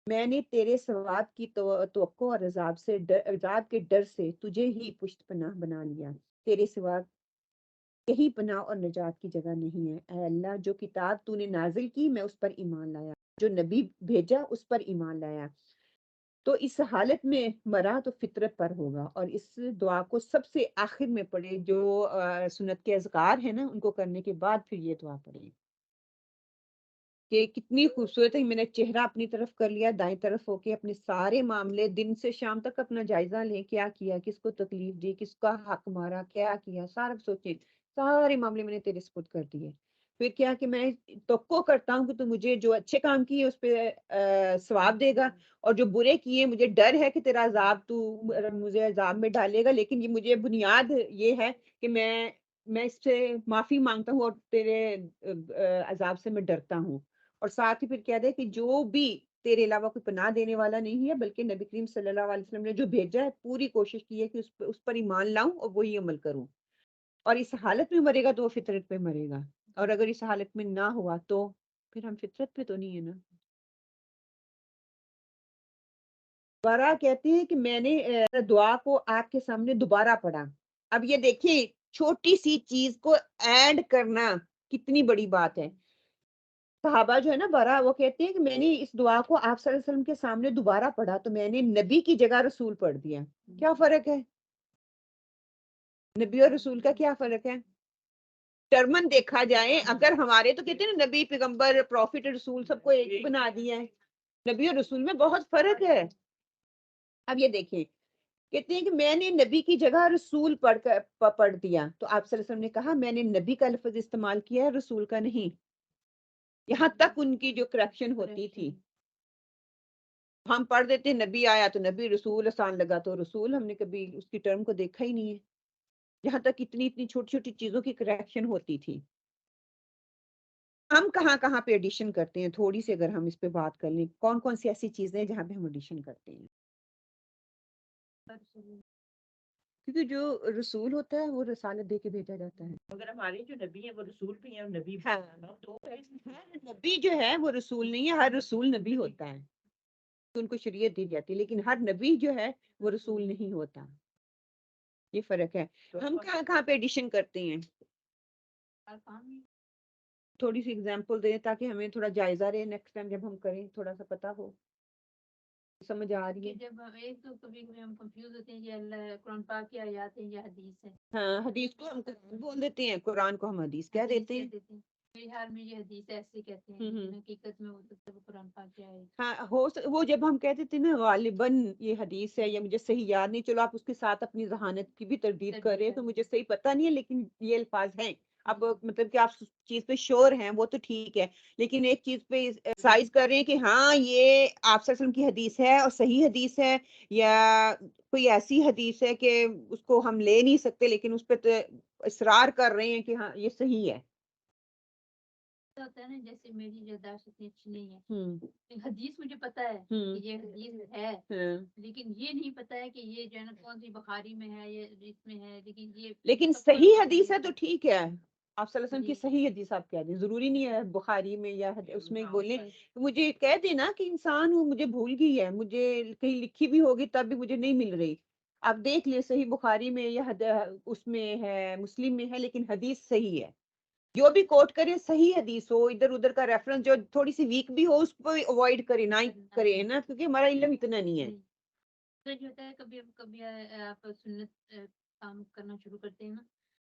میں نے تیرے ثواب کی توقع اور عذاب کے ڈر سے تجھے ہی پشت پناہ بنا لیا، تیرے سوا کہیں پناہ اور نجات کی جگہ نہیں ہے. اے اللہ جو کتاب تو نے نازل کی میں اس پر ایمان لایا، جو نبی بھیجا اس پر ایمان لایا، تو اس حالت میں مرا تو فطرت پر ہوگا. اور اس دعا کو سب سے آخر میں پڑھے، جو سنت کے اذکار ہیں نا ان کو کرنے کے بعد پھر یہ دعا پڑھیں کہ کتنی خوبصورت ہے. میں نے چہرہ اپنی طرف کر لیا، دائیں طرف ہو کے اپنے سارے معاملے دن سے شام تک اپنا جائزہ لیں، کیا کیا، کس کو تکلیف دی، کس کا حق مارا، کیا کیا، سارا سوچیں. سارے معاملے میں نے تیرے سپرد کر دیے. پھر کیا کہ میں توقع کرتا ہوں کہ تو مجھے جو اچھے کام کیے اس پہ ثواب دے گا، اور جو برے کیے مجھے ڈر ہے کہ تیرا عذاب تو مجھے عذاب میں ڈالے گا، لیکن یہ مجھے بنیاد یہ ہے کہ میں اس سے معافی مانگتا ہوں اور تیرے عذاب سے میں ڈرتا ہوں. اور ساتھ ہی پھر کہہ دے کہ جو بھی تیرے علاوہ کوئی پناہ دینے والا نہیں ہے بلکہ نبی کریم صلی اللہ علیہ وسلم نے جو بھیجا ہے پوری کوشش کی ہے کہ اس پر ایمان لاؤں اور وہی عمل کروں. اور اس حالت میں مرے گا تو وہ فطرت پہ مرے گا، اور اگر اس حالت میں نہ ہوا تو پھر ہم فطرت پہ تو نہیں ہے نا. دوبارہ کہتے ہیں کہ میں نے دعا کو آپ کے سامنے دوبارہ پڑھا. اب یہ دیکھیں چھوٹی سی چیز کو ایڈ کرنا کتنی بڑی بات ہے. صحابہ جو ہے نا برا وہ کہتے ہیں کہ میں نے اس دعا کو آپ صلی اللہ علیہ وسلم کے سامنے دوبارہ پڑھا تو میں نے نبی کی جگہ رسول پڑھ دیا. کیا فرق ہے؟ نبی اور رسول کا کیا فرق ہے؟ ٹرمن دیکھا جائے اگر ہمارے تو کہتے ہیں نا نبی پیغمبر پروفٹ رسول سب کو ایک بنا دیا ہے، نبی اور رسول میں بہت فرق ہے. اب یہ دیکھیں کہتے ہیں کہ میں نے نبی کی جگہ رسول پڑھ دیا تو آپ صلی اللہ علیہ وسلم نے کہا میں نے نبی کا لفظ استعمال کیا ہے رسول کا نہیں. یہاں تک ان کی جو کریکشن ہوتی تھی. ہم پڑھ دیتے نبی آیا تو نبی، رسول آسان لگا تو رسول، ہم نے کبھی اس کی ٹرم کو دیکھا ہی نہیں ہے. یہاں تک اتنی چھوٹی چھوٹی چیزوں کی کریکشن ہوتی تھی. ہم کہاں کہاں پہ ایڈیشن کرتے ہیں تھوڑی سی اگر ہم اس پہ بات کر لیں، کون کون سی ایسی چیزیں ہیں جہاں پہ ہم ایڈیشن کرتے ہیں؟ کیونکہ جو رسول ہوتا ہے وہ رسالت دے کے بھیجا جاتا ہے. مگر ہمارے جو نبی ہیں وہ رسول بھی ہیں اور نبی بھی. ہاں ہر نبی جو ہے وہ رسول نہیں ہے، ہر رسول نبی ہوتا ہے، ان کو شریعت دی جاتی ہے، لیکن ہر نبی جو ہے وہ رسول نہیں ہوتا. یہ فرق ہے. ہم کہاں کہاں پہ ایڈیشن کرتے ہیں؟ تھوڑی سی اگزامپل دیں تاکہ ہمیں تھوڑا جائزہ رہے نیکسٹ ٹائم جب ہم کریں تھوڑا سا پتا ہو. سمجھ آ رہی کہ ہے؟ جب ایک تو کبھی کبھی ہم کنفیوز ہوتے ہیں کہ اللہ قرآن پاک کی آیات ہیں یا حدیث ہے. ہاں، حدیث کو ہم قرآن بول دیتے ہیں، قرآن کو ہم حدیث کہہ حدیث دیتے کہہ ہیں۔ دیتے ہیں. میرے خیال میں یہ حدیث ایسے کہتے ہیں ہوں لیکن ہوں حقیقت میں وہ تو قرآن پاک کی آیت. ہاں، وہ جب ہم کہتے تھے نا غالباً یہ حدیث ہے، یا مجھے صحیح یاد نہیں، چلو آپ اس کے ساتھ اپنی ذہانت کی بھی تردید کر رہے ہیں، تو مجھے صحیح پتہ نہیں ہے، لیکن یہ الفاظ ہیں۔ اب مطلب کہ آپ اس چیز پہ شور ہیں، وہ تو ٹھیک ہے، لیکن ایک چیز پہ سائز کر رہے ہیں کہ ہاں یہ آپ صلی اللہ علیہ وسلم کی حدیث ہے اور صحیح حدیث ہے، یا کوئی ایسی حدیث ہے کہ اس کو ہم لے نہیں سکتے، لیکن اس پہ تو اصرار کر رہے ہیں کہ ہاں یہ صحیح ہے۔ ایسا ہوتا ہے نا جیسے میری یادداشت اتنی اچھی نہیں ہے. ہوں حدیث مجھے پتا ہے ہوں کہ یہ حدیث ہے ہاں، لیکن یہ نہیں پتا ہے کہ یہ جو ہے نا کون سی بخاری میں ہے یہ اس میں ہے لیکن یہ لیکن سب کو صحیح پتہ حدیث ہے یہ تو ٹھیک ہے، آپ صلی اللہ علیہ وسلم کی جی صحیح حدیث آپ کہہ دیں، ضروری نہیں ہے بخاری میں یا اس میں بولیں، صحیح. مجھے کہہ دینا کہ انسان ہوں، مجھے بھول گئی ہے، مجھے کہیں لکھی بھی ہوگی تب بھی مجھے نہیں مل رہی، آپ دیکھ لیں صحیح بخاری میں یا اس میں ہے، مسلم میں ہے، لیکن حدیث صحیح ہے، جو بھی کوٹ کریں صحیح حدیث ہو، ادھر ادھر کا ریفرنس جو تھوڑی سی ویک بھی ہو اس کو اوائڈ کریں، نہ ہی کریں نا، کیونکہ ہمارا علم اتنا نہیں ہے۔ جی. تو جو ہوتا ہے کبھی آپ سنت کام کرنا شروع کرتے ہیں نا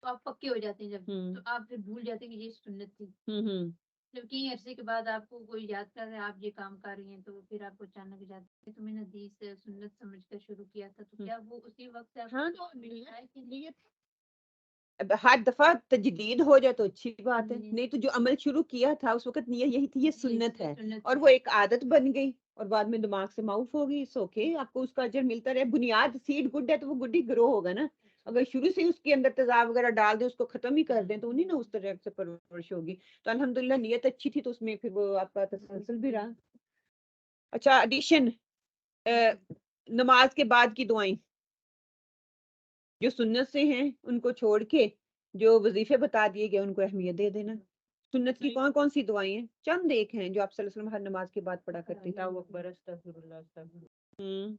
تو آپ پکے ہو جاتے ہیں جب ہوں تو آپ پھر بھول جاتے ہیں کہ یہ سنت تھی. ہوں جب کئی عرصے کے بعد آپ کو کوئی یاد کر رہا ہے آپ یہ کام کر رہی ہیں تو پھر آپ کو اچانک یاد ہے تو میں نے حدیث سنت سمجھ کر شروع کیا تھا تو ہوں کیا وہ اسی وقت سے آپ ہاں، کو ملتا ہے کہ نہیں؟ اب ہر دفعہ تجدید ہو جائے تو اچھی بات ہے، جی نہیں تو جو عمل شروع کیا تھا اس وقت نیت یہی تھی، یہ جی سنت یہ ہے، سنت اور ہے. وہ ایک عادت بن گئی اور بعد میں دماغ سے معاف ہو گئی، سو اوکے، آپ کو اس کا اجر ملتا رہے، بنیاد سیڈ گڈ ہے تو وہ گڈ ہی گرو ہوگا نا، اگر شروع سے اس کے اندر تیزاب وغیرہ ڈال دیں، اس کو ختم ہی کر دیں تو انہیں نا اس طرح سے پرورش ہوگی، تو الحمدللہ نیت اچھی تھی تو اس میں پھر وہ آپ کا تسلسل بھی رہا۔ اچھا، ایڈیشن، نماز کے بعد کی دعائیں جو سنت سے ہیں ان کو چھوڑ کے جو وظیفے بتا دیے گئے ان کو اہمیت دے دینا۔ سنت کی کون کون سی دعائیں ہیں؟ چند ایک ہیں جو آپ صلی اللہ علیہ وسلم ہر نماز کے بعد پڑھا کرتے تھے۔ اللہ اکبر، استغفر اللہ، استغفر ہوں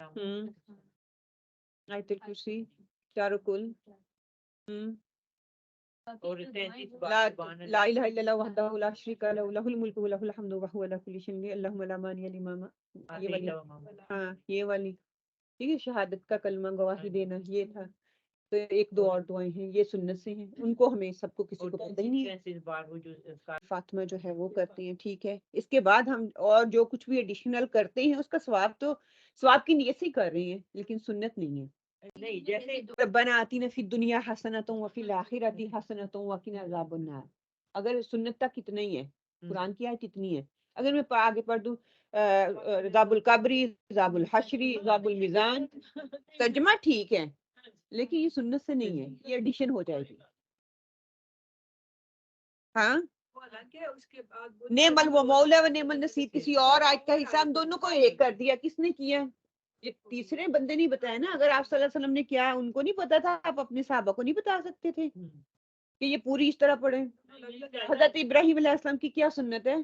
ہوں اللہ۔ آیت الکرسی، چاروں کل، ہوں اور باقی جو 33 دعائیں بار لا سبحان لا اللہ۔ الہ الا اللہ وحدہ لا شریک لہ لہ الملک ولہ الحمد وہو علی کل شیء قدیر اللہم لا مانع لما یہ والی، ہاں یہ والی، ٹھیک ہے، شہادت کا کلمہ گواہی دینا، یہ تھا، تو ایک دو اور دعائیں ہیں یہ سنت سے ہیں، ان کو ہمیں سب کو کسی کو پتہ ہی نہیں ہے۔ 33 بار وہ جو فاطمہ جو ہے وہ کرتے ہیں، ٹھیک ہے، اس کے بعد ہم اور جو کچھ بھی ایڈیشنل کرتے ہیں اس کا ثواب تو ثواب کی نیت سے ہی کر رہے ہیں، لیکن سنت نہیں ہے۔ نہیں، جیسے ربنا آتنا فی الدنیا حسنۃ وفی الآخرۃ حسنۃ وقنا عذاب النار، اگر سنت تک اتنا ہی ہے، قرآن کی آیت اتنی ہے، اگر میں آگے پڑھ دوں عذاب القبری، عذاب الحشری، عذاب المیزان، ترجمہ ٹھیک ہے لیکن یہ سنت سے نہیں ہے، یہ ایڈیشن ہو جائے گی۔ ہاں، نعم المولا و نعم النصیر کسی اور آیت کا حصہ ہم دونوں کو ایک کر دیا، کس نے کیا؟ یہ تیسرے بندے نہیں بتایا نا، اگر آپ صلی اللہ علیہ وسلم نے کیا ان کو نہیں پتا تھا، آپ اپنے صحابہ کو نہیں بتا سکتے تھے کہ یہ پوری اس طرح پڑھیں؟ حضرت ابراہیم علیہ السلام کی کیا سنت ہے؟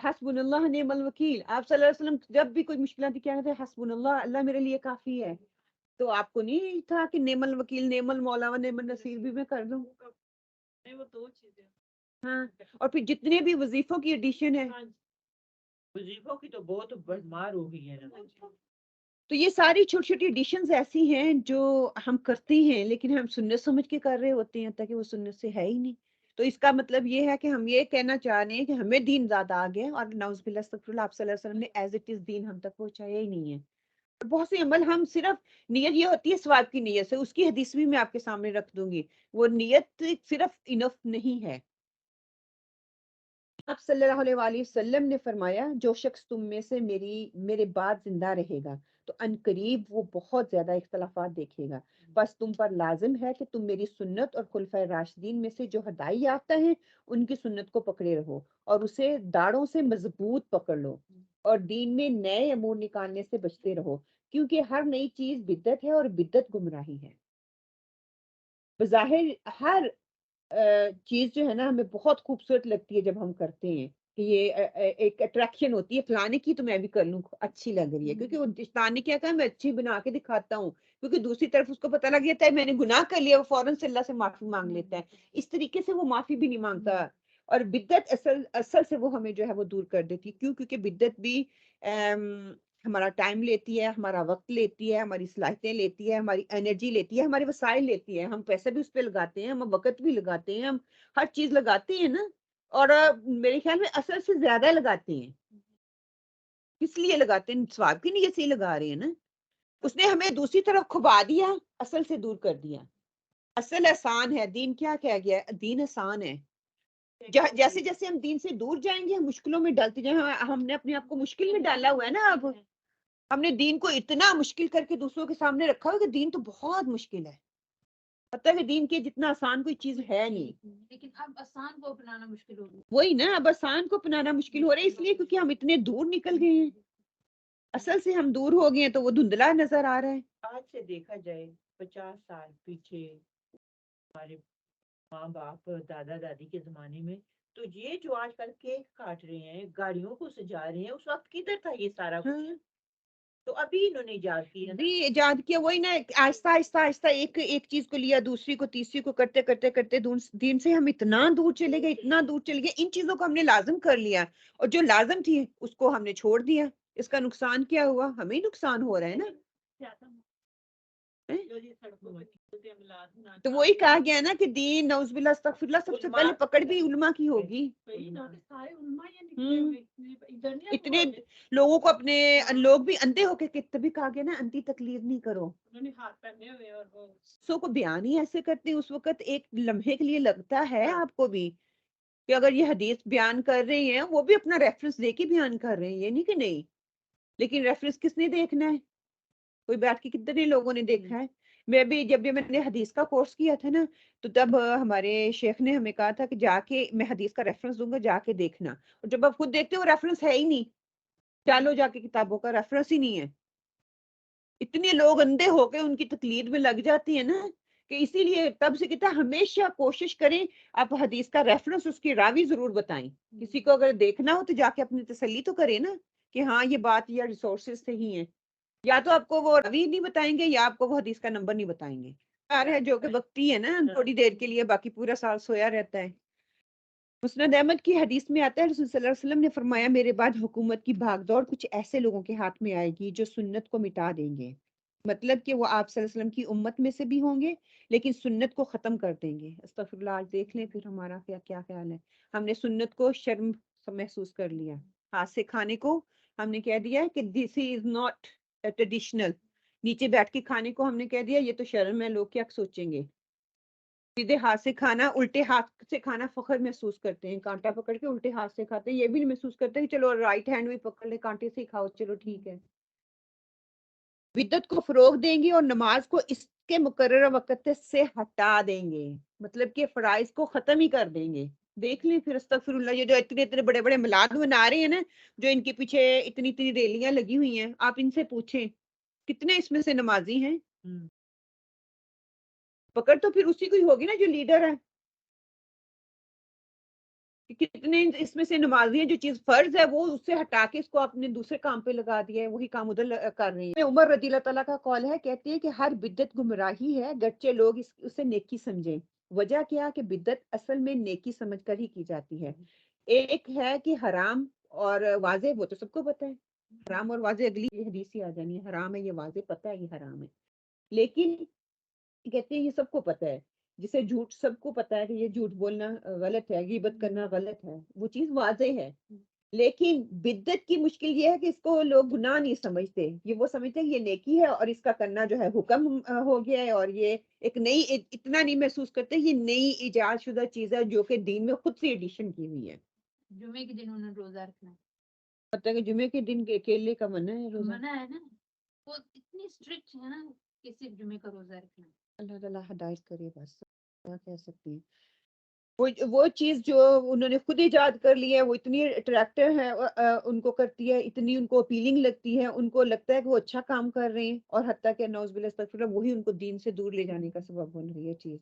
حسبنا اللہ نعم الوکیل، آپ صلی اللہ علیہ وسلم جب بھی کوئی مشکلات کیا کہتے ہیں حسبنا اللہ، اللہ میرے لیے کافی ہے، تو آپ کو نہیں تھا کہ نعم الوکیل نعم المولا و نعم النصیر بھی میں کر دوں؟ وہ دو چیزیں، ہاں، اور پھر جتنے بھی وظیفوں کی ایڈیشن ہے، وظیفوں کی تو بہت بدمار ہو گئی ہے نا۔ تو یہ ساری چھوٹی چھوٹی ایڈیشنز ایسی ہیں جو ہم کرتے ہیں لیکن ہم سنت سمجھ کے کر رہے ہوتے ہیں، تاکہ وہ سنت سے ہے ہی نہیں، تو اس کا مطلب یہ ہے کہ ہم یہ کہنا چاہ رہے ہیں کہ ہمیں دین زیادہ آ گیا، اور نعوذ باللہ استغفر اللہ، آپ صلی اللہ علیہ وسلم نے ایز اٹ از دین ہم تک پہنچایا ہی نہیں ہے۔ بہت سے عمل ہم صرف نیت یہ ہوتی ہے ثواب کی نیت سے، اس کی حدیث بھی میں آپ کے سامنے رکھ دوں گی، وہ نیت صرف انف نہیں ہے۔ آپ صلی اللہ علیہ وآلہ وسلم نے فرمایا جو شخص تم میں سے میرے بعد زندہ رہے گا تو انقریب وہ بہت زیادہ اختلافات دیکھے گا، بس تم پر لازم ہے کہ تم میری سنت اور خلفائے راشدین میں سے جو ہدایت یافتہ ہیں ان کی سنت کو پکڑے رہو اور اسے داڑوں سے مضبوط پکڑ لو، اور دین میں نئے امور نکالنے سے بچتے رہو، کیونکہ ہر نئی چیز بدعت ہے اور بدعت گمراہی ہے۔ بظاہر ہر چیز جو ہے نا ہمیں بہت خوبصورت لگتی ہے جب ہم کرتے ہیں، کہ یہ ایک اٹریکشن ہوتی ہے فلانے کی تو میں بھی کر لوں، اچھی لگ رہی ہے، کیونکہ وہ شیطان نے کیا کہا میں اچھی بنا کے دکھاتا ہوں، کیونکہ دوسری طرف اس کو پتہ لگ جاتا ہے میں نے گناہ کر لیا، وہ فوراً سے اللہ سے معافی مانگ لیتا ہے، اس طریقے سے وہ معافی بھی نہیں مانگتا، اور بدعت اصل سے وہ ہمیں جو ہے وہ دور کر دیتی ہے. کیوں؟ کیونکہ بدعت بھی ہمارا ٹائم لیتی ہے، ہمارا وقت لیتی ہے، ہماری صلاحیتیں لیتی ہے، ہماری انرجی لیتی ہے، ہمارے وسائل لیتی ہے. ہم پیسے بھی اس پہ لگاتے ہیں، ہم وقت بھی لگاتے ہیں، ہم ہر چیز لگاتے ہیں نا. اور میرے خیال میں اصل سے زیادہ لگاتے ہیں. کس لیے لگاتے ہیں؟ ثواب کی نیت سے ہی لگا رہے ہیں نا. اس نے ہمیں دوسری طرف کھبا دیا، اصل سے دور کر دیا. اصل آسان ہے، دین کیا کہہ گیا ہے؟ دین آسان ہے. جیسے جیسے ہم دین سے دور جائیں گے ہم مشکلوں میں ڈالتے جائیں. ہم نے اپنے آپ کو مشکل میں ڈالا ہوا ہے نا. اب ہم نے دین کو اتنا مشکل کر کے دوسروں کے سامنے رکھا ہوا کہ دین تو بہت مشکل ہے. پتہ ہے کہ دین کے جتنا آسان کوئی چیز ہے نہیں. لیکن اب آسان کو اپنانا مشکل ہو گیا. وہی نا، اب آسان کو اپنانا مشکل ہو رہا ہے، اس لیے کیونکہ ہم اتنے دور نکل گئے ہیں. اصل سے ہم دور ہو گئے ہیں تو وہ دھندلا نظر آ رہا ہے. آج سے دیکھا جائے 50 سال پیچھے ہمارے ماں باپ دادا دادی کے زمانے میں تو یہ جو آج کل کیک کاٹ رہے ہیں، گاڑیوں کو سجا رہے ہیں، اس وقت کدھر تھا یہ سارا کچھ؟ تو ابھی انہوں نے ایجاد کیا نا. بھی ایجاد کیا. وہی نا، آہستہ آہستہ آہستہ ایک چیز کو لیا، دوسری کو، تیسری کو، کرتے کرتے کرتے دین سے ہم اتنا دور چلے گئے، اتنا دور چلے گئے. ان چیزوں کو ہم نے لازم کر لیا اور جو لازم تھی اس کو ہم نے چھوڑ دیا. اس کا نقصان کیا ہوا؟ ہمیں نقصان ہو رہا ہے نا. تو وہی کہا گیا نا کہ دین، نعوذ باللہ، استغفر اللہ، سب سے پہلے پکڑ بھی علماء کی ہوگی. اتنے لوگوں کو اپنے لوگ بھی اندھے ہو کے، تبھی کہا گیا نا انتی تقلید نہیں کرو. سو کو بیان ہی ایسے کرتے ہیں. اس وقت ایک لمحے کے لیے لگتا ہے آپ کو بھی کہ اگر یہ حدیث بیان کر رہے ہیں، وہ بھی اپنا ریفرنس دے کے بیان کر رہے ہیں، یہ نہیں کہ نہیں. لیکن ریفرنس کس نے دیکھنا ہے؟ کوئی بیٹھ کے کتنے لوگوں نے دیکھا ہے. میں نے حدیث کا کورس کیا تھا نا، تو تب ہمارے شیخ نے ہمیں کہا تھا کہ جا کے میں حدیث کا ریفرنس دوں گا، جا کے دیکھنا. اور جب آپ خود دیکھتے ہو ریفرنس ہے ہی نہیں. چالو جا کے کتابوں کا ریفرنس ہی نہیں ہے. اتنے لوگ اندھے ہو کے ان کی تقلید میں لگ جاتی ہیں نا، کہ اسی لیے تب سے کہتا ہمیشہ کوشش کریں آپ حدیث کا ریفرنس، اس کی راوی ضرور بتائیں. کسی کو اگر دیکھنا ہو تو جا کے اپنی تسلی تو کرے نا کہ ہاں یہ بات یا ریسورسز صحیح ہیں. یا تو آپ کو وہ راوی نہیں بتائیں گے یا آپ کو وہ حدیث کا نمبر نہیں بتائیں گے. ہے جو کہ وقتی ہے نا، تھوڑی دیر کے لیے، باقی پورا سال سویا رہتا ہے. مسند احمد کی حدیث میں آتا ہے رسول صلی اللہ علیہ وسلم نے فرمایا میرے بعد حکومت کی بھاگ دوڑ کچھ ایسے لوگوں کے ہاتھ میں آئے گی جو سنت کو مٹا دیں گے. مطلب کہ وہ آپ صلی اللہ علیہ وسلم کی امت میں سے بھی ہوں گے لیکن سنت کو ختم کر دیں گے. استغفر اللہ. آج دیکھ لیں پھر ہمارا کیا خیال ہے. ہم نے سنت کو شرم محسوس کر لیا. ہاتھ سے کھانے کو ہم نے کہہ دیا کہ دس از ناٹ ٹریڈیشنل. نیچے بیٹھ کے کھانے کو ہم نے کہہ دیا یہ تو شرم ہے، لوگ کیا سوچیں گے. سیدھے ہاتھ سے کھانا، الٹے ہاتھ سے کھانا فخر محسوس کرتے ہیں. کانٹا پکڑ کے الٹے ہاتھ سے کھاتے ہیں، یہ بھی محسوس کرتے ہیں کہ چلو رائٹ ہینڈ بھی پکڑ لے، کانٹے سے ہی کھاؤ، چلو ٹھیک ہے. بدعت کو فروغ دیں گے اور نماز کو اس کے مقررہ وقت سے ہٹا دیں گے. مطلب کہ فرائض کو ختم ہی کر دیں گے. دیکھ لیں پھر استغفر اللہ، یہ جو اتنے بڑے بڑے میلاد بنا رہے ہیں نا، جو ان کے پیچھے اتنی ریلیاں لگی ہوئی ہیں، آپ ان سے پوچھیں کتنے اس میں سے نمازی ہیں. پکڑ تو پھر اسی کو ہی ہوگی نا جو لیڈر ہے. کتنے اس میں سے نمازی ہیں جو چیز فرض ہے وہ اس سے ہٹا کے اس کو اپنے دوسرے کام پہ لگا دیا ہے، وہی کام ادھر کر رہی ہیں. عمر رضی اللہ تعالیٰ کا قول ہے، کہتے ہیں کہ ہر بدعت گمراہی ہے گرچہ لوگ اسے نیکی سمجھیں. وجہ کیا کہ بدعت اصل میں نیکی سمجھ کر ہی کی جاتی ہے. ایک ہے کہ حرام اور واضح، وہ تو سب کو پتہ ہے. حرام اور واضح اگلی حدیث ہی آ جانی ہے. حرام ہے یہ واضح پتہ ہے یہ حرام ہے. لیکن کہتے ہیں یہ سب کو پتہ ہے. جسے جھوٹ سب کو پتا ہے کہ یہ جھوٹ بولنا غلط ہے، غیبت کرنا غلط ہے، وہ چیز واضح ہے. لیکن بدعت کی مشکل یہ ہے کہ اس کو لوگ گناہ نہیں سمجھتے. یہ وہ سمجھتے ہیں یہ نیکی ہے اور اس کا کرنا جو ہے حکم ہو گیا ہے، اور یہ ایک نئی، اتنا نہیں محسوس کرتے یہ نئی ایجاد شدہ چیز ہے جو کہ دین میں خود سے ایڈیشن کی ہوئی ہے. جمعے کے دن انہوں نے روزہ رکھنا ہے. پتہ ہے کہ جمعے کے دن کے کیلے کا منع ہے روزہ. منع ہے نا، وہ اتنی اسٹرکٹ ہے نا کہ صرف جمعے کا روزہ رکھنا. اللہ تعالیٰ ہدایت کرے. بس کیا کہہ سکتی ہیں. وہ چیز جو انہوں نے خود ایجاد کر لی ہے وہ اتنی اٹریکٹیو ہے ان کو کرتی ہے، اتنی ان کو اپیلنگ لگتی ہے، ان کو لگتا ہے کہ وہ اچھا کام کر رہے ہیں، اور حتیٰ کہ نعوذ باللہ استغفر اللہ وہی ان کو دین سے دور لے جانے کا سبب بن رہی ہے چیز.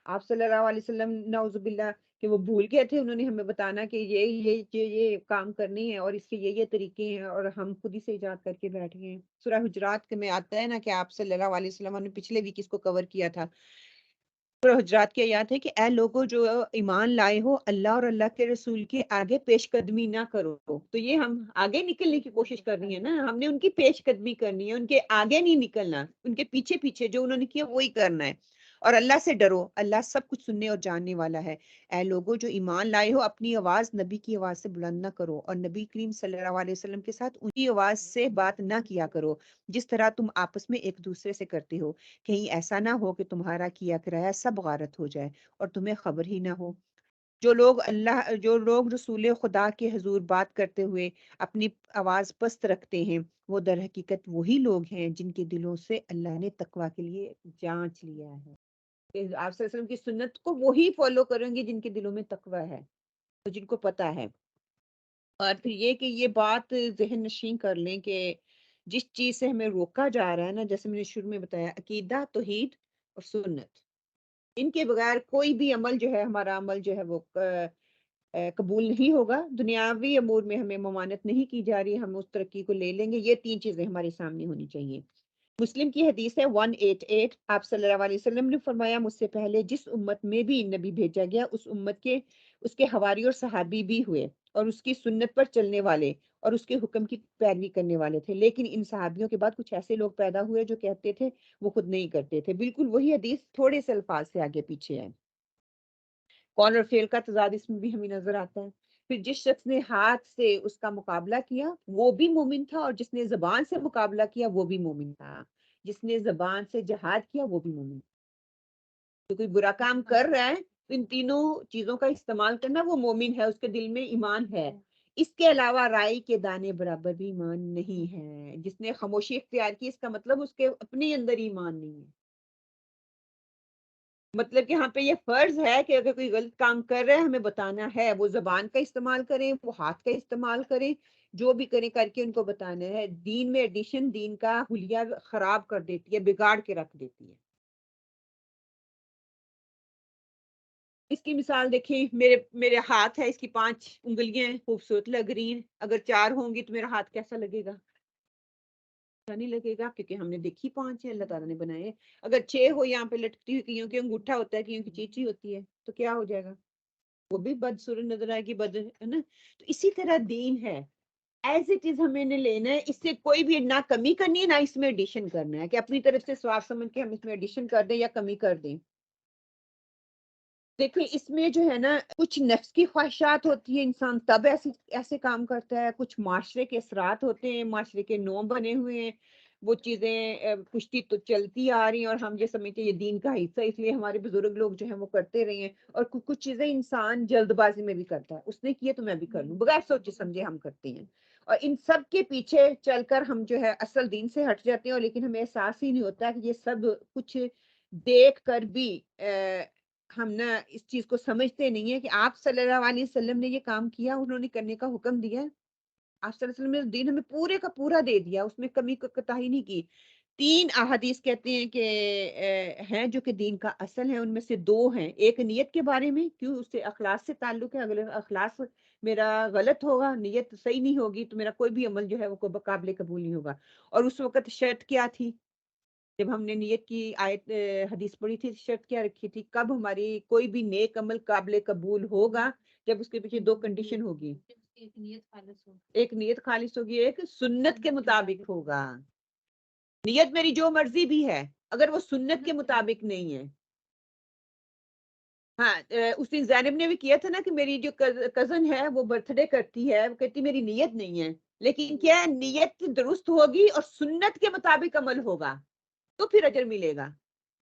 آپ صلی اللہ علیہ وسلم نعوذ باللہ کہ وہ بھول گئے تھے، انہوں نے ہمیں بتانا کہ یہ کام کرنی ہے اور اس کے یہ طریقے ہیں، اور ہم خود ہی سے ایجاد کر کے بیٹھ گئے ہیں. سورہ حجرات میں آتا ہے نا کہ آپ صلی اللہ علیہ وسلم نے پچھلے ویک اس کو کور کیا تھا. سورہ حجرات کی آیات ہے کہ اے لوگوں جو ایمان لائے ہو اللہ اور اللہ کے رسول کے آگے پیش قدمی نہ کرو. تو یہ ہم آگے نکلنے کی کوشش کر رہی ہیں نا، ہم نے ان کی پیش قدمی کرنی ہے، ان کے آگے نہیں نکلنا، ان کے پیچھے پیچھے جو انہوں نے کیا وہی کرنا ہے. اور اللہ سے ڈرو، اللہ سب کچھ سننے اور جاننے والا ہے. اے لوگوں جو ایمان لائے ہو اپنی آواز نبی کی آواز سے بلند نہ کرو، اور نبی کریم صلی اللہ علیہ وسلم کے ساتھ اونچی آواز سے بات نہ کیا کرو جس طرح تم آپس میں ایک دوسرے سے کرتے ہو، کہیں ایسا نہ ہو کہ تمہارا کیا کرایا سب غارت ہو جائے اور تمہیں خبر ہی نہ ہو. جو لوگ رسول خدا کے حضور بات کرتے ہوئے اپنی آواز پست رکھتے ہیں وہ در حقیقت وہی لوگ ہیں جن کے دلوں سے اللہ نے تقوی کے لیے جانچ لیا ہے. کہ آپ صلی اللہ علیہ وسلم کی سنت کو وہی فالو کریں گے جن کے دلوں میں تقوی ہے، تو جن کو پتا ہے. اور پھر یہ کہ یہ بات ذہن نشین کر لیں کہ جس چیز سے ہمیں روکا جا رہا ہے نا، جیسے میں نے شروع میں بتایا، عقیدہ، توحید اور سنت، ان کے بغیر کوئی بھی عمل جو ہے، ہمارا عمل جو ہے وہ قبول نہیں ہوگا. دنیاوی امور میں ہمیں ممانعت نہیں کی جا رہی، ہم اس ترقی کو لے لیں گے. یہ تین چیزیں ہمارے سامنے ہونی چاہیے. مسلم کی حدیث ہے 188، آپ صلی اللہ علیہ وسلم نے فرمایا مجھ سے پہلے جس امت میں بھی نبی بھیجا گیا اس امت کے اس کے حواری اور صحابی بھی ہوئے اور اس کی سنت پر چلنے والے اور اس کے حکم کی پیروی کرنے والے تھے، لیکن ان صحابیوں کے بعد کچھ ایسے لوگ پیدا ہوئے جو کہتے تھے وہ خود نہیں کرتے تھے. بالکل وہی حدیث تھوڑے سے الفاظ سے آگے پیچھے ہے. قول اور فعل کا تضاد اس میں بھی ہمیں نظر آتا ہے. پھر جس شخص نے ہاتھ سے اس کا مقابلہ کیا وہ بھی مومن تھا، اور جس نے زبان سے مقابلہ کیا وہ بھی مومن تھا. جس نے زبان سے جہاد کیا وہ بھی مومن تھا. تو کوئی برا کام کر رہا ہے تو ان تینوں چیزوں کا استعمال کرنا، وہ مومن ہے، اس کے دل میں ایمان ہے. اس کے علاوہ رائی کے دانے برابر بھی ایمان نہیں ہے. جس نے خاموشی اختیار کی اس کا مطلب اس کے اپنے اندر ایمان نہیں ہے. مطلب کہ یہاں پہ یہ فرض ہے کہ اگر کوئی غلط کام کر رہا ہے ہمیں بتانا ہے، وہ زبان کا استعمال کریں، وہ ہاتھ کا استعمال کریں، جو بھی کریں کر کے ان کو بتانا ہے. دین میں ایڈیشن دین کا حلیہ خراب کر دیتی ہے، بگاڑ کے رکھ دیتی ہے. اس کی مثال دیکھیں، میرے ہاتھ ہے، اس کی 5 انگلیاں ہیں، خوبصورت لگ رہی ہیں. اگر 4 ہوں گی تو میرا ہاتھ کیسا لگے گا؟ اچھا نہیں لگے گا، کیونکہ ہم نے دیکھی 5 ہیں، اللہ تعالیٰ نے بنائے. اگر 6 ہو یہاں پہ لٹکتی ہوئی، کیوں کہ انگوٹھا ہوتا ہے، کیوں کہ چیچی ہوتی ہے، تو کیا ہو جائے گا؟ وہ بھی بدصورت نظر آئے گی، بد ہے نا. تو اسی طرح دین ہے، ایز اٹ از ہمیں نے لینا ہے. اس سے کوئی بھی نہ کمی کرنی ہے نہ اس میں ایڈیشن کرنا ہے کہ اپنی طرف سے سواب سمجھ کے ہم اس میں ایڈیشن کر دیں یا کمی کر دیں. دیکھیں اس میں جو ہے نا کچھ نفس کی خواہشات ہوتی ہیں، انسان تب ایسے کام کرتا ہے. کچھ معاشرے کے اثرات ہوتے ہیں، معاشرے کے نوم بنے ہوئے ہیں، وہ چیزیں پشتی تو چلتی آ رہی ہیں اور ہم یہ سمجھتے ہیں یہ دین کا حصہ، اس لیے ہمارے بزرگ لوگ جو ہیں وہ کرتے رہے ہیں. اور کچھ چیزیں انسان جلد بازی میں بھی کرتا ہے، اس نے کیے تو میں بھی کر لوں، بغیر سوچے سمجھے ہم کرتے ہیں. اور ان سب کے پیچھے چل کر ہم جو ہے اصل دین سے ہٹ جاتے ہیں، اور لیکن ہمیں احساس ہی نہیں ہوتا کہ یہ سب کچھ دیکھ کر بھی ہم نا اس چیز کو سمجھتے نہیں ہیں کہ آپ صلی اللہ علیہ وسلم نے یہ کام کیا، انہوں نے کرنے کا حکم دیا. آپ صلی اللہ علیہ وسلم نے دین ہمیں پورے کا پورا دے دیا، اس میں کمی کوتاہی نہیں کی. 3 احادیث کہتے ہیں کہ ہیں جو کہ دین کا اصل ہے، ان میں سے 2 ہیں. ایک نیت کے بارے میں، کیوں اس سے اخلاص سے تعلق ہے. اگر اخلاص میرا غلط ہوگا، نیت صحیح نہیں ہوگی تو میرا کوئی بھی عمل جو ہے وہ قابل قبول نہیں ہوگا. اور اس وقت شرط کیا تھی جب ہم نے نیت کی آیت حدیث پڑھی تھی؟ شرط کیا رکھی تھی؟ کب ہماری کوئی بھی نیک عمل قابل قبول ہوگا؟ جب اس کے پیچھے 2 کنڈیشن ہوگی. ایک نیت خالص ہوگی، ایک سنت کے مطابق ہوگا. نیت میری جو مرضی بھی ہے، اگر وہ سنت کے مطابق نہیں ہے. ہاں اس دن زینب نے بھی کیا تھا نا کہ میری جو کزن ہے وہ برتھ ڈے کرتی ہے، وہ کہتی میری نیت نہیں ہے، لیکن کیا ہے نیت درست ہوگی اور سنت کے مطابق عمل ہوگا تو پھر اجر ملے گا.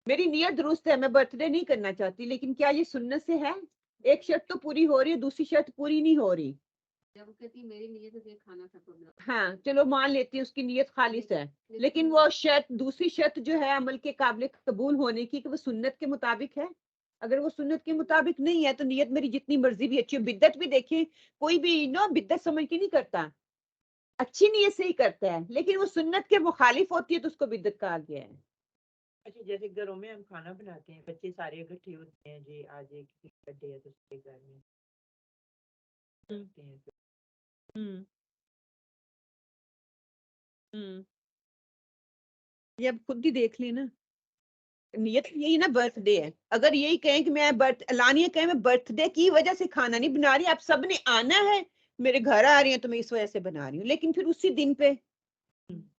میری نیت درست ہے، میں برتھ ڈے نہیں کرنا چاہتی، لیکن کیا یہ سنت سے ہے؟ ایک شرط تو پوری ہو رہی ہے، دوسری شرط پوری نہیں ہو رہی. جب وہ کہتی میری نیت ہے کھانا تھا، ہاں چلو مان لیتی ہوں اس کی نیت خالص ہے، لیکن وہ شرط دوسری شرط جو ہے عمل کے قابل قبول ہونے کی کہ وہ سنت کے مطابق ہے. اگر وہ سنت کے مطابق نہیں ہے تو نیت میری جتنی مرضی بھی اچھی ہو. بدعت بھی دیکھیں، کوئی بھی بدعت سمجھ کے نہیں کرتا، اچھی نیت سے ہی کرتا ہے، لیکن وہ سنت کے مخالف ہوتی ہے تو اس کو بدعت کہا گیا ہے. اچھا جیسے گھروں میں ہم کھانا بناتے ہیں، بچے سارے اکٹھے ہوتے ہیں، جی آج ایک کی برتھ ڈے ہے تو اس کے گھر میں کرتے ہیں. یہ اب خود ہی دیکھ لیں نا. نیت یہی نا برتھ ڈے ہے. اگر یہی کہیں کہ میں اعلانیہ کہیں میں برتھ ڈے کی وجہ سے کھانا نہیں بنا رہی, آپ سب نے آنا ہے, میرے گھر آ رہی ہیں تو میں اس وجہ سے بنا رہی ہوں, لیکن پھر اسی دن پہ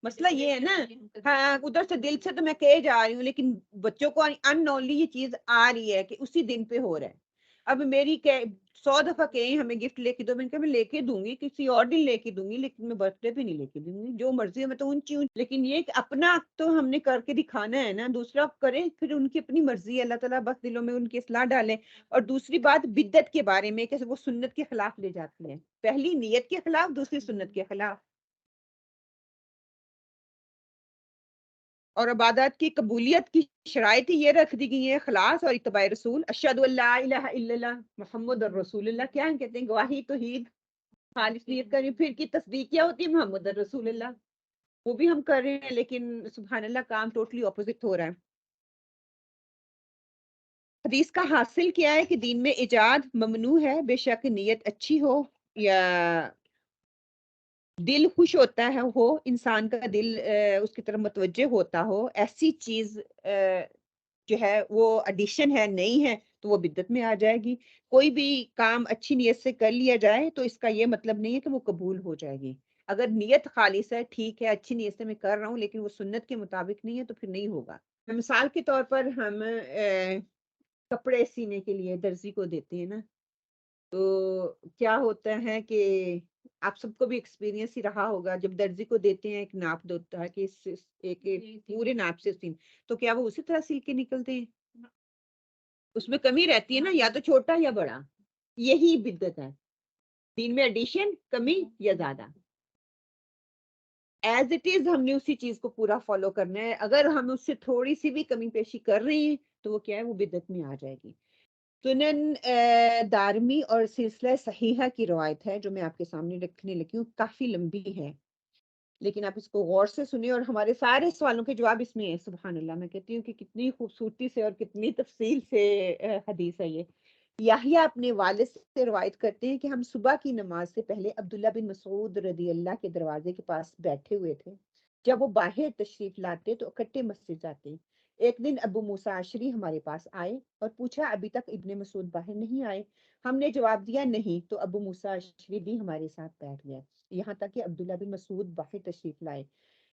مسئلہ یہ ہے نا. ہاں ادھر سے دل سے تو میں کہے جا رہی ہوں, لیکن بچوں کو ان نونلی یہ چیز آ رہی ہے کہ اسی دن پہ ہو رہا ہے. اب میری 100 دفعہ کہیں ہمیں گفٹ لے کے دو, میں نے کہا میں لے کے دوں گی, کسی اور دن لے کے دوں گی, لیکن میں برتھ ڈے پہ نہیں لے کے دوں گی, جو مرضی ہے میں تو اونچی ہوں. لیکن یہ کہ اپنا تو ہم نے کر کے دکھانا ہے نا, دوسرا کریں پھر ان کی اپنی مرضی ہے, اللہ تعالیٰ بس دلوں میں ان کی اصلاح ڈالیں. اور دوسری بات بدعت کے بارے میں کہ وہ سنت کے خلاف لے جاتی ہے, پہلی نیت کے خلاف, دوسری سنت کے خلاف. اور عبادات کی قبولیت کی شرائط یہ رکھ دی گئی ہیں, خلاص اور اتباع رسول. اشہد ان لا الہ الا اللہ محمد الرسول اللہ, کیا کہتے ہیں, گواہی توحید, خالص نیت کریں. پھر کی تصدیق کیا ہوتی ہے, محمد الرسول اللہ, وہ بھی ہم کر رہے ہیں, لیکن سبحان اللہ کام ٹوٹلی اپوزٹ ہو رہا ہے. حدیث کا حاصل کیا ہے کہ دین میں ایجاد ممنوع ہے, بے شک نیت اچھی ہو یا دل خوش ہوتا ہے, ہو انسان کا دل اس کی طرف متوجہ ہوتا ہو, ایسی چیز جو ہے وہ ایڈیشن ہے, نہیں ہے, تو وہ بدعت میں آ جائے گی. کوئی بھی کام اچھی نیت سے کر لیا جائے تو اس کا یہ مطلب نہیں ہے کہ وہ قبول ہو جائے گی. اگر نیت خالص ہے, ٹھیک ہے, اچھی نیت سے میں کر رہا ہوں, لیکن وہ سنت کے مطابق نہیں ہے تو پھر نہیں ہوگا. مثال کے طور پر ہم کپڑے سینے کے لیے درزی کو دیتے ہیں نا, تو کیا ہوتا ہے کہ آپ سب کو بھی ایکسپیرینس ہی رہا ہوگا, جب درزی کو دیتے ہیں ایک ناپ ہوتا ہے کہ ایک پورے ناپ سے سین, تو کیا وہ اسی طرح سل کے نکلتے ہیں؟ اس میں کمی رہتی ہے نا, یا تو چھوٹا یا بڑا. یہی بدعت ہے, دین میں ایڈیشن, کمی یا زیادہ. ایز اٹ از ہم نے اسی چیز کو پورا فالو کرنا ہے. اگر ہم اس سے تھوڑی سی بھی کمی پیشی کر رہے ہیں تو وہ کیا ہے, وہ بدعت میں آ جائے گی. سنن دارمی اور سلسلہ صحیحہ کی روایت ہے جو میں آپ کے سامنے رکھنے لگی ہوں, کافی لمبی ہے, لیکن آپ اس کو غور سے سنیں اور ہمارے سارے سوالوں کے جواب اس میں ہے. سبحان اللہ, میں کہتی ہوں کہ کتنی خوبصورتی سے اور کتنی تفصیل سے حدیث ہے یہ. یحییٰ اپنے والد سے روایت کرتے ہیں کہ ہم صبح کی نماز سے پہلے عبداللہ بن مسعود رضی اللہ کے دروازے کے پاس بیٹھے ہوئے تھے. جب وہ باہر تشریف لاتے تو اکٹھے مسجد جاتے. ایک دن ابو موسیٰ اشعری ہمارے پاس آئے اور پوچھا ابھی تک ابن مسعود باہر نہیں آئے. ہم نے جواب دیا نہیں, تو ابو موسیٰ اشعری بھی ہمارے ساتھ بیٹھ گیا, یہاں تک کہ عبداللہ بن مسعود باہر تشریف لائے.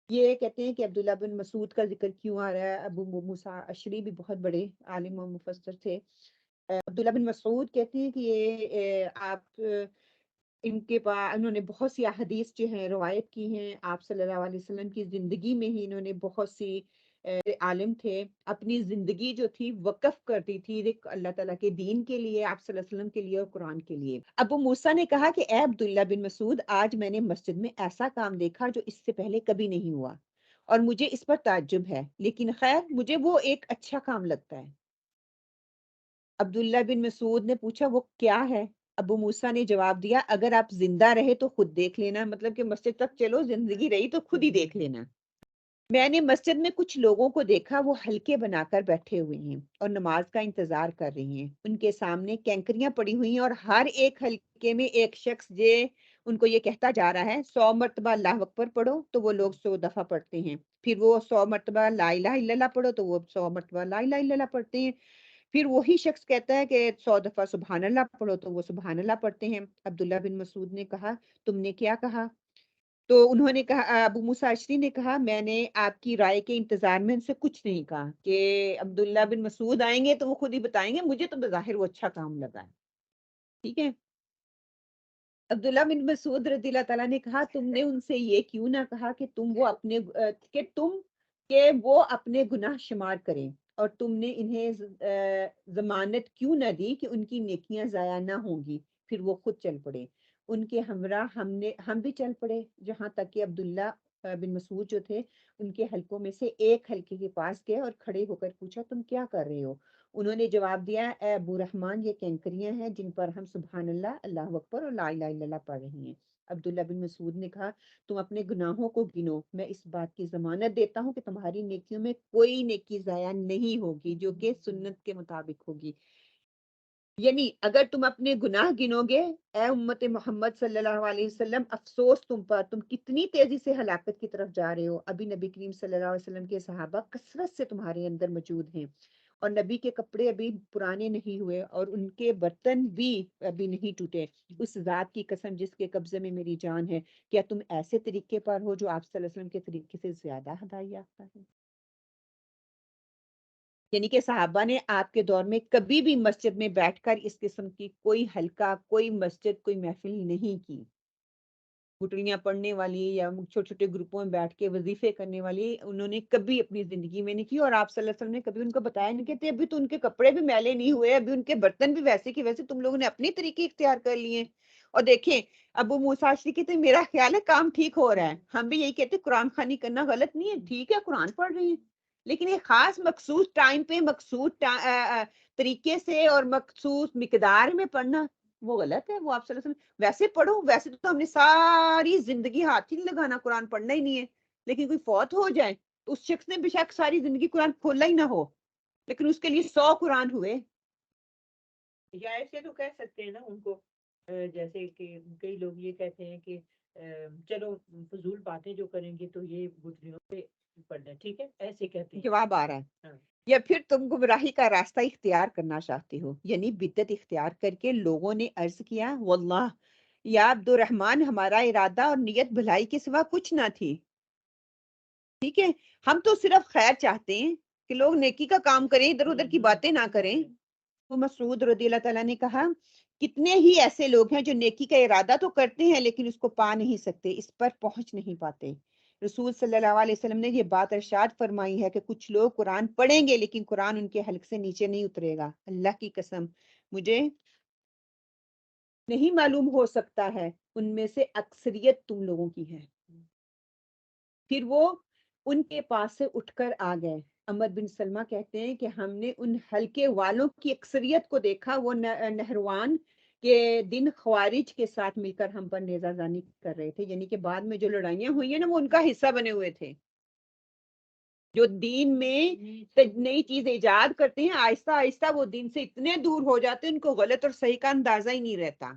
یہ کہتے ہیں کہ عبداللہ بن مسعود کا ذکر کیوں آ رہا ہے, ابو موسیٰ اشعری بھی بہت بڑے عالم و مفسر تھے. عبداللہ بن مسعود کہتے ہیں کہ یہ آپ ان کے پاس انہوں نے بہت سی احادیث جو ہیں روایت کی ہیں. آپ صلی اللہ علیہ وسلم کی زندگی میں ہی انہوں نے بہت سی عالم تھے, اپنی زندگی جو تھی وقف کر دی تھی اللہ تعالیٰ کے دین کے لیے, آپ صلی اللہ علیہ وسلم کے لیے اور قرآن کے لیے. ابو موسیٰ نے کہا کہ اے عبداللہ بن مسعود, آج میں نے مسجد میں ایسا کام دیکھا جو اس سے پہلے کبھی نہیں ہوا, اور مجھے اس پر تعجب ہے, لیکن خیر مجھے وہ ایک اچھا کام لگتا ہے. عبداللہ بن مسعود نے پوچھا وہ کیا ہے؟ ابو موسیٰ نے جواب دیا, اگر آپ زندہ رہے تو خود دیکھ لینا, مطلب کہ مسجد تک چلو, زندگی رہی تو خود ہی دیکھ لینا. میں نے مسجد میں کچھ لوگوں کو دیکھا, وہ حلقے بنا کر بیٹھے ہوئے ہیں اور نماز کا انتظار کر رہی ہیں. ان کے سامنے کینکریاں پڑی ہوئی ہیں, اور ہر ایک حلقے میں ایک شخص ان کو یہ کہتا جا رہا ہے 100 مرتبہ اللہ اکبر پڑھو, تو وہ لوگ 100 دفعہ پڑھتے ہیں. پھر وہ 100 مرتبہ لا الہ الا اللہ پڑھو, تو وہ 100 مرتبہ لا الہ الا اللہ پڑھتے ہیں. پھر وہی شخص کہتا ہے کہ 100 دفعہ سبحان اللہ پڑھو, تو وہ سبحان اللہ پڑھتے ہیں. عبداللہ بن مسعود نے کہا تم نے کیا کہا؟ تو انہوں نے کہا, ابو موسیٰ اشعری نے کہا, میں نے آپ کی رائے کے انتظار میں ان سے کچھ نہیں کہا, کہ عبداللہ بن مسعود آئیں گے تو وہ خود ہی بتائیں گے, مجھے تو بظاہر وہ اچھا کام لگا ہے. ٹھیک ہے. عبداللہ بن مسعود رضی اللہ تعالیٰ نے کہا تم نے ان سے یہ کیوں نہ کہا کہ وہ اپنے گناہ شمار کریں, اور تم نے انہیں ضمانت کیوں نہ دی کہ ان کی نیکیاں ضائع نہ ہوں گی. پھر وہ خود چل پڑے. ان کے ہمراہ ہم بھی چل پڑے, جہاں تک کہ عبداللہ بن مسعود جو تھے ان کے حلقوں میں سے ایک حلقے کے پاس گئے اور کھڑے ہو کر پوچھا تم کیا کر رہے ہو؟ انہوں نے جواب دیا, اے ابو رحمان, یہ کینکریاں ہیں جن پر ہم سبحان اللہ, اللہ اکبر اور لا الہ الا اللہ پڑھ رہے ہیں. عبداللہ بن مسعود نے کہا تم اپنے گناہوں کو گنو, میں اس بات کی ضمانت دیتا ہوں کہ تمہاری نیکیوں میں کوئی نیکی ضائع نہیں ہوگی جو کہ سنت کے مطابق ہوگی. یعنی اگر تم اپنے گناہ گنو گے اے امت محمد صلی اللہ علیہ وسلم، افسوس تم پر، تم کتنی تیزی سے ہلاکت کی طرف جا رہے ہو۔ ابھی نبی کریم صلی اللہ علیہ وسلم کے صحابہ کثرت سے تمہارے اندر موجود ہیں، اور نبی کے کپڑے ابھی پرانے نہیں ہوئے اور ان کے برتن بھی ابھی نہیں ٹوٹے۔ اس ذات کی قسم جس کے قبضے میں میری جان ہے، کیا تم ایسے طریقے پر ہو جو آپ صلی اللہ علیہ وسلم کے طریقے سے زیادہ ہدایت یافتہ ہے؟ یعنی کہ صحابہ نے آپ کے دور میں کبھی بھی مسجد میں بیٹھ کر اس قسم کی کوئی حلقہ، کوئی مسجد، کوئی محفل نہیں کی۔ گٹڑیاں پڑھنے والی یا چھوٹے چھوٹے گروپوں میں بیٹھ کے وظیفے کرنے والی انہوں نے کبھی اپنی زندگی میں نہیں کی، اور آپ صلی اللہ علیہ وسلم نے کبھی ان کو بتایا نہیں کہ ابھی تو ان کے کپڑے بھی میلے نہیں ہوئے، ابھی ان کے برتن بھی ویسے کے ویسے، تم لوگوں نے اپنی طریقے اختیار کر لیے۔ اور دیکھیں ابو موسیٰ اشعری کہتے ہیں میرا خیال ہے کام ٹھیک ہو رہا ہے، ہم بھی یہی کہتے ہیں قرآن خوانی کرنا غلط نہیں ہے، ٹھیک ہے قرآن پڑھ رہے ہیں، لیکن یہ خاص مخصوص ٹائم پہ مخصوص طریقے سے اور مخصوص مقدار میں پڑھنا وہ غلط ہے۔ وہ آپ صلی اللہ علیہ وسلم ویسے پڑھو، ویسے تو ہم نے ساری زندگی ہاتھ ہی نہیں لگانا، قرآن پڑھنا ہی نہیں ہے، لیکن کوئی فوت ہو جائے تو اس شخص نے بے شک ساری زندگی قرآن کھولا ہی نہ ہو، لیکن اس کے لیے 100 قرآن ہوئے۔ یا ایسے تو کہہ سکتے ہیں نا ان کو، جیسے کہ کئی لوگ یہ کہتے ہیں کہ چلو فضول باتیں جو کریں گے تو یہ گٹھلیوں پہ پڑ جائیں، ٹھیک ہے ایسے کہتے ہیں۔ جواب آ رہا ہے، ہاں یا پھر تم گمراہی کا راستہ اختیار کرنا چاہتے ہو، یعنی بدعت اختیار کر کے لوگوں نے عرض کیا واللہ یا عبد الرحمن ہمارا ارادہ اور نیت بھلائی کے سوا کچھ نہ تھی، ٹھیک ہے، ہم تو صرف خیر چاہتے ہیں کہ لوگ نیکی کا کام کریں، ادھر ادھر کی باتیں نہ کریں۔ تو مسعود رضی اللہ تعالیٰ نے کہا کتنے ہی ایسے لوگ ہیں جو نیکی کا ارادہ تو کرتے ہیں لیکن اس کو پا نہیں سکتے، اس پر پہنچ نہیں پاتے۔ رسول صلی اللہ علیہ وسلم نے یہ بات ارشاد فرمائی ہے کہ کچھ لوگ قرآن پڑھیں گے لیکن قرآن ان کے حلق سے نیچے نہیں اترے گا۔ اللہ کی قسم مجھے نہیں معلوم ہو سکتا ہے ان میں سے اکثریت تم لوگوں کی ہے۔ پھر وہ ان کے پاس سے اٹھ کر آ گئے۔ عمر بن سلمہ کہتے ہیں کہ ہم نے ان حلقے والوں کی اکثریت کو دیکھا، وہ نہروان کے دن خوارج کے ساتھ مل کر ہم پر نیزہ زانی کر رہے تھے، یعنی کہ بعد میں جو لڑائیاں ہوئی ہیں نا وہ ان کا حصہ بنے ہوئے تھے، جو دین میں نئی چیز ایجاد کرتے ہیں آہستہ آہستہ وہ دین سے اتنے دور ہو جاتے ہیں ان کو غلط اور صحیح کا اندازہ ہی نہیں رہتا۔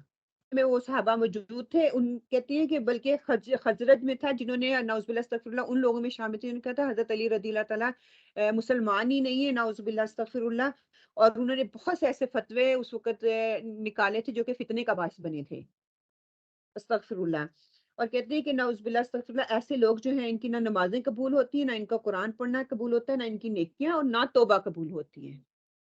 میں وہ صحابہ موجود تھے، ان کہتی ہیں کہ بلکہ خزرج میں تھا جنہوں نے نعوذ باللہ استغفر اللہ، ان لوگوں میں شامل تھے، ان کا تھا حضرت علی رضی اللہ تعالیٰ مسلمان ہی نہیں ہے نعوذ باللہ استغفر اللہ، اور انہوں نے بہت سے ایسے فتوے اس وقت نکالے تھے جو کہ فتنے کا باعث بنے تھے، استغفر اللہ۔ اور کہتے ہیں کہ نعوذ باللہ استغفر اللہ ایسے لوگ جو ہیں ان کی نہ نمازیں قبول ہوتی ہیں، نہ ان کا قرآن پڑھنا قبول ہوتا ہے، نہ ان کی نیکیاں اور نہ توبہ قبول ہوتی ہیں۔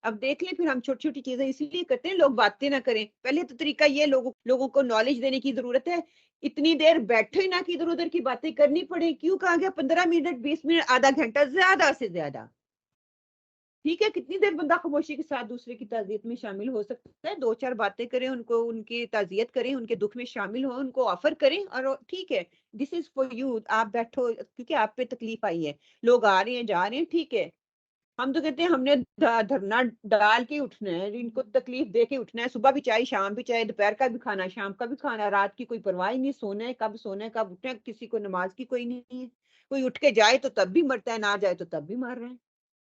اب دیکھ لیں پھر ہم چھوٹی چھوٹی چیزیں اسی لیے کرتے ہیں لوگ باتیں نہ کریں، پہلے تو طریقہ یہ لوگوں کو نالج دینے کی ضرورت ہے، اتنی دیر بیٹھے نہ کہ ادھر ادھر کی باتیں کرنی پڑے، کیوں کہا گیا 15 منٹ 20 منٹ آدھا گھنٹہ زیادہ سے زیادہ، ٹھیک ہے، کتنی دیر بندہ خاموشی کے ساتھ دوسرے کی تعزیت میں شامل ہو سکتا ہے، 2 4 باتیں کریں، ان کو ان کی تعزیت کریں، ان کے دکھ میں شامل ہوں، ان کو آفر کریں، اور ٹھیک ہے دس از فار یو، آپ بیٹھو کیونکہ آپ پہ تکلیف آئی ہے، لوگ آ رہے ہیں جا رہے ہیں، ٹھیک ہے، ہم تو کہتے ہیں ہم نے دھرنا ڈال کے اٹھنا ہے، ان کو تکلیف دے کے اٹھنا ہے، صبح بھی چاہے شام بھی چاہے، دوپہر کا بھی کھانا شام کا بھی کھانا، رات کی کوئی پرواہ نہیں، سونا ہے کب اٹھنا ہے، کسی کو نماز کی کوئی نہیں ہے، کوئی اٹھ کے جائے تو تب بھی مرتا ہے، نہ جائے تو تب بھی مر رہے ہیں،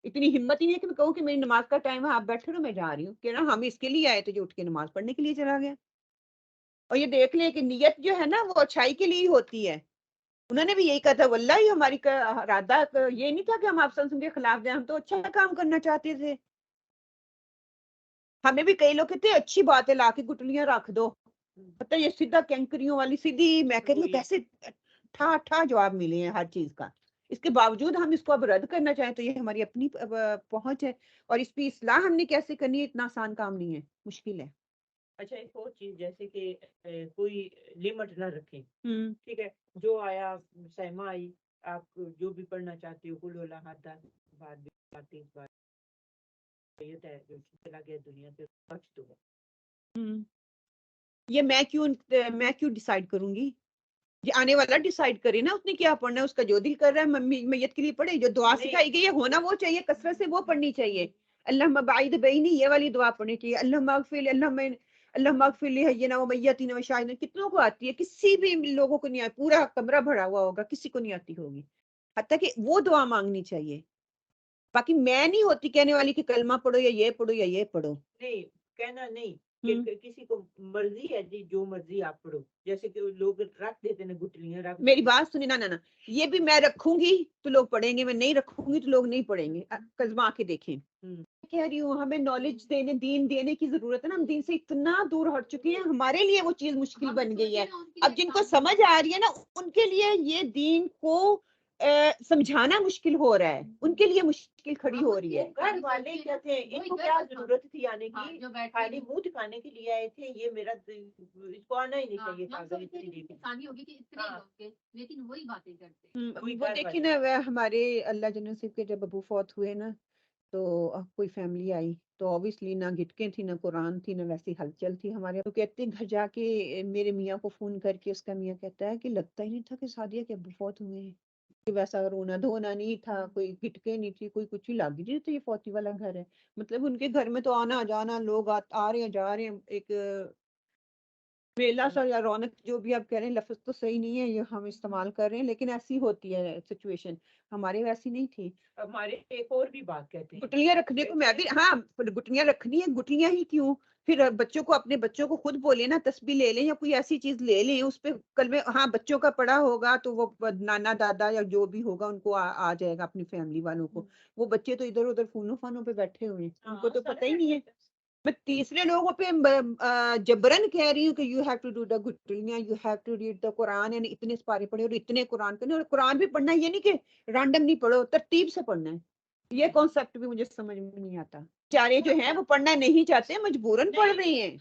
اتنی ہمت ہی نہیں ہے کہ میں کہوں کہ میری نماز کا ٹائم ہے آپ بیٹھے رہو میں جا رہی ہوں، کہ نا ہم اس کے لیے آئے تھے جو اٹھ کے نماز پڑھنے کے لیے چلا گیا۔ اور یہ دیکھ لیں کہ نیت جو ہے نا وہ اچھائی کے لیے ہی ہوتی ہے، انہوں نے بھی یہی کہا تھا واللہ ہی ہماری ارادہ یہ نہیں تھا کہ ہم آپ صلی اللہ علیہ وسلم کے خلاف جائیں، ہم تو اچھا کام کرنا چاہتے تھے۔ ہمیں بھی کئی لوگ کہتے ہیں اچھی بات ہے لا کے گٹلیاں رکھ دو، پتہ یہ سیدھا کینکریوں والی سیدھی، میں کہتی ہوں کیسے ٹھا ٹھا جواب ملے ہیں ہر چیز کا، اس کے باوجود ہم اس کو اب رد کرنا چاہیں تو یہ ہماری اپنی پہنچ ہے، اور اس کی اصلاح ہم نے کیسے کرنی ہے اتنا آسان کام نہیں ہے، مشکل ہے۔ اچھا ایک اور چیز جیسے کہ کوئی لمٹ نہ رکھے، ٹھیک ہے، جو آیا سیما آئی، آپ جو بھی پڑھنا چاہتے ہو قل اللہ احد، 10 بار 20 بار 30 بار، یہ ہے جو چلا گیا دنیا سے بچ تو ہے۔ یہ میں کیوں ڈیسائیڈ کروں گی، یہ آنے والا ڈیسائیڈ کرے نا اس نے کیا پڑھنا ہے، اس کا جو دل کر رہا ہے میت کے لیے پڑھے، جو دعا نہیں سکھائی گئی ہے ہونا وہ چاہیے، کثرت سے وہ پڑھنی چاہیے، اللہم باعد بینی یہ والی دعا پڑھنی چاہیے، اللہم اغفر لی حینا و میتنا و شاہدنا، کتنوں کو آتی ہے، کسی بھی لوگوں کو نہیں آتی، پورا کمرہ بھرا ہوا ہوگا کسی کو نہیں آتی ہوگی، حتیٰ کہ وہ دعا مانگنی چاہیے، باقی میں نہیں ہوتی کہنے والی کہ کلمہ پڑھو یا یہ پڑھو یا یہ پڑھو۔ نہیں کہنا نہیں کہ کسی کو مرضی ہے جی جو مرضی آپ پڑھو، جیسے کہ لوگ رکھ دیتے ہیں گٹلیاں رکھ میری بات سنی نا یہ بھی میں رکھوں گی تو لوگ پڑھیں گے، میں نہیں رکھوں گی تو لوگ نہیں پڑھیں گے. کزما کے دیکھیں کہہ رہی ہوں ہمیں نالج دینے دین دینے کی ضرورت ہے نا. ہم دین سے اتنا دور ہٹ چکے ہیں، ہمارے لیے وہ چیز مشکل بن گئی ہے. اب جن کو سمجھ آ رہی ہے نا ان کے لیے یہ دین کو سمجھانا مشکل ہو رہا ہے، ان کے لیے مشکل کھڑی ہو رہی ہے. گھر والے کیا تھے، ان کو کیا ضرورت تھی آنے کی، خالی منہ دکھانے کے لیے آئے تھے. یہ میرا اس کو آنا ہی نہیں چاہیے تھا. اگر اتنی لیکن وہی باتیں کرتے وہ دیکھیں نا ہمارے اللہ جل نصیب کے جب ابو فوت ہوئے نا تو کوئی فیملی آئی تو اوبیسلی نہ گٹکیں تھی نہ قرآن تھی نہ ویسی ہلچل تھی. ہمارے تو کہتے ہیں گھر جا کے میرے میاں کو فون کر کے اس کا میاں کہتا ہے کہ لگتا ہی نہیں تھا کہ سعدیہ کے ابو فوت ہوئے ہیں، کہ ویسا رونا دھونا نہیں تھا، کوئی گٹکیں نہیں تھی، کوئی کچھ ہی لگ ہی نہیں تھی. یہ فوتی والا گھر ہے. مطلب ان کے گھر میں تو آنا جانا لوگ آ رہے ہیں جا رہے ہیں، ایک میلہ سا یا رونق جو بھی آپ کہہ رہے ہیں، لفظ تو صحیح نہیں ہے یہ ہم استعمال کر رہے ہیں، لیکن ایسی ہوتی ہے سچویشن. ہمارے ویسی نہیں تھی. ہمارے ایک اور بھی بات کہتے ہیں گٹلیاں رکھنے کو میں بھی ہاں گٹلیاں رکھنی ہے، گٹلیاں ہی کیوں، پھر بچوں کو اپنے بچوں کو خود بولے نا تسبیح لے لیں یا کوئی ایسی چیز لے لیں اس پہ کلمے. ہاں بچوں کا پڑا ہوگا تو وہ نانا دادا یا جو بھی ہوگا ان کو آ جائے گا اپنی فیملی والوں کو. وہ بچے تو ادھر ادھر فونوں فانوں پہ بیٹھے ہوئے ہیں، ان کو تو پتہ ہی نہیں ہے. میں تیسرے لوگوں پہ جبرن کہہ رہی ہوں کہ you have to do the گٹلیاں، you have to read the قرآن، یعنی اتنے سپارے پڑھے اور اتنے قرآن پڑھنے. اور قرآن بھی پڑھنا ہے یہ نہیں کہ رینڈم نہیں پڑھو، ترتیب سے پڑھنا ہے. یہ کانسیپٹ بھی مجھے سمجھ میں نہیں آتا. بیچارے جو ہیں وہ پڑھنا نہیں چاہتے، مجبوراً پڑھ رہے ہیں.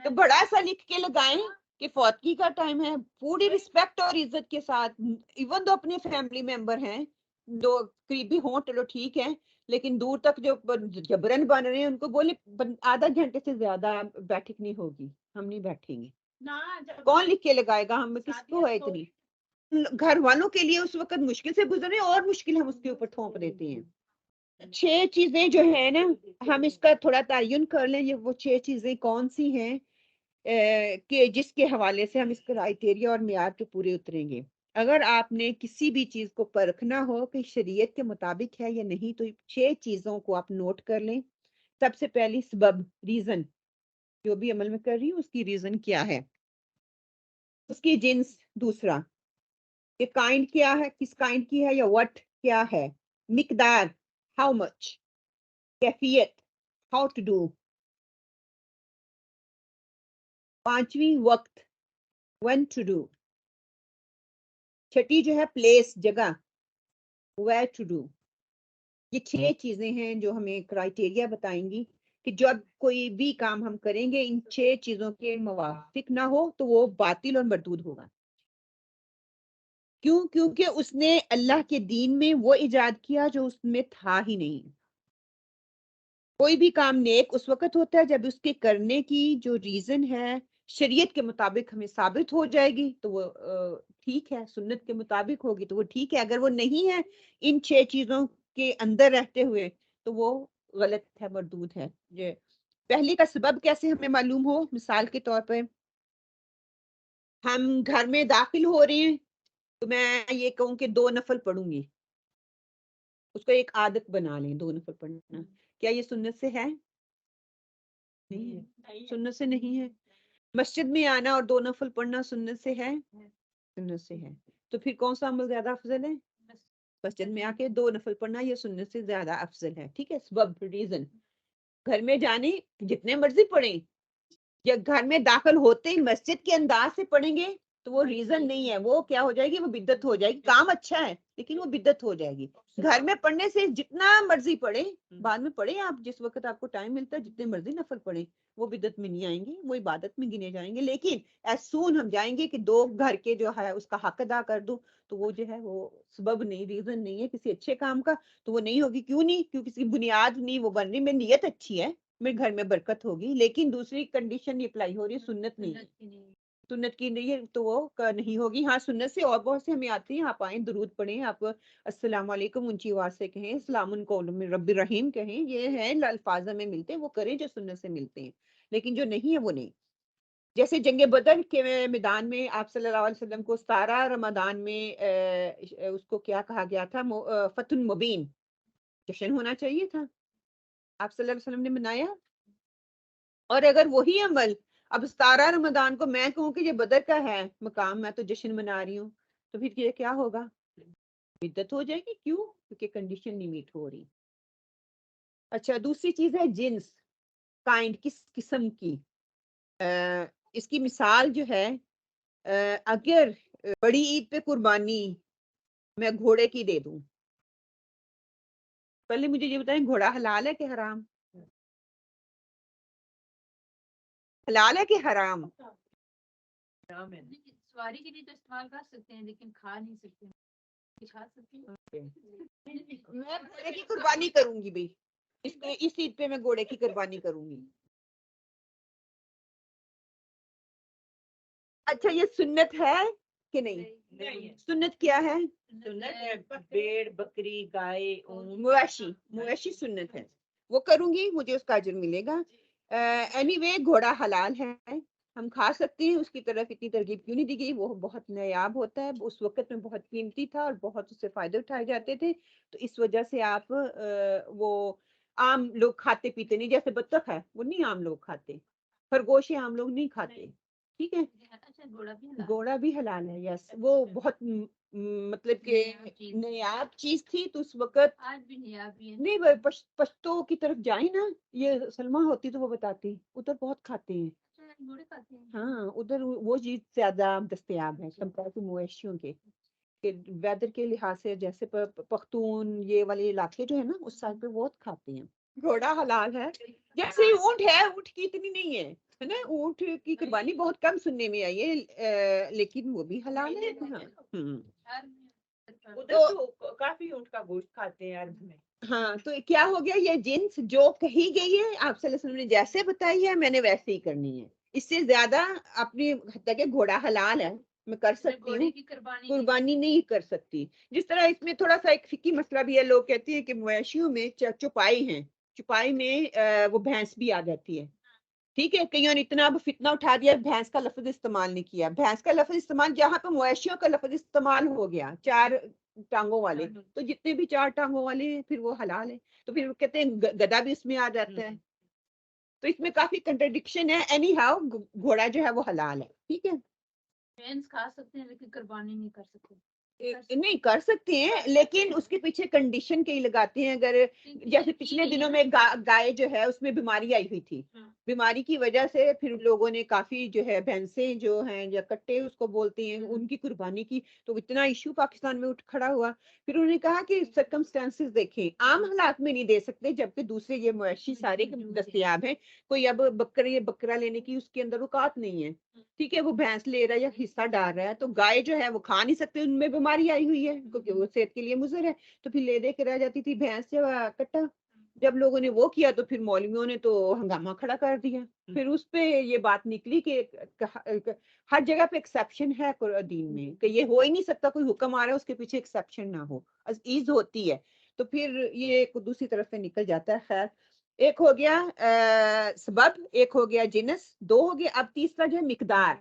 تو بڑا سا لکھ کے لگائیں کہ فوتگی کا ٹائم ہے، پوری رسپیکٹ اور عزت کے ساتھ، ایون دو اپنے فیملی ممبر ہیں، دو قریبی ہوں چلو ٹھیک ہے، لیکن دور تک جو جبرن بن رہے ہیں ان کو بولے آدھا گھنٹے سے زیادہ بیٹھک نہیں ہوگی، ہم نہیں بیٹھیں گے. کون لکھ کے لگائے گا؟ ہم کس کو ہے اتنی؟ گھر والوں کے لیے اس وقت مشکل سے گزرے اور مشکل ہم اس کے اوپر تھوپ دیتے ہیں. 6 چیزیں جو ہیں نا ہم اس کا تھوڑا تعین کر لیں. یہ وہ 6 چیزیں کون سی ہیں کہ جس کے حوالے سے ہم اس کرائٹیریا اور معیار کے پورے اتریں گے. اگر آپ نے کسی بھی چیز کو پرکھنا ہو کہ شریعت کے مطابق ہے یا نہیں تو 6 چیزوں کو آپ نوٹ کر لیں. سب سے پہلی سبب، ریزن، جو بھی عمل میں کر رہی ہوں اس کی ریزن کیا ہے. اس کی جنس دوسرا، کہ کائنڈ کیا ہے، کس کائنڈ کی ہے یا وٹ کیا ہے. مقدار، ہاؤ مچ. کیفیت، ہاؤ ٹو ڈو. پانچویں وقت، when to do. چھٹی جو ہے پلیس، جگہ، where to do. یہ 6 چیزیں ہیں جو ہمیں کرائٹیریا بتائیں گی کہ جب کوئی بھی کام ہم کریں گے ان 6 چیزوں کے موافق نہ ہو تو وہ باطل اور مردود ہوگا. کیوں؟ کیونکہ اس نے اللہ کے دین میں وہ ایجاد کیا جو اس میں تھا ہی نہیں. کوئی بھی کام نیک اس وقت ہوتا ہے جب اس کے کرنے کی جو ریزن ہے شریعت کے مطابق ہمیں ثابت ہو جائے گی تو وہ ٹھیک ہے، سنت کے مطابق ہوگی تو وہ ٹھیک ہے. اگر وہ نہیں ہے ان 6 چیزوں کے اندر رہتے ہوئے تو وہ غلط ہے، مردود ہے. یہ پہلی کا سبب کیسے ہمیں معلوم ہو؟ مثال کے طور پر ہم گھر میں داخل ہو رہے ہیں تو میں یہ کہوں کہ 2 نفل پڑھوں گی، اس کو ایک عادت بنا لیں 2 نفل پڑھنا. کیا یہ سنت سے ہے؟ نہیں ہے، سنت سے نہیں ہے. مسجد میں آنا اور 2 نفل پڑھنا سنت سے ہے؟ سنت سے ہے. تو پھر کون سا عمل زیادہ افضل ہے؟ مسجد میں آ کے 2 نفل پڑھنا یہ سنت سے زیادہ افضل ہے. ٹھیک ہے. سبب، ریزن. گھر میں جانے جتنے مرضی پڑھیں، یا گھر میں داخل ہوتے ہی مسجد کے انداز سے پڑھیں گے تو وہ ریزن نہیں ہے، وہ کیا ہو جائے گی؟ وہ بدعت ہو جائے گی. کام اچھا ہے لیکن وہ بدعت ہو جائے گی. گھر میں پڑھنے سے جتنا مرضی پڑھیں، بعد میں پڑھیں، آپ جس وقت آپ کو ٹائم ملتا ہے جتنے مرضی نفل پڑھیں، وہ بدعت میں نہیں آئیں گے، وہ عبادت میں گنے جائیں گے. لیکن ایز سون ہم جائیں گے کہ 2 گھر کے جو ہے اس کا حق ادا کر دوں تو وہ جو ہے وہ سبب نہیں، ریزن نہیں ہے کسی اچھے کام کا، تو وہ نہیں ہوگی. کیوں نہیں؟ کیوں کسی بنیاد نہیں وہ بن رہی. میری نیت اچھی ہے، میرے گھر میں برکت ہوگی، لیکن دوسری کنڈیشن یہ اپلائی ہو رہی ہے، سنت نہیں ہے، سنت کی نہیں ہے تو وہ نہیں ہوگی. ہاں سنت سے اور بہت سے ہمیں آتی ہیں. آپ آئیں، درود پڑھیں، آپ السلام علیکم اونچی آواز سے کہیں، السلام علیکم رب الرحیم کہیں، یہ ہے الفاظ میں ملتے ہیں وہ کریں جو سنت سے ملتے ہیں، لیکن جو نہیں ہے وہ نہیں. جیسے جنگ بدر کے میدان میں آپ صلی اللہ علیہ وسلم کو 17 رمضان میں اس کو کیا کہا گیا تھا؟ فتح مبین، جشن ہونا چاہیے تھا. آپ صلی اللہ علیہ وسلم نے بنایا؟ اور اگر وہی عمل اب 17 رمضان کو میں کہوں کہ یہ بدر کا ہے مقام، میں تو جشن منا رہی ہوں، تو پھر یہ کیا ہوگا؟ بدعت ہو جائے گی. کیوں؟ کیونکہ کنڈیشن نہیں میٹ ہو رہی. اچھا دوسری چیز ہے جنس، کائنڈ، کس قسم کی. اس کی مثال جو ہے اگر بڑی عید پہ قربانی میں گھوڑے کی دے دوں، پہلے مجھے یہ بتائیں گھوڑا حلال ہے کہ حرام؟ حلال ہے کہ حرام؟ سواری کے لیے تو استعمال کر سکتے ہیں لیکن کھا نہیں سکتے. کھا سکتے ہیں. میں گھوڑے کی قربانی کروں گی بھائی، اس عید پہ میں گھوڑے کی قربانی کروں گی. اچھا یہ سنت ہے کہ نہیں؟ نہیں ہے. سنت کیا ہے؟ سنت ہے بھیڑ بکری گائے اونٹ. مویشی سنت ہے، وہ کروں گی، مجھے اس کا اجر ملے گا. اینی وے گھوڑا حلال ہے، ہم کھا سکتے ہیں. اس کی طرف اتنی ترغیب کیوں نہیں دی گئی؟ وہ بہت نایاب ہوتا ہے، اس وقت میں بہت قیمتی تھا اور بہت اس سے فائدے اٹھائے جاتے تھے. تو اس وجہ سے آپ وہ عام لوگ کھاتے پیتے نہیں، جیسے بطخ ہے وہ نہیں عام لوگ کھاتے، خرگوش عام لوگ نہیں کھاتے. ٹھیک ہے، گھوڑا بھی حلال ہے. یس وہ بہت مطلب کہ نایاب چیز تھی تو اس وقت. آج بھی نیاب بھی ہے. نہیں پشتو کی طرف جائیں نا، یہ سلمہ ہوتی تو وہ بتاتی ادھر بہت کھاتے ہیں. گھوڑے کھاتے ہیں. ہاں ادھر وہ چیز زیادہ دستیاب ہے کمپیئر ٹو مویشیوں کے. ویدر کے لحاظ سے جیسے پختون یہ والے علاقے جو ہے نا اس سائڈ پہ بہت کھاتے ہیں. گھوڑا حلال ہے. جیسے اونٹ ہے، اونٹ کی اتنی نہیں ہے نا، اونٹ کی قربانی بہت کم سننے میں آئی ہے، لیکن وہ بھی حلال ہے. ادھر تو کافی اونٹ کا گوشت کھاتے ہیں عرب میں. ہاں تو کیا ہو گیا، یہ جنس جو کہی گئی ہے آپ صلی اللہ علیہ وسلم نے جیسے بتائی ہے میں نے ویسے ہی کرنی ہے. اس سے زیادہ اپنی حتیٰ کہ گھوڑا حلال ہے میں کر سکتی ہوں، قربانی نہیں کر سکتی. جس طرح اس میں تھوڑا سا ایک فقہی مسئلہ بھی ہے، لوگ کہتے ہیں کہ مویشیوں میں چپائی ہیں، چپائی میں وہ بھینس بھی آ جاتی ہے. ٹھیک ہے، کئیوں نے اتنا اب فتنہ اٹھا دیا، بھینس کا لفظ استعمال نہیں کیا. بھینس کا لفظ استعمال جہاں پہ مویشیوں کا لفظ استعمال ہو گیا، 4 ٹانگوں والے، تو جتنے بھی 4 ٹانگوں والے ہیں پھر وہ حلال ہے. تو پھر وہ کہتے ہیں گدھا بھی اس میں آ جاتا ہے. تو اس میں کافی کنٹرڈکشن ہے. اینی ہاؤ گھوڑا جو ہے وہ حلال ہے. ٹھیک ہے، بینس کھا سکتے ہیں لیکن قربانی نہیں کر سکتے. نہیں کر سکتے ہیں لیکن اس کے پیچھے کنڈیشن کئی لگاتے ہیں. اگر جیسے پچھلے دنوں میں گائے جو ہے اس میں بیماری آئی ہوئی تھی، بیماری کی وجہ سے پھر لوگوں نے کافی جو ہے بھینسیں جو ہیں یا کٹے اس کو بولتے ہیں ان کی قربانی کی، تو اتنا ایشو پاکستان میں اٹھ کھڑا ہوا. پھر انہوں نے کہا کہ سرکمسٹانسز دیکھیں، عام حالات میں نہیں دے سکتے جبکہ دوسرے یہ مویشی سارے دستیاب ہیں. کوئی اب بکرا لینے کی اس کے اندر رکاوٹ نہیں ہے. ٹھیک ہے، وہ بھینس لے رہا ہے یا حصہ ڈال رہا ہے، تو گائے جو ہے وہ کھا نہیں سکتے، ان میں بیماری آئی ہوئی ہے کیونکہ وہ صحت کے لیے مضر ہے. تو پھر لے دے کے رہ جاتی تھی بھینس یا کٹا. جب لوگوں نے وہ کیا تو پھر مولویوں نے تو ہنگامہ کھڑا کر دیا. پھر اس پہ یہ بات نکلی کہ ہر جگہ پہ ایکسیپشن ہے دین میں، کہ یہ ہو ہی نہیں سکتا کوئی حکم آ رہا ہے اس کے پیچھے ایکسیپشن نہ ہو، ایز ہوتی ہے. تو پھر یہ ایک دوسری طرف سے نکل جاتا ہے. خیر، ایک ہو گیا سبب، ایک ہو گیا جنس، 2 ہو گیا. اب تیسرا جو ہے مقدار.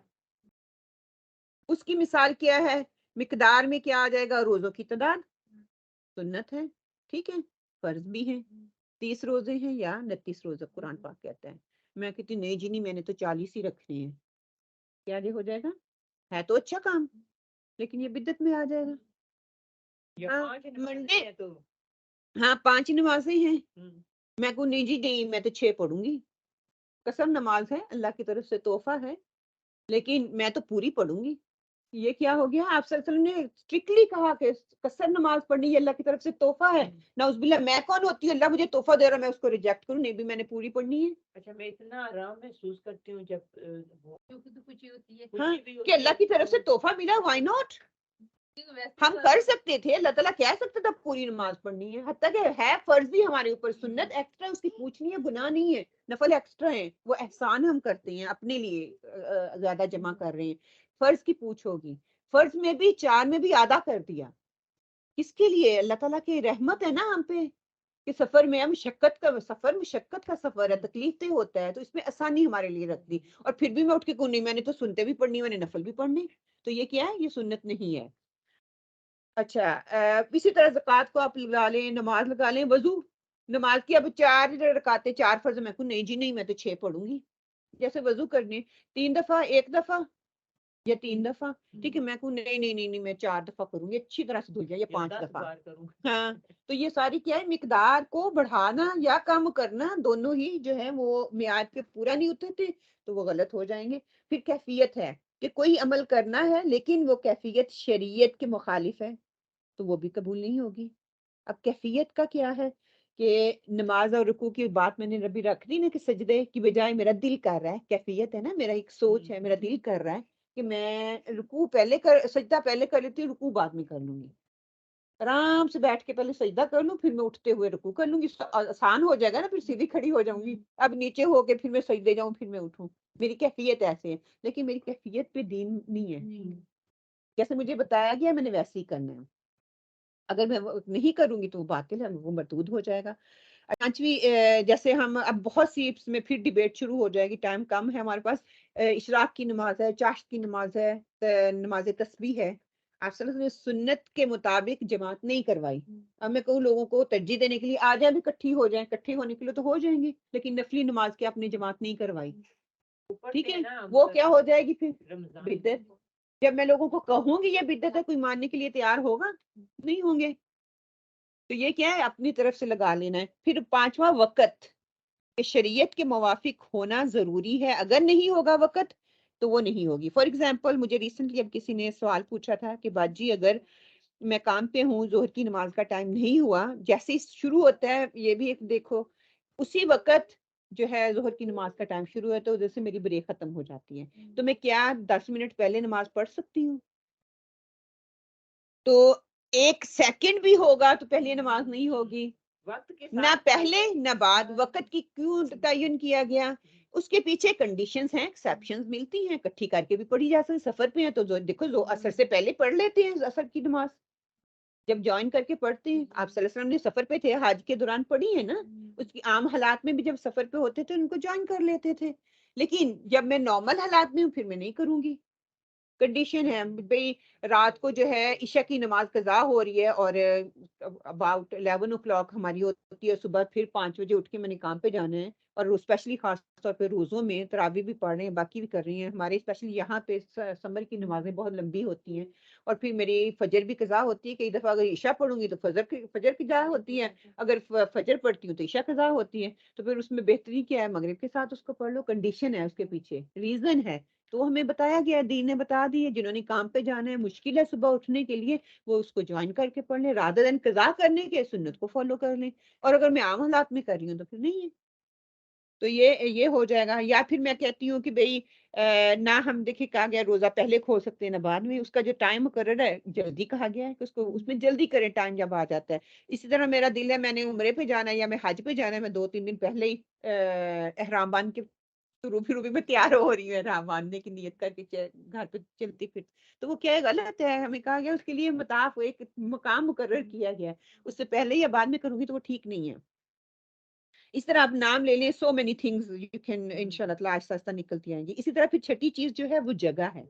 اس کی مثال کیا ہے؟ مقدار میں کیا آ جائے گا؟ روزوں کی تعداد. سنت ہے، ٹھیک ہے، فرض بھی ہے. 30 روزے ہیں یا 29 روزے قرآن پاک کہتا ہے. میں کہتی نہیں جی نہیں، میں نے تو 40 ہی رکھنے ہیں. کیا یہ ہو جائے گا؟ ہے تو اچھا کام لیکن یہ بدعت میں آ جائے گا. منڈے ہاں 5 نمازیں ہیں، میں کو نہیں جی نہیں میں تو 6 پڑھوں گی. قسم نماز ہے، اللہ کی طرف سے تحفہ ہے لیکن میں تو پوری پڑھوں گی. یہ کیا ہو گیا؟ آپ صلی اللہ علیہ وسلم نے اسٹرکٹلی کہا کہ قصر نماز پڑھنی یہ اللہ کی طرف سے تحفہ ہے. نعوذ باللہ، میں کون ہوتی ہوں اللہ مجھے تحفہ دے رہا میں اس کو ریجیکٹ کروں؟ نہیں بھی میں نے پوری پڑھنی ہے. اچھا میں اتنا آرام محسوس کرتی ہوں جب خوشی ہوتی ہے ہاں کہ اللہ کی طرف سے تحفہ ملا، وائی ناٹ. ہم کر سکتے تھے، اللہ تعالیٰ کہہ سکتا تھا پوری نماز پڑھنی ہے، حتیٰ کہ ہے فرض بھی ہمارے اوپر، سنت ایکسٹرا اس کی پوچھنی ہے، گناہ نہیں ہے. نفل ایکسٹرا ہیں، وہ احسان ہم کرتے ہیں اپنے لیے زیادہ جمع کر رہے ہیں. فرض کی پوچھ ہوگی، فرض میں بھی 4 میں بھی آدھا کر دیا. کس کے لیے؟ اللہ تعالیٰ کی رحمت ہے نا ہم پہ کہ سفر میں مشقت کا سفر ہے، تکلیف دہ ہوتا ہے، تو اس میں آسانی ہمارے لیے رکھ دی. اور پھر بھی میں اٹھ کے کہوں نہیں میں نے تو سنتے بھی پڑھنی، میں نے نفل بھی پڑھنی. تو یہ کیا ہے؟ یہ سنت نہیں ہے. اچھا اسی طرح زکوٰۃ کو آپ لگا لیں، نماز لگا لیں، وضو نماز کی اب 4 رکعتیں 4 فرض میں کو نہیں جی نہیں میں تو 6 پڑھوں گی. جیسے وضو کرنے 3 دفعہ 1 دفعہ یا 3 دفعہ ٹھیک ہے میں کو نہیں میں 4 دفعہ کروں گی اچھی طرح سے دھل جائے یا 5 10 دفعہ. بار کروں. ہاں تو یہ ساری کیا ہے مقدار کو بڑھانا یا کم کرنا دونوں ہی جو ہے وہ میعاد پہ پورا نہیں اترتے تو وہ غلط ہو جائیں گے. پھر کیفیت ہے کہ کوئی عمل کرنا ہے لیکن وہ کیفیت شریعت کے مخالف ہے تو وہ بھی قبول نہیں ہوگی. اب کیفیت کا کیا ہے کہ نماز اور رکوع کی بات میں نے ابھی رکھ دی نا کہ سجدے کی بجائے میرا دل کر رہا ہے کیفیت ہے نا میرا ایک سوچ ہے میرا دل کر رہا ہے کہ میں رکوع پہلے سجدہ پہلے کر لیتی ہوں رکوع بعد میں کر لوں گی. آرام سے بیٹھ کے پہلے سجدہ کر لوں پھر میں اٹھتے ہوئے رکوع کر لوں گی آسان ہو جائے گا نا پھر سیدھی کھڑی ہو جاؤں گی. اب نیچے ہو کے پھر میں سجدے جاؤں پھر میں اٹھوں میری کیفیت ایسے ہے لیکن میری کیفیت پہ دین نہیں ہے. جیسے مجھے بتایا گیا میں نے ویسے ہی کرنا ہے. اگر میں نہیں کروں گی تو وہ باطل ہے وہ مردود ہو جائے گا. 5ویں جیسے ہم اب بہت سی اس میں پھر ڈیبیٹ شروع ہو جائے گی ٹائم کم ہے ہمارے پاس. اشراق کی نماز ہے چاشت کی نماز ہے نماز تسبیح ہے. آپ صلی اللہ علیہ وسلم نے سنت کے مطابق جماعت نہیں کروائی. اب میں کہوں لوگوں کو ترجیح دینے کے لیے آ جائیں بھی اکٹھی ہو جائیں اکٹھے ہونے کے لیے تو ہو جائیں گے لیکن نفلی نماز کی آپ نے جماعت نہیں کروائی ٹھیک ہے وہ کیا ہو جائے گی پھر بدعت. جب میں لوگوں کو کہوں گی یہ بدعت ہے کوئی ماننے کے لیے تیار ہوگا نہیں ہوں گے. تو یہ کیا ہے اپنی طرف سے لگا لینا ہے. پھر 5واں وقت کہ شریعت کے موافق ہونا ضروری ہے اگر نہیں ہوگا وقت تو وہ نہیں ہوگی. فار ایگزامپل مجھے ریسنٹلی اب کسی نے سوال پوچھا تھا کہ باجی اگر میں کام پہ ہوں ظہر کی نماز کا ٹائم نہیں ہوا جیسے ہی شروع ہوتا ہے یہ بھی ایک دیکھو اسی وقت جو ہے ظہر کی نماز کا ٹائم شروع ہوتا ہے ادھر سے میری بریک ختم ہو جاتی ہے تو میں کیا 10 منٹ پہلے نماز پڑھ سکتی ہوں. تو 1 سیکنڈ بھی ہوگا تو پہلے نماز نہیں ہوگی وقت کے نہ ساتھ پہلے نہ بعد. وقت کی کیوں تعین کیا گیا اس کے پیچھے کنڈیشنز ہیں ایکسیپشنز ملتی ہیں اکٹھی کر کے بھی پڑھی جا سکتی. سفر پہ ہیں تو دیکھو اثر سے پہلے پڑھ لیتے ہیں اثر کی نماز جب جوائن کر کے پڑھتے ہیں. آپ صلی اللہ علیہ وسلم نے سفر پہ تھے حج کے دوران پڑھی ہے نا اس کی عام حالات میں بھی جب سفر پہ ہوتے تھے ان کو جوائن کر لیتے تھے لیکن جب میں نارمل حالات میں ہوں پھر میں نہیں کروں گی. کنڈیشن ہے بھئی رات کو جو ہے عشاء کی نماز قضا ہو رہی ہے اور اباؤٹ 11 o'clock ہماری ہوتی ہے صبح پھر 5 بجے اٹھ کے میں نے کام پہ جانا ہے اور اسپیشلی خاص طور پہ روزوں میں تراویح بھی پڑھ رہے ہیں باقی بھی کر رہی ہیں ہمارے اسپیشلی یہاں پہ سمر کی نمازیں بہت لمبی ہوتی ہیں اور پھر میری فجر بھی قضا ہوتی ہے. کئی دفعہ اگر عشاء پڑھوں گی تو فجر قضا ہوتی ہے اگر فجر پڑھتی ہوں تو عشاء قضا ہوتی ہے تو پھر اس میں بہتری کیا ہے مغرب کے ساتھ اس کو پڑھ لو. کنڈیشن ہے اس کے پیچھے ریزن ہے تو ہمیں بتایا گیا دین نے بتا دی ہے جنہوں نے کام پہ جانا ہے مشکل ہے صبح اٹھنے کے لیے وہ اس کو جوائن کر کے پڑھ لیں رادر دین قضا کرنے کے سنت کو فالو کر لیں. اور اگر میں عام حالات میں کر رہی ہوں تو پھر نہیں ہے تو یہ ہو جائے گا. یا پھر میں کہتی ہوں کہ بھئی نہ ہم دیکھیں کہا گیا روزہ پہلے کھول سکتے ہیں نہ بعد میں. اس کا جو ٹائم مقرر ہے جلدی کہا گیا ہے کہ اس کو اس میں جلدی کریں ٹائم جب آ جاتا ہے. اسی طرح میرا دل ہے میں نے عمرے پہ جانا ہے یا میں حج پہ جانا ہے میں 2-3 دن پہلے ہی احرام باندھ کے شروع بھی میں تیار ہو رہی ہوں احرام باندھنے کی نیت کر کے گھر پہ چلتی پھر تو وہ کیا غلط ہے. ہمیں کہا گیا اس کے لیے مطاف ایک مقام مقرر کیا گیا ہے اس سے پہلے یا بعد میں کروں گی تو وہ ٹھیک نہیں ہے. اس طرح آپ نام لے لیں so many things you can انشاءاللہ آہستہ آہستہ نکلتی آئیں گی. اسی طرح پھر چھٹی چیز جو ہے وہ جگہ ہے.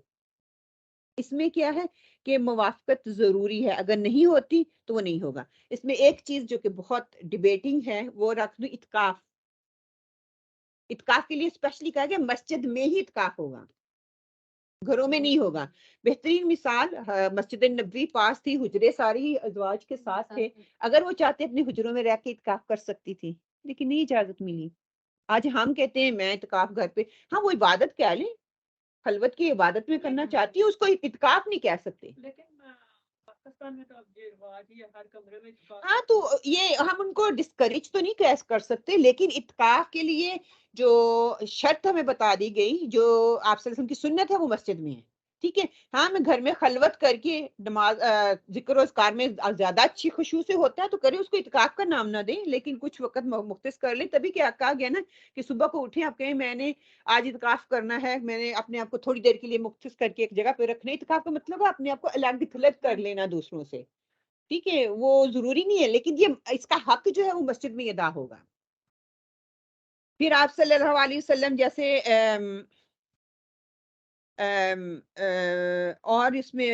اس میں کیا ہے کہ موافقت ضروری ہے اگر نہیں ہوتی تو وہ نہیں ہوگا. اس میں ایک چیز جو کہ بہت ڈیبیٹنگ ہے وہ رکھ دوں اتقاف. اتقاف کے لیے اسپیشلی کہا گیا مسجد میں ہی اتقاف ہوگا گھروں میں نہیں ہوگا. بہترین مثال مسجد نبوی پاس تھی حجرے ساری ازواج کے ساتھ تھے اگر وہ چاہتے اپنے حجروں میں رہ کے اتقاف کر سکتی تھی لیکن نہیں اجازت ملی. آج ہم کہتے ہیں میں اتقاف گھر پہ ہاں وہ عبادت کہہ لیں خلوت کی عبادت میں کرنا چاہتی ہے اس کو اتقاف نہیں کہہ سکتے. پاکستان میں تو اب یہ رواج ہی ہے ہر کمرے میں ہاں تو یہ ہم ان کو ڈسکریج تو نہیں کر سکتے لیکن اتقاف کے لیے جو شرط ہمیں بتا دی گئی جو آپ صلی اللہ علیہ وسلم کی سنت ہے وہ مسجد میں ہے ٹھیک ہے. ہاں میں گھر میں خلوت کر کے نماز ذکر و اذکار میں زیادہ اچھی خشوع سے ہوتا ہے تو کرے اس کو اتقاف کا نام نہ دیں لیکن کچھ وقت مختص کر لیں. تبھی کیا کہا گیا نا کہ صبح کو اٹھیں آپ کہیں میں نے آج اتقاف کرنا ہے میں نے اپنے آپ کو تھوڑی دیر کے لیے مختص کر کے ایک جگہ پہ رکھنا ہے. اتقاف کا مطلب ہے اپنے آپ کو الگ تھلگ کر لینا دوسروں سے ٹھیک ہے وہ ضروری نہیں ہے لیکن یہ اس کا حق جو ہے وہ مسجد میں ادا ہوگا. پھر آپ صلی اللہ علیہ وسلم جیسے اور اس میں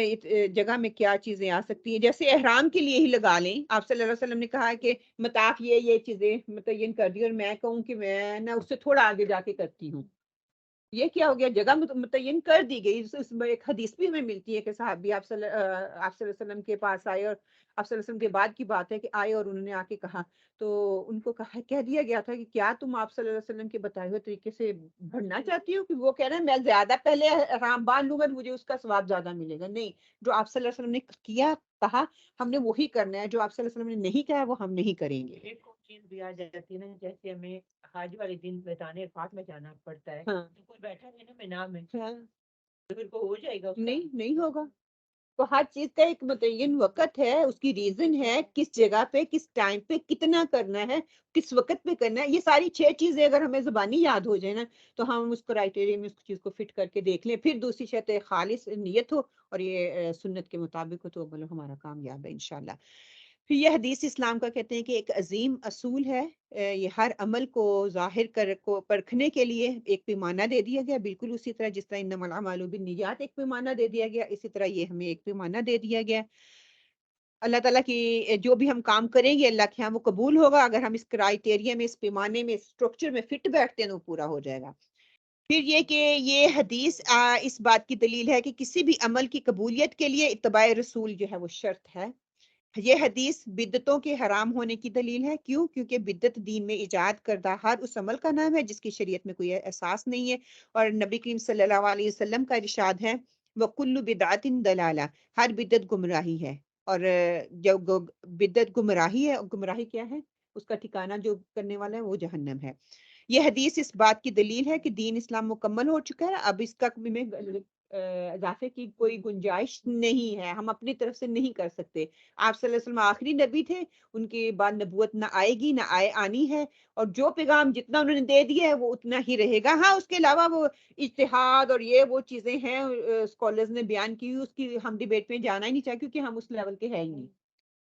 جگہ میں کیا چیزیں آ سکتی ہیں، جیسے احرام کے لیے ہی لگا لیں، آپ صلی اللہ علیہ وسلم نے کہا کہ مطاف یہ چیزیں متعین کر دی، اور میں کہوں کہ میں نہ اس سے تھوڑا آگے جا کے کرتی ہوں، یہ کیا ہو گیا، جگہ متعین کر دی گئی۔ اس میں ایک حدیث بھی ہمیں ملتی ہے کہ صحابی آپ صلی اللہ علیہ وسلم کے پاس آئے، اور آپ صلی اللہ علیہ وسلم کے بعد کی بات ہے کہ آئے اور انہوں نے آ کے کہا، تو ان کو کہہ دیا گیا تھا کہ کیا تم آپ صلی اللہ علیہ وسلم کے بتائے ہوئے طریقے سے بڑھنا چاہتی ہو، کہ وہ کہہ رہے ہیں میں زیادہ پہلے احرام باندھ لوں گا تو مجھے اس کا ثواب زیادہ ملے گا، نہیں، جو آپ صلی اللہ علیہ وسلم نے کیا کہا ہم نے وہی کرنا ہے، جو آپ صلی اللہ علیہ وسلم نے نہیں کہا وہ ہم نہیں کریں گے۔ ایک اور چیز بھی آ جاتی ہے نا، جیسے ہمیں حج والے دن میدان عرفات میں جانا پڑتا ہے، ہاں تو کوئی بیٹھا نہیں نا مینا میں، ہاں، تو پھر کو ہو جائے گا اس کا؟ نہیں ہوگا، تو ہر چیز کا ایک متعین وقت ہے، اس کی ریزن ہے کس جگہ پہ کس ٹائم پہ کتنا کرنا ہے، کس وقت پہ کرنا ہے، یہ ساری 6 چیزیں اگر ہمیں زبانی یاد ہو جائے نا تو ہم اس کرائٹیریا میں اس چیز کو فٹ کر کے دیکھ لیں، پھر دوسری شرط خالص نیت ہو اور یہ سنت کے مطابق ہو تو مطلب ہمارا کامیاب ہے انشاءاللہ۔ پھر یہ حدیث اسلام کا کہتے ہیں کہ ایک عظیم اصول ہے، یہ ہر عمل کو ظاہر کو پرکھنے کے لیے ایک پیمانہ دے دیا گیا، بالکل اسی طرح جس طرح انما الاعمال بالنیات ایک پیمانہ دے دیا گیا، اسی طرح یہ ہمیں ایک پیمانہ دے دیا گیا۔ اللہ تعالیٰ کی جو بھی ہم کام کریں گے اللہ کے ہاں وہ قبول ہوگا، اگر ہم اس کرائٹیریا میں اس پیمانے میں اسٹرکچر میں فٹ بیٹھتے ہیں تو وہ پورا ہو جائے گا۔ پھر یہ کہ یہ حدیث اس بات کی دلیل ہے کہ کسی بھی عمل کی قبولیت کے لیے اتباع رسول جو ہے وہ شرط ہے۔ یہ حدیث بدعتوں کے حرام ہونے کی دلیل ہے، کیوں؟ کیونکہ بدعت دین میں ایجاد کردہ ہر اس عمل کا نام ہے جس کی شریعت میں کوئی احساس نہیں ہے، اور نبی کریم صلی اللہ علیہ وسلم کا ارشاد ہے وَكُلُّ بِدْعَةٍ ضَلَالَةٍ، ہر بدعت گمراہی ہے، اور جو بدعت گمراہی ہے، گمراہی کیا ہے؟ اس کا ٹھکانہ جو کرنے والا ہے وہ جہنم ہے۔ یہ حدیث اس بات کی دلیل ہے کہ دین اسلام مکمل ہو چکا ہے، اب اس کا میں اضافے کی کوئی گنجائش نہیں ہے، ہم اپنی طرف سے نہیں کر سکتے۔ آپ صلی اللہ علیہ وسلم آخری نبی تھے، ان کے بعد نبوت نہ آئے گی نہ آنی ہے، اور جو پیغام جتنا انہوں نے دے دیا ہے وہ اتنا ہی رہے گا۔ ہاں اس کے علاوہ وہ اجتہاد اور یہ وہ چیزیں ہیں اسکالرز نے بیان کی، اس کی ہم ڈیبیٹ میں جانا ہی نہیں چاہیے کیونکہ ہم اس لیول کے ہیں ہی نہیں،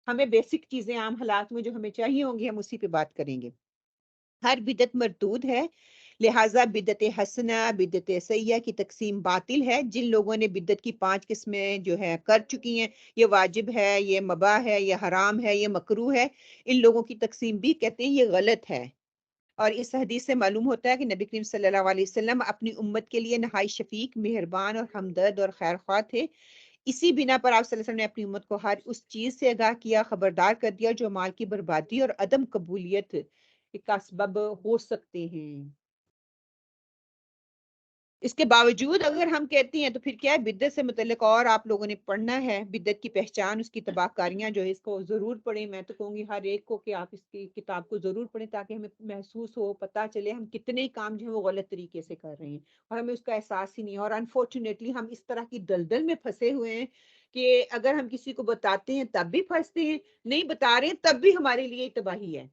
ہمیں بیسک چیزیں عام حالات میں جو ہمیں چاہیے ہوں گی ہم اسی پہ بات کریں گے۔ ہر بدعت مردود ہے، لہٰذا بدعت حسنہ بدعت سیئہ کی تقسیم باطل ہے۔ جن لوگوں نے بدعت کی 5 قسمیں جو ہے کر چکی ہیں، یہ واجب ہے، یہ مباح ہے، یہ حرام ہے، یہ مکروہ ہے، ان لوگوں کی تقسیم بھی کہتے ہیں یہ غلط ہے۔ اور اس حدیث سے معلوم ہوتا ہے کہ نبی کریم صلی اللہ علیہ وسلم اپنی امت کے لیے نہایت شفیق، مہربان اور ہمدرد اور خیر خواہ تھے۔ اسی بنا پر آپ صلی اللہ علیہ وسلم نے اپنی امت کو ہر اس چیز سے آگاہ کیا، خبردار کر دیا جو مال کی بربادی اور عدم قبولیت کا سبب ہو سکتے ہیں۔ اس کے باوجود اگر ہم کہتے ہیں تو پھر کیا ہے، بدعت سے متعلق اور آپ لوگوں نے پڑھنا ہے، بدعت کی پہچان، اس کی تباہ کاریاں جو ہے، اس کو ضرور پڑھیں۔ میں تو کہوں گی ہر ایک کو کہ آپ اس کی کتاب کو ضرور پڑھیں تاکہ ہمیں محسوس ہو، پتہ چلے ہم کتنے کام جو ہیں وہ غلط طریقے سے کر رہے ہیں اور ہمیں اس کا احساس ہی نہیں ہے، اور انفارچونیٹلی ہم اس طرح کی دلدل میں پھنسے ہوئے ہیں کہ اگر ہم کسی کو بتاتے ہیں تب بھی پھنستے ہیں، نہیں بتا رہے ہیں تب بھی ہمارے لیے تباہی ہے،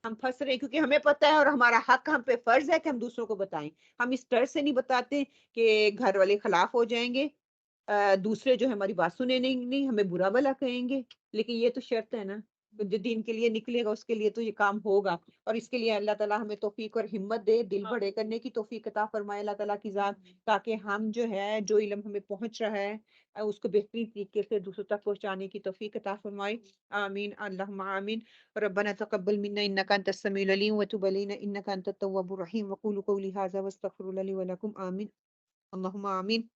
ہم پھنس رہے ہیں کیونکہ ہمیں پتہ ہے اور ہمارا حق ہم پہ فرض ہے کہ ہم دوسروں کو بتائیں، ہم اس ڈر سے نہیں بتاتے کہ گھر والے خلاف ہو جائیں گے، دوسرے جو ہے ہماری بات سنے نہیں ہمیں برا بھلا کہیں گے، لیکن یہ تو شرط ہے نا، جو دین کے لیے نکلے گا اس کے لیے تو یہ کام ہوگا، اور اس کے لیے اللہ تعالیٰ ہمیں توفیق اور ہمت دے، دل بڑے کرنے کی توفیق عطا فرمائے اللہ تعالیٰ کی ذات، تاکہ ہم جو ہے جو علم ہمیں پہنچ رہا ہے اس کو بہترین طریقے سے دوسروں تک پہنچانے کی توفیق عطا فرمائے، آمین اللہم آمین۔ ربنا تقبل منا انك انت السميع العليم وتب علينا انك انت التواب الرحيم، وقولوا قولي هذا واستغفر الله لي ولكم، آمين اللهم آمين۔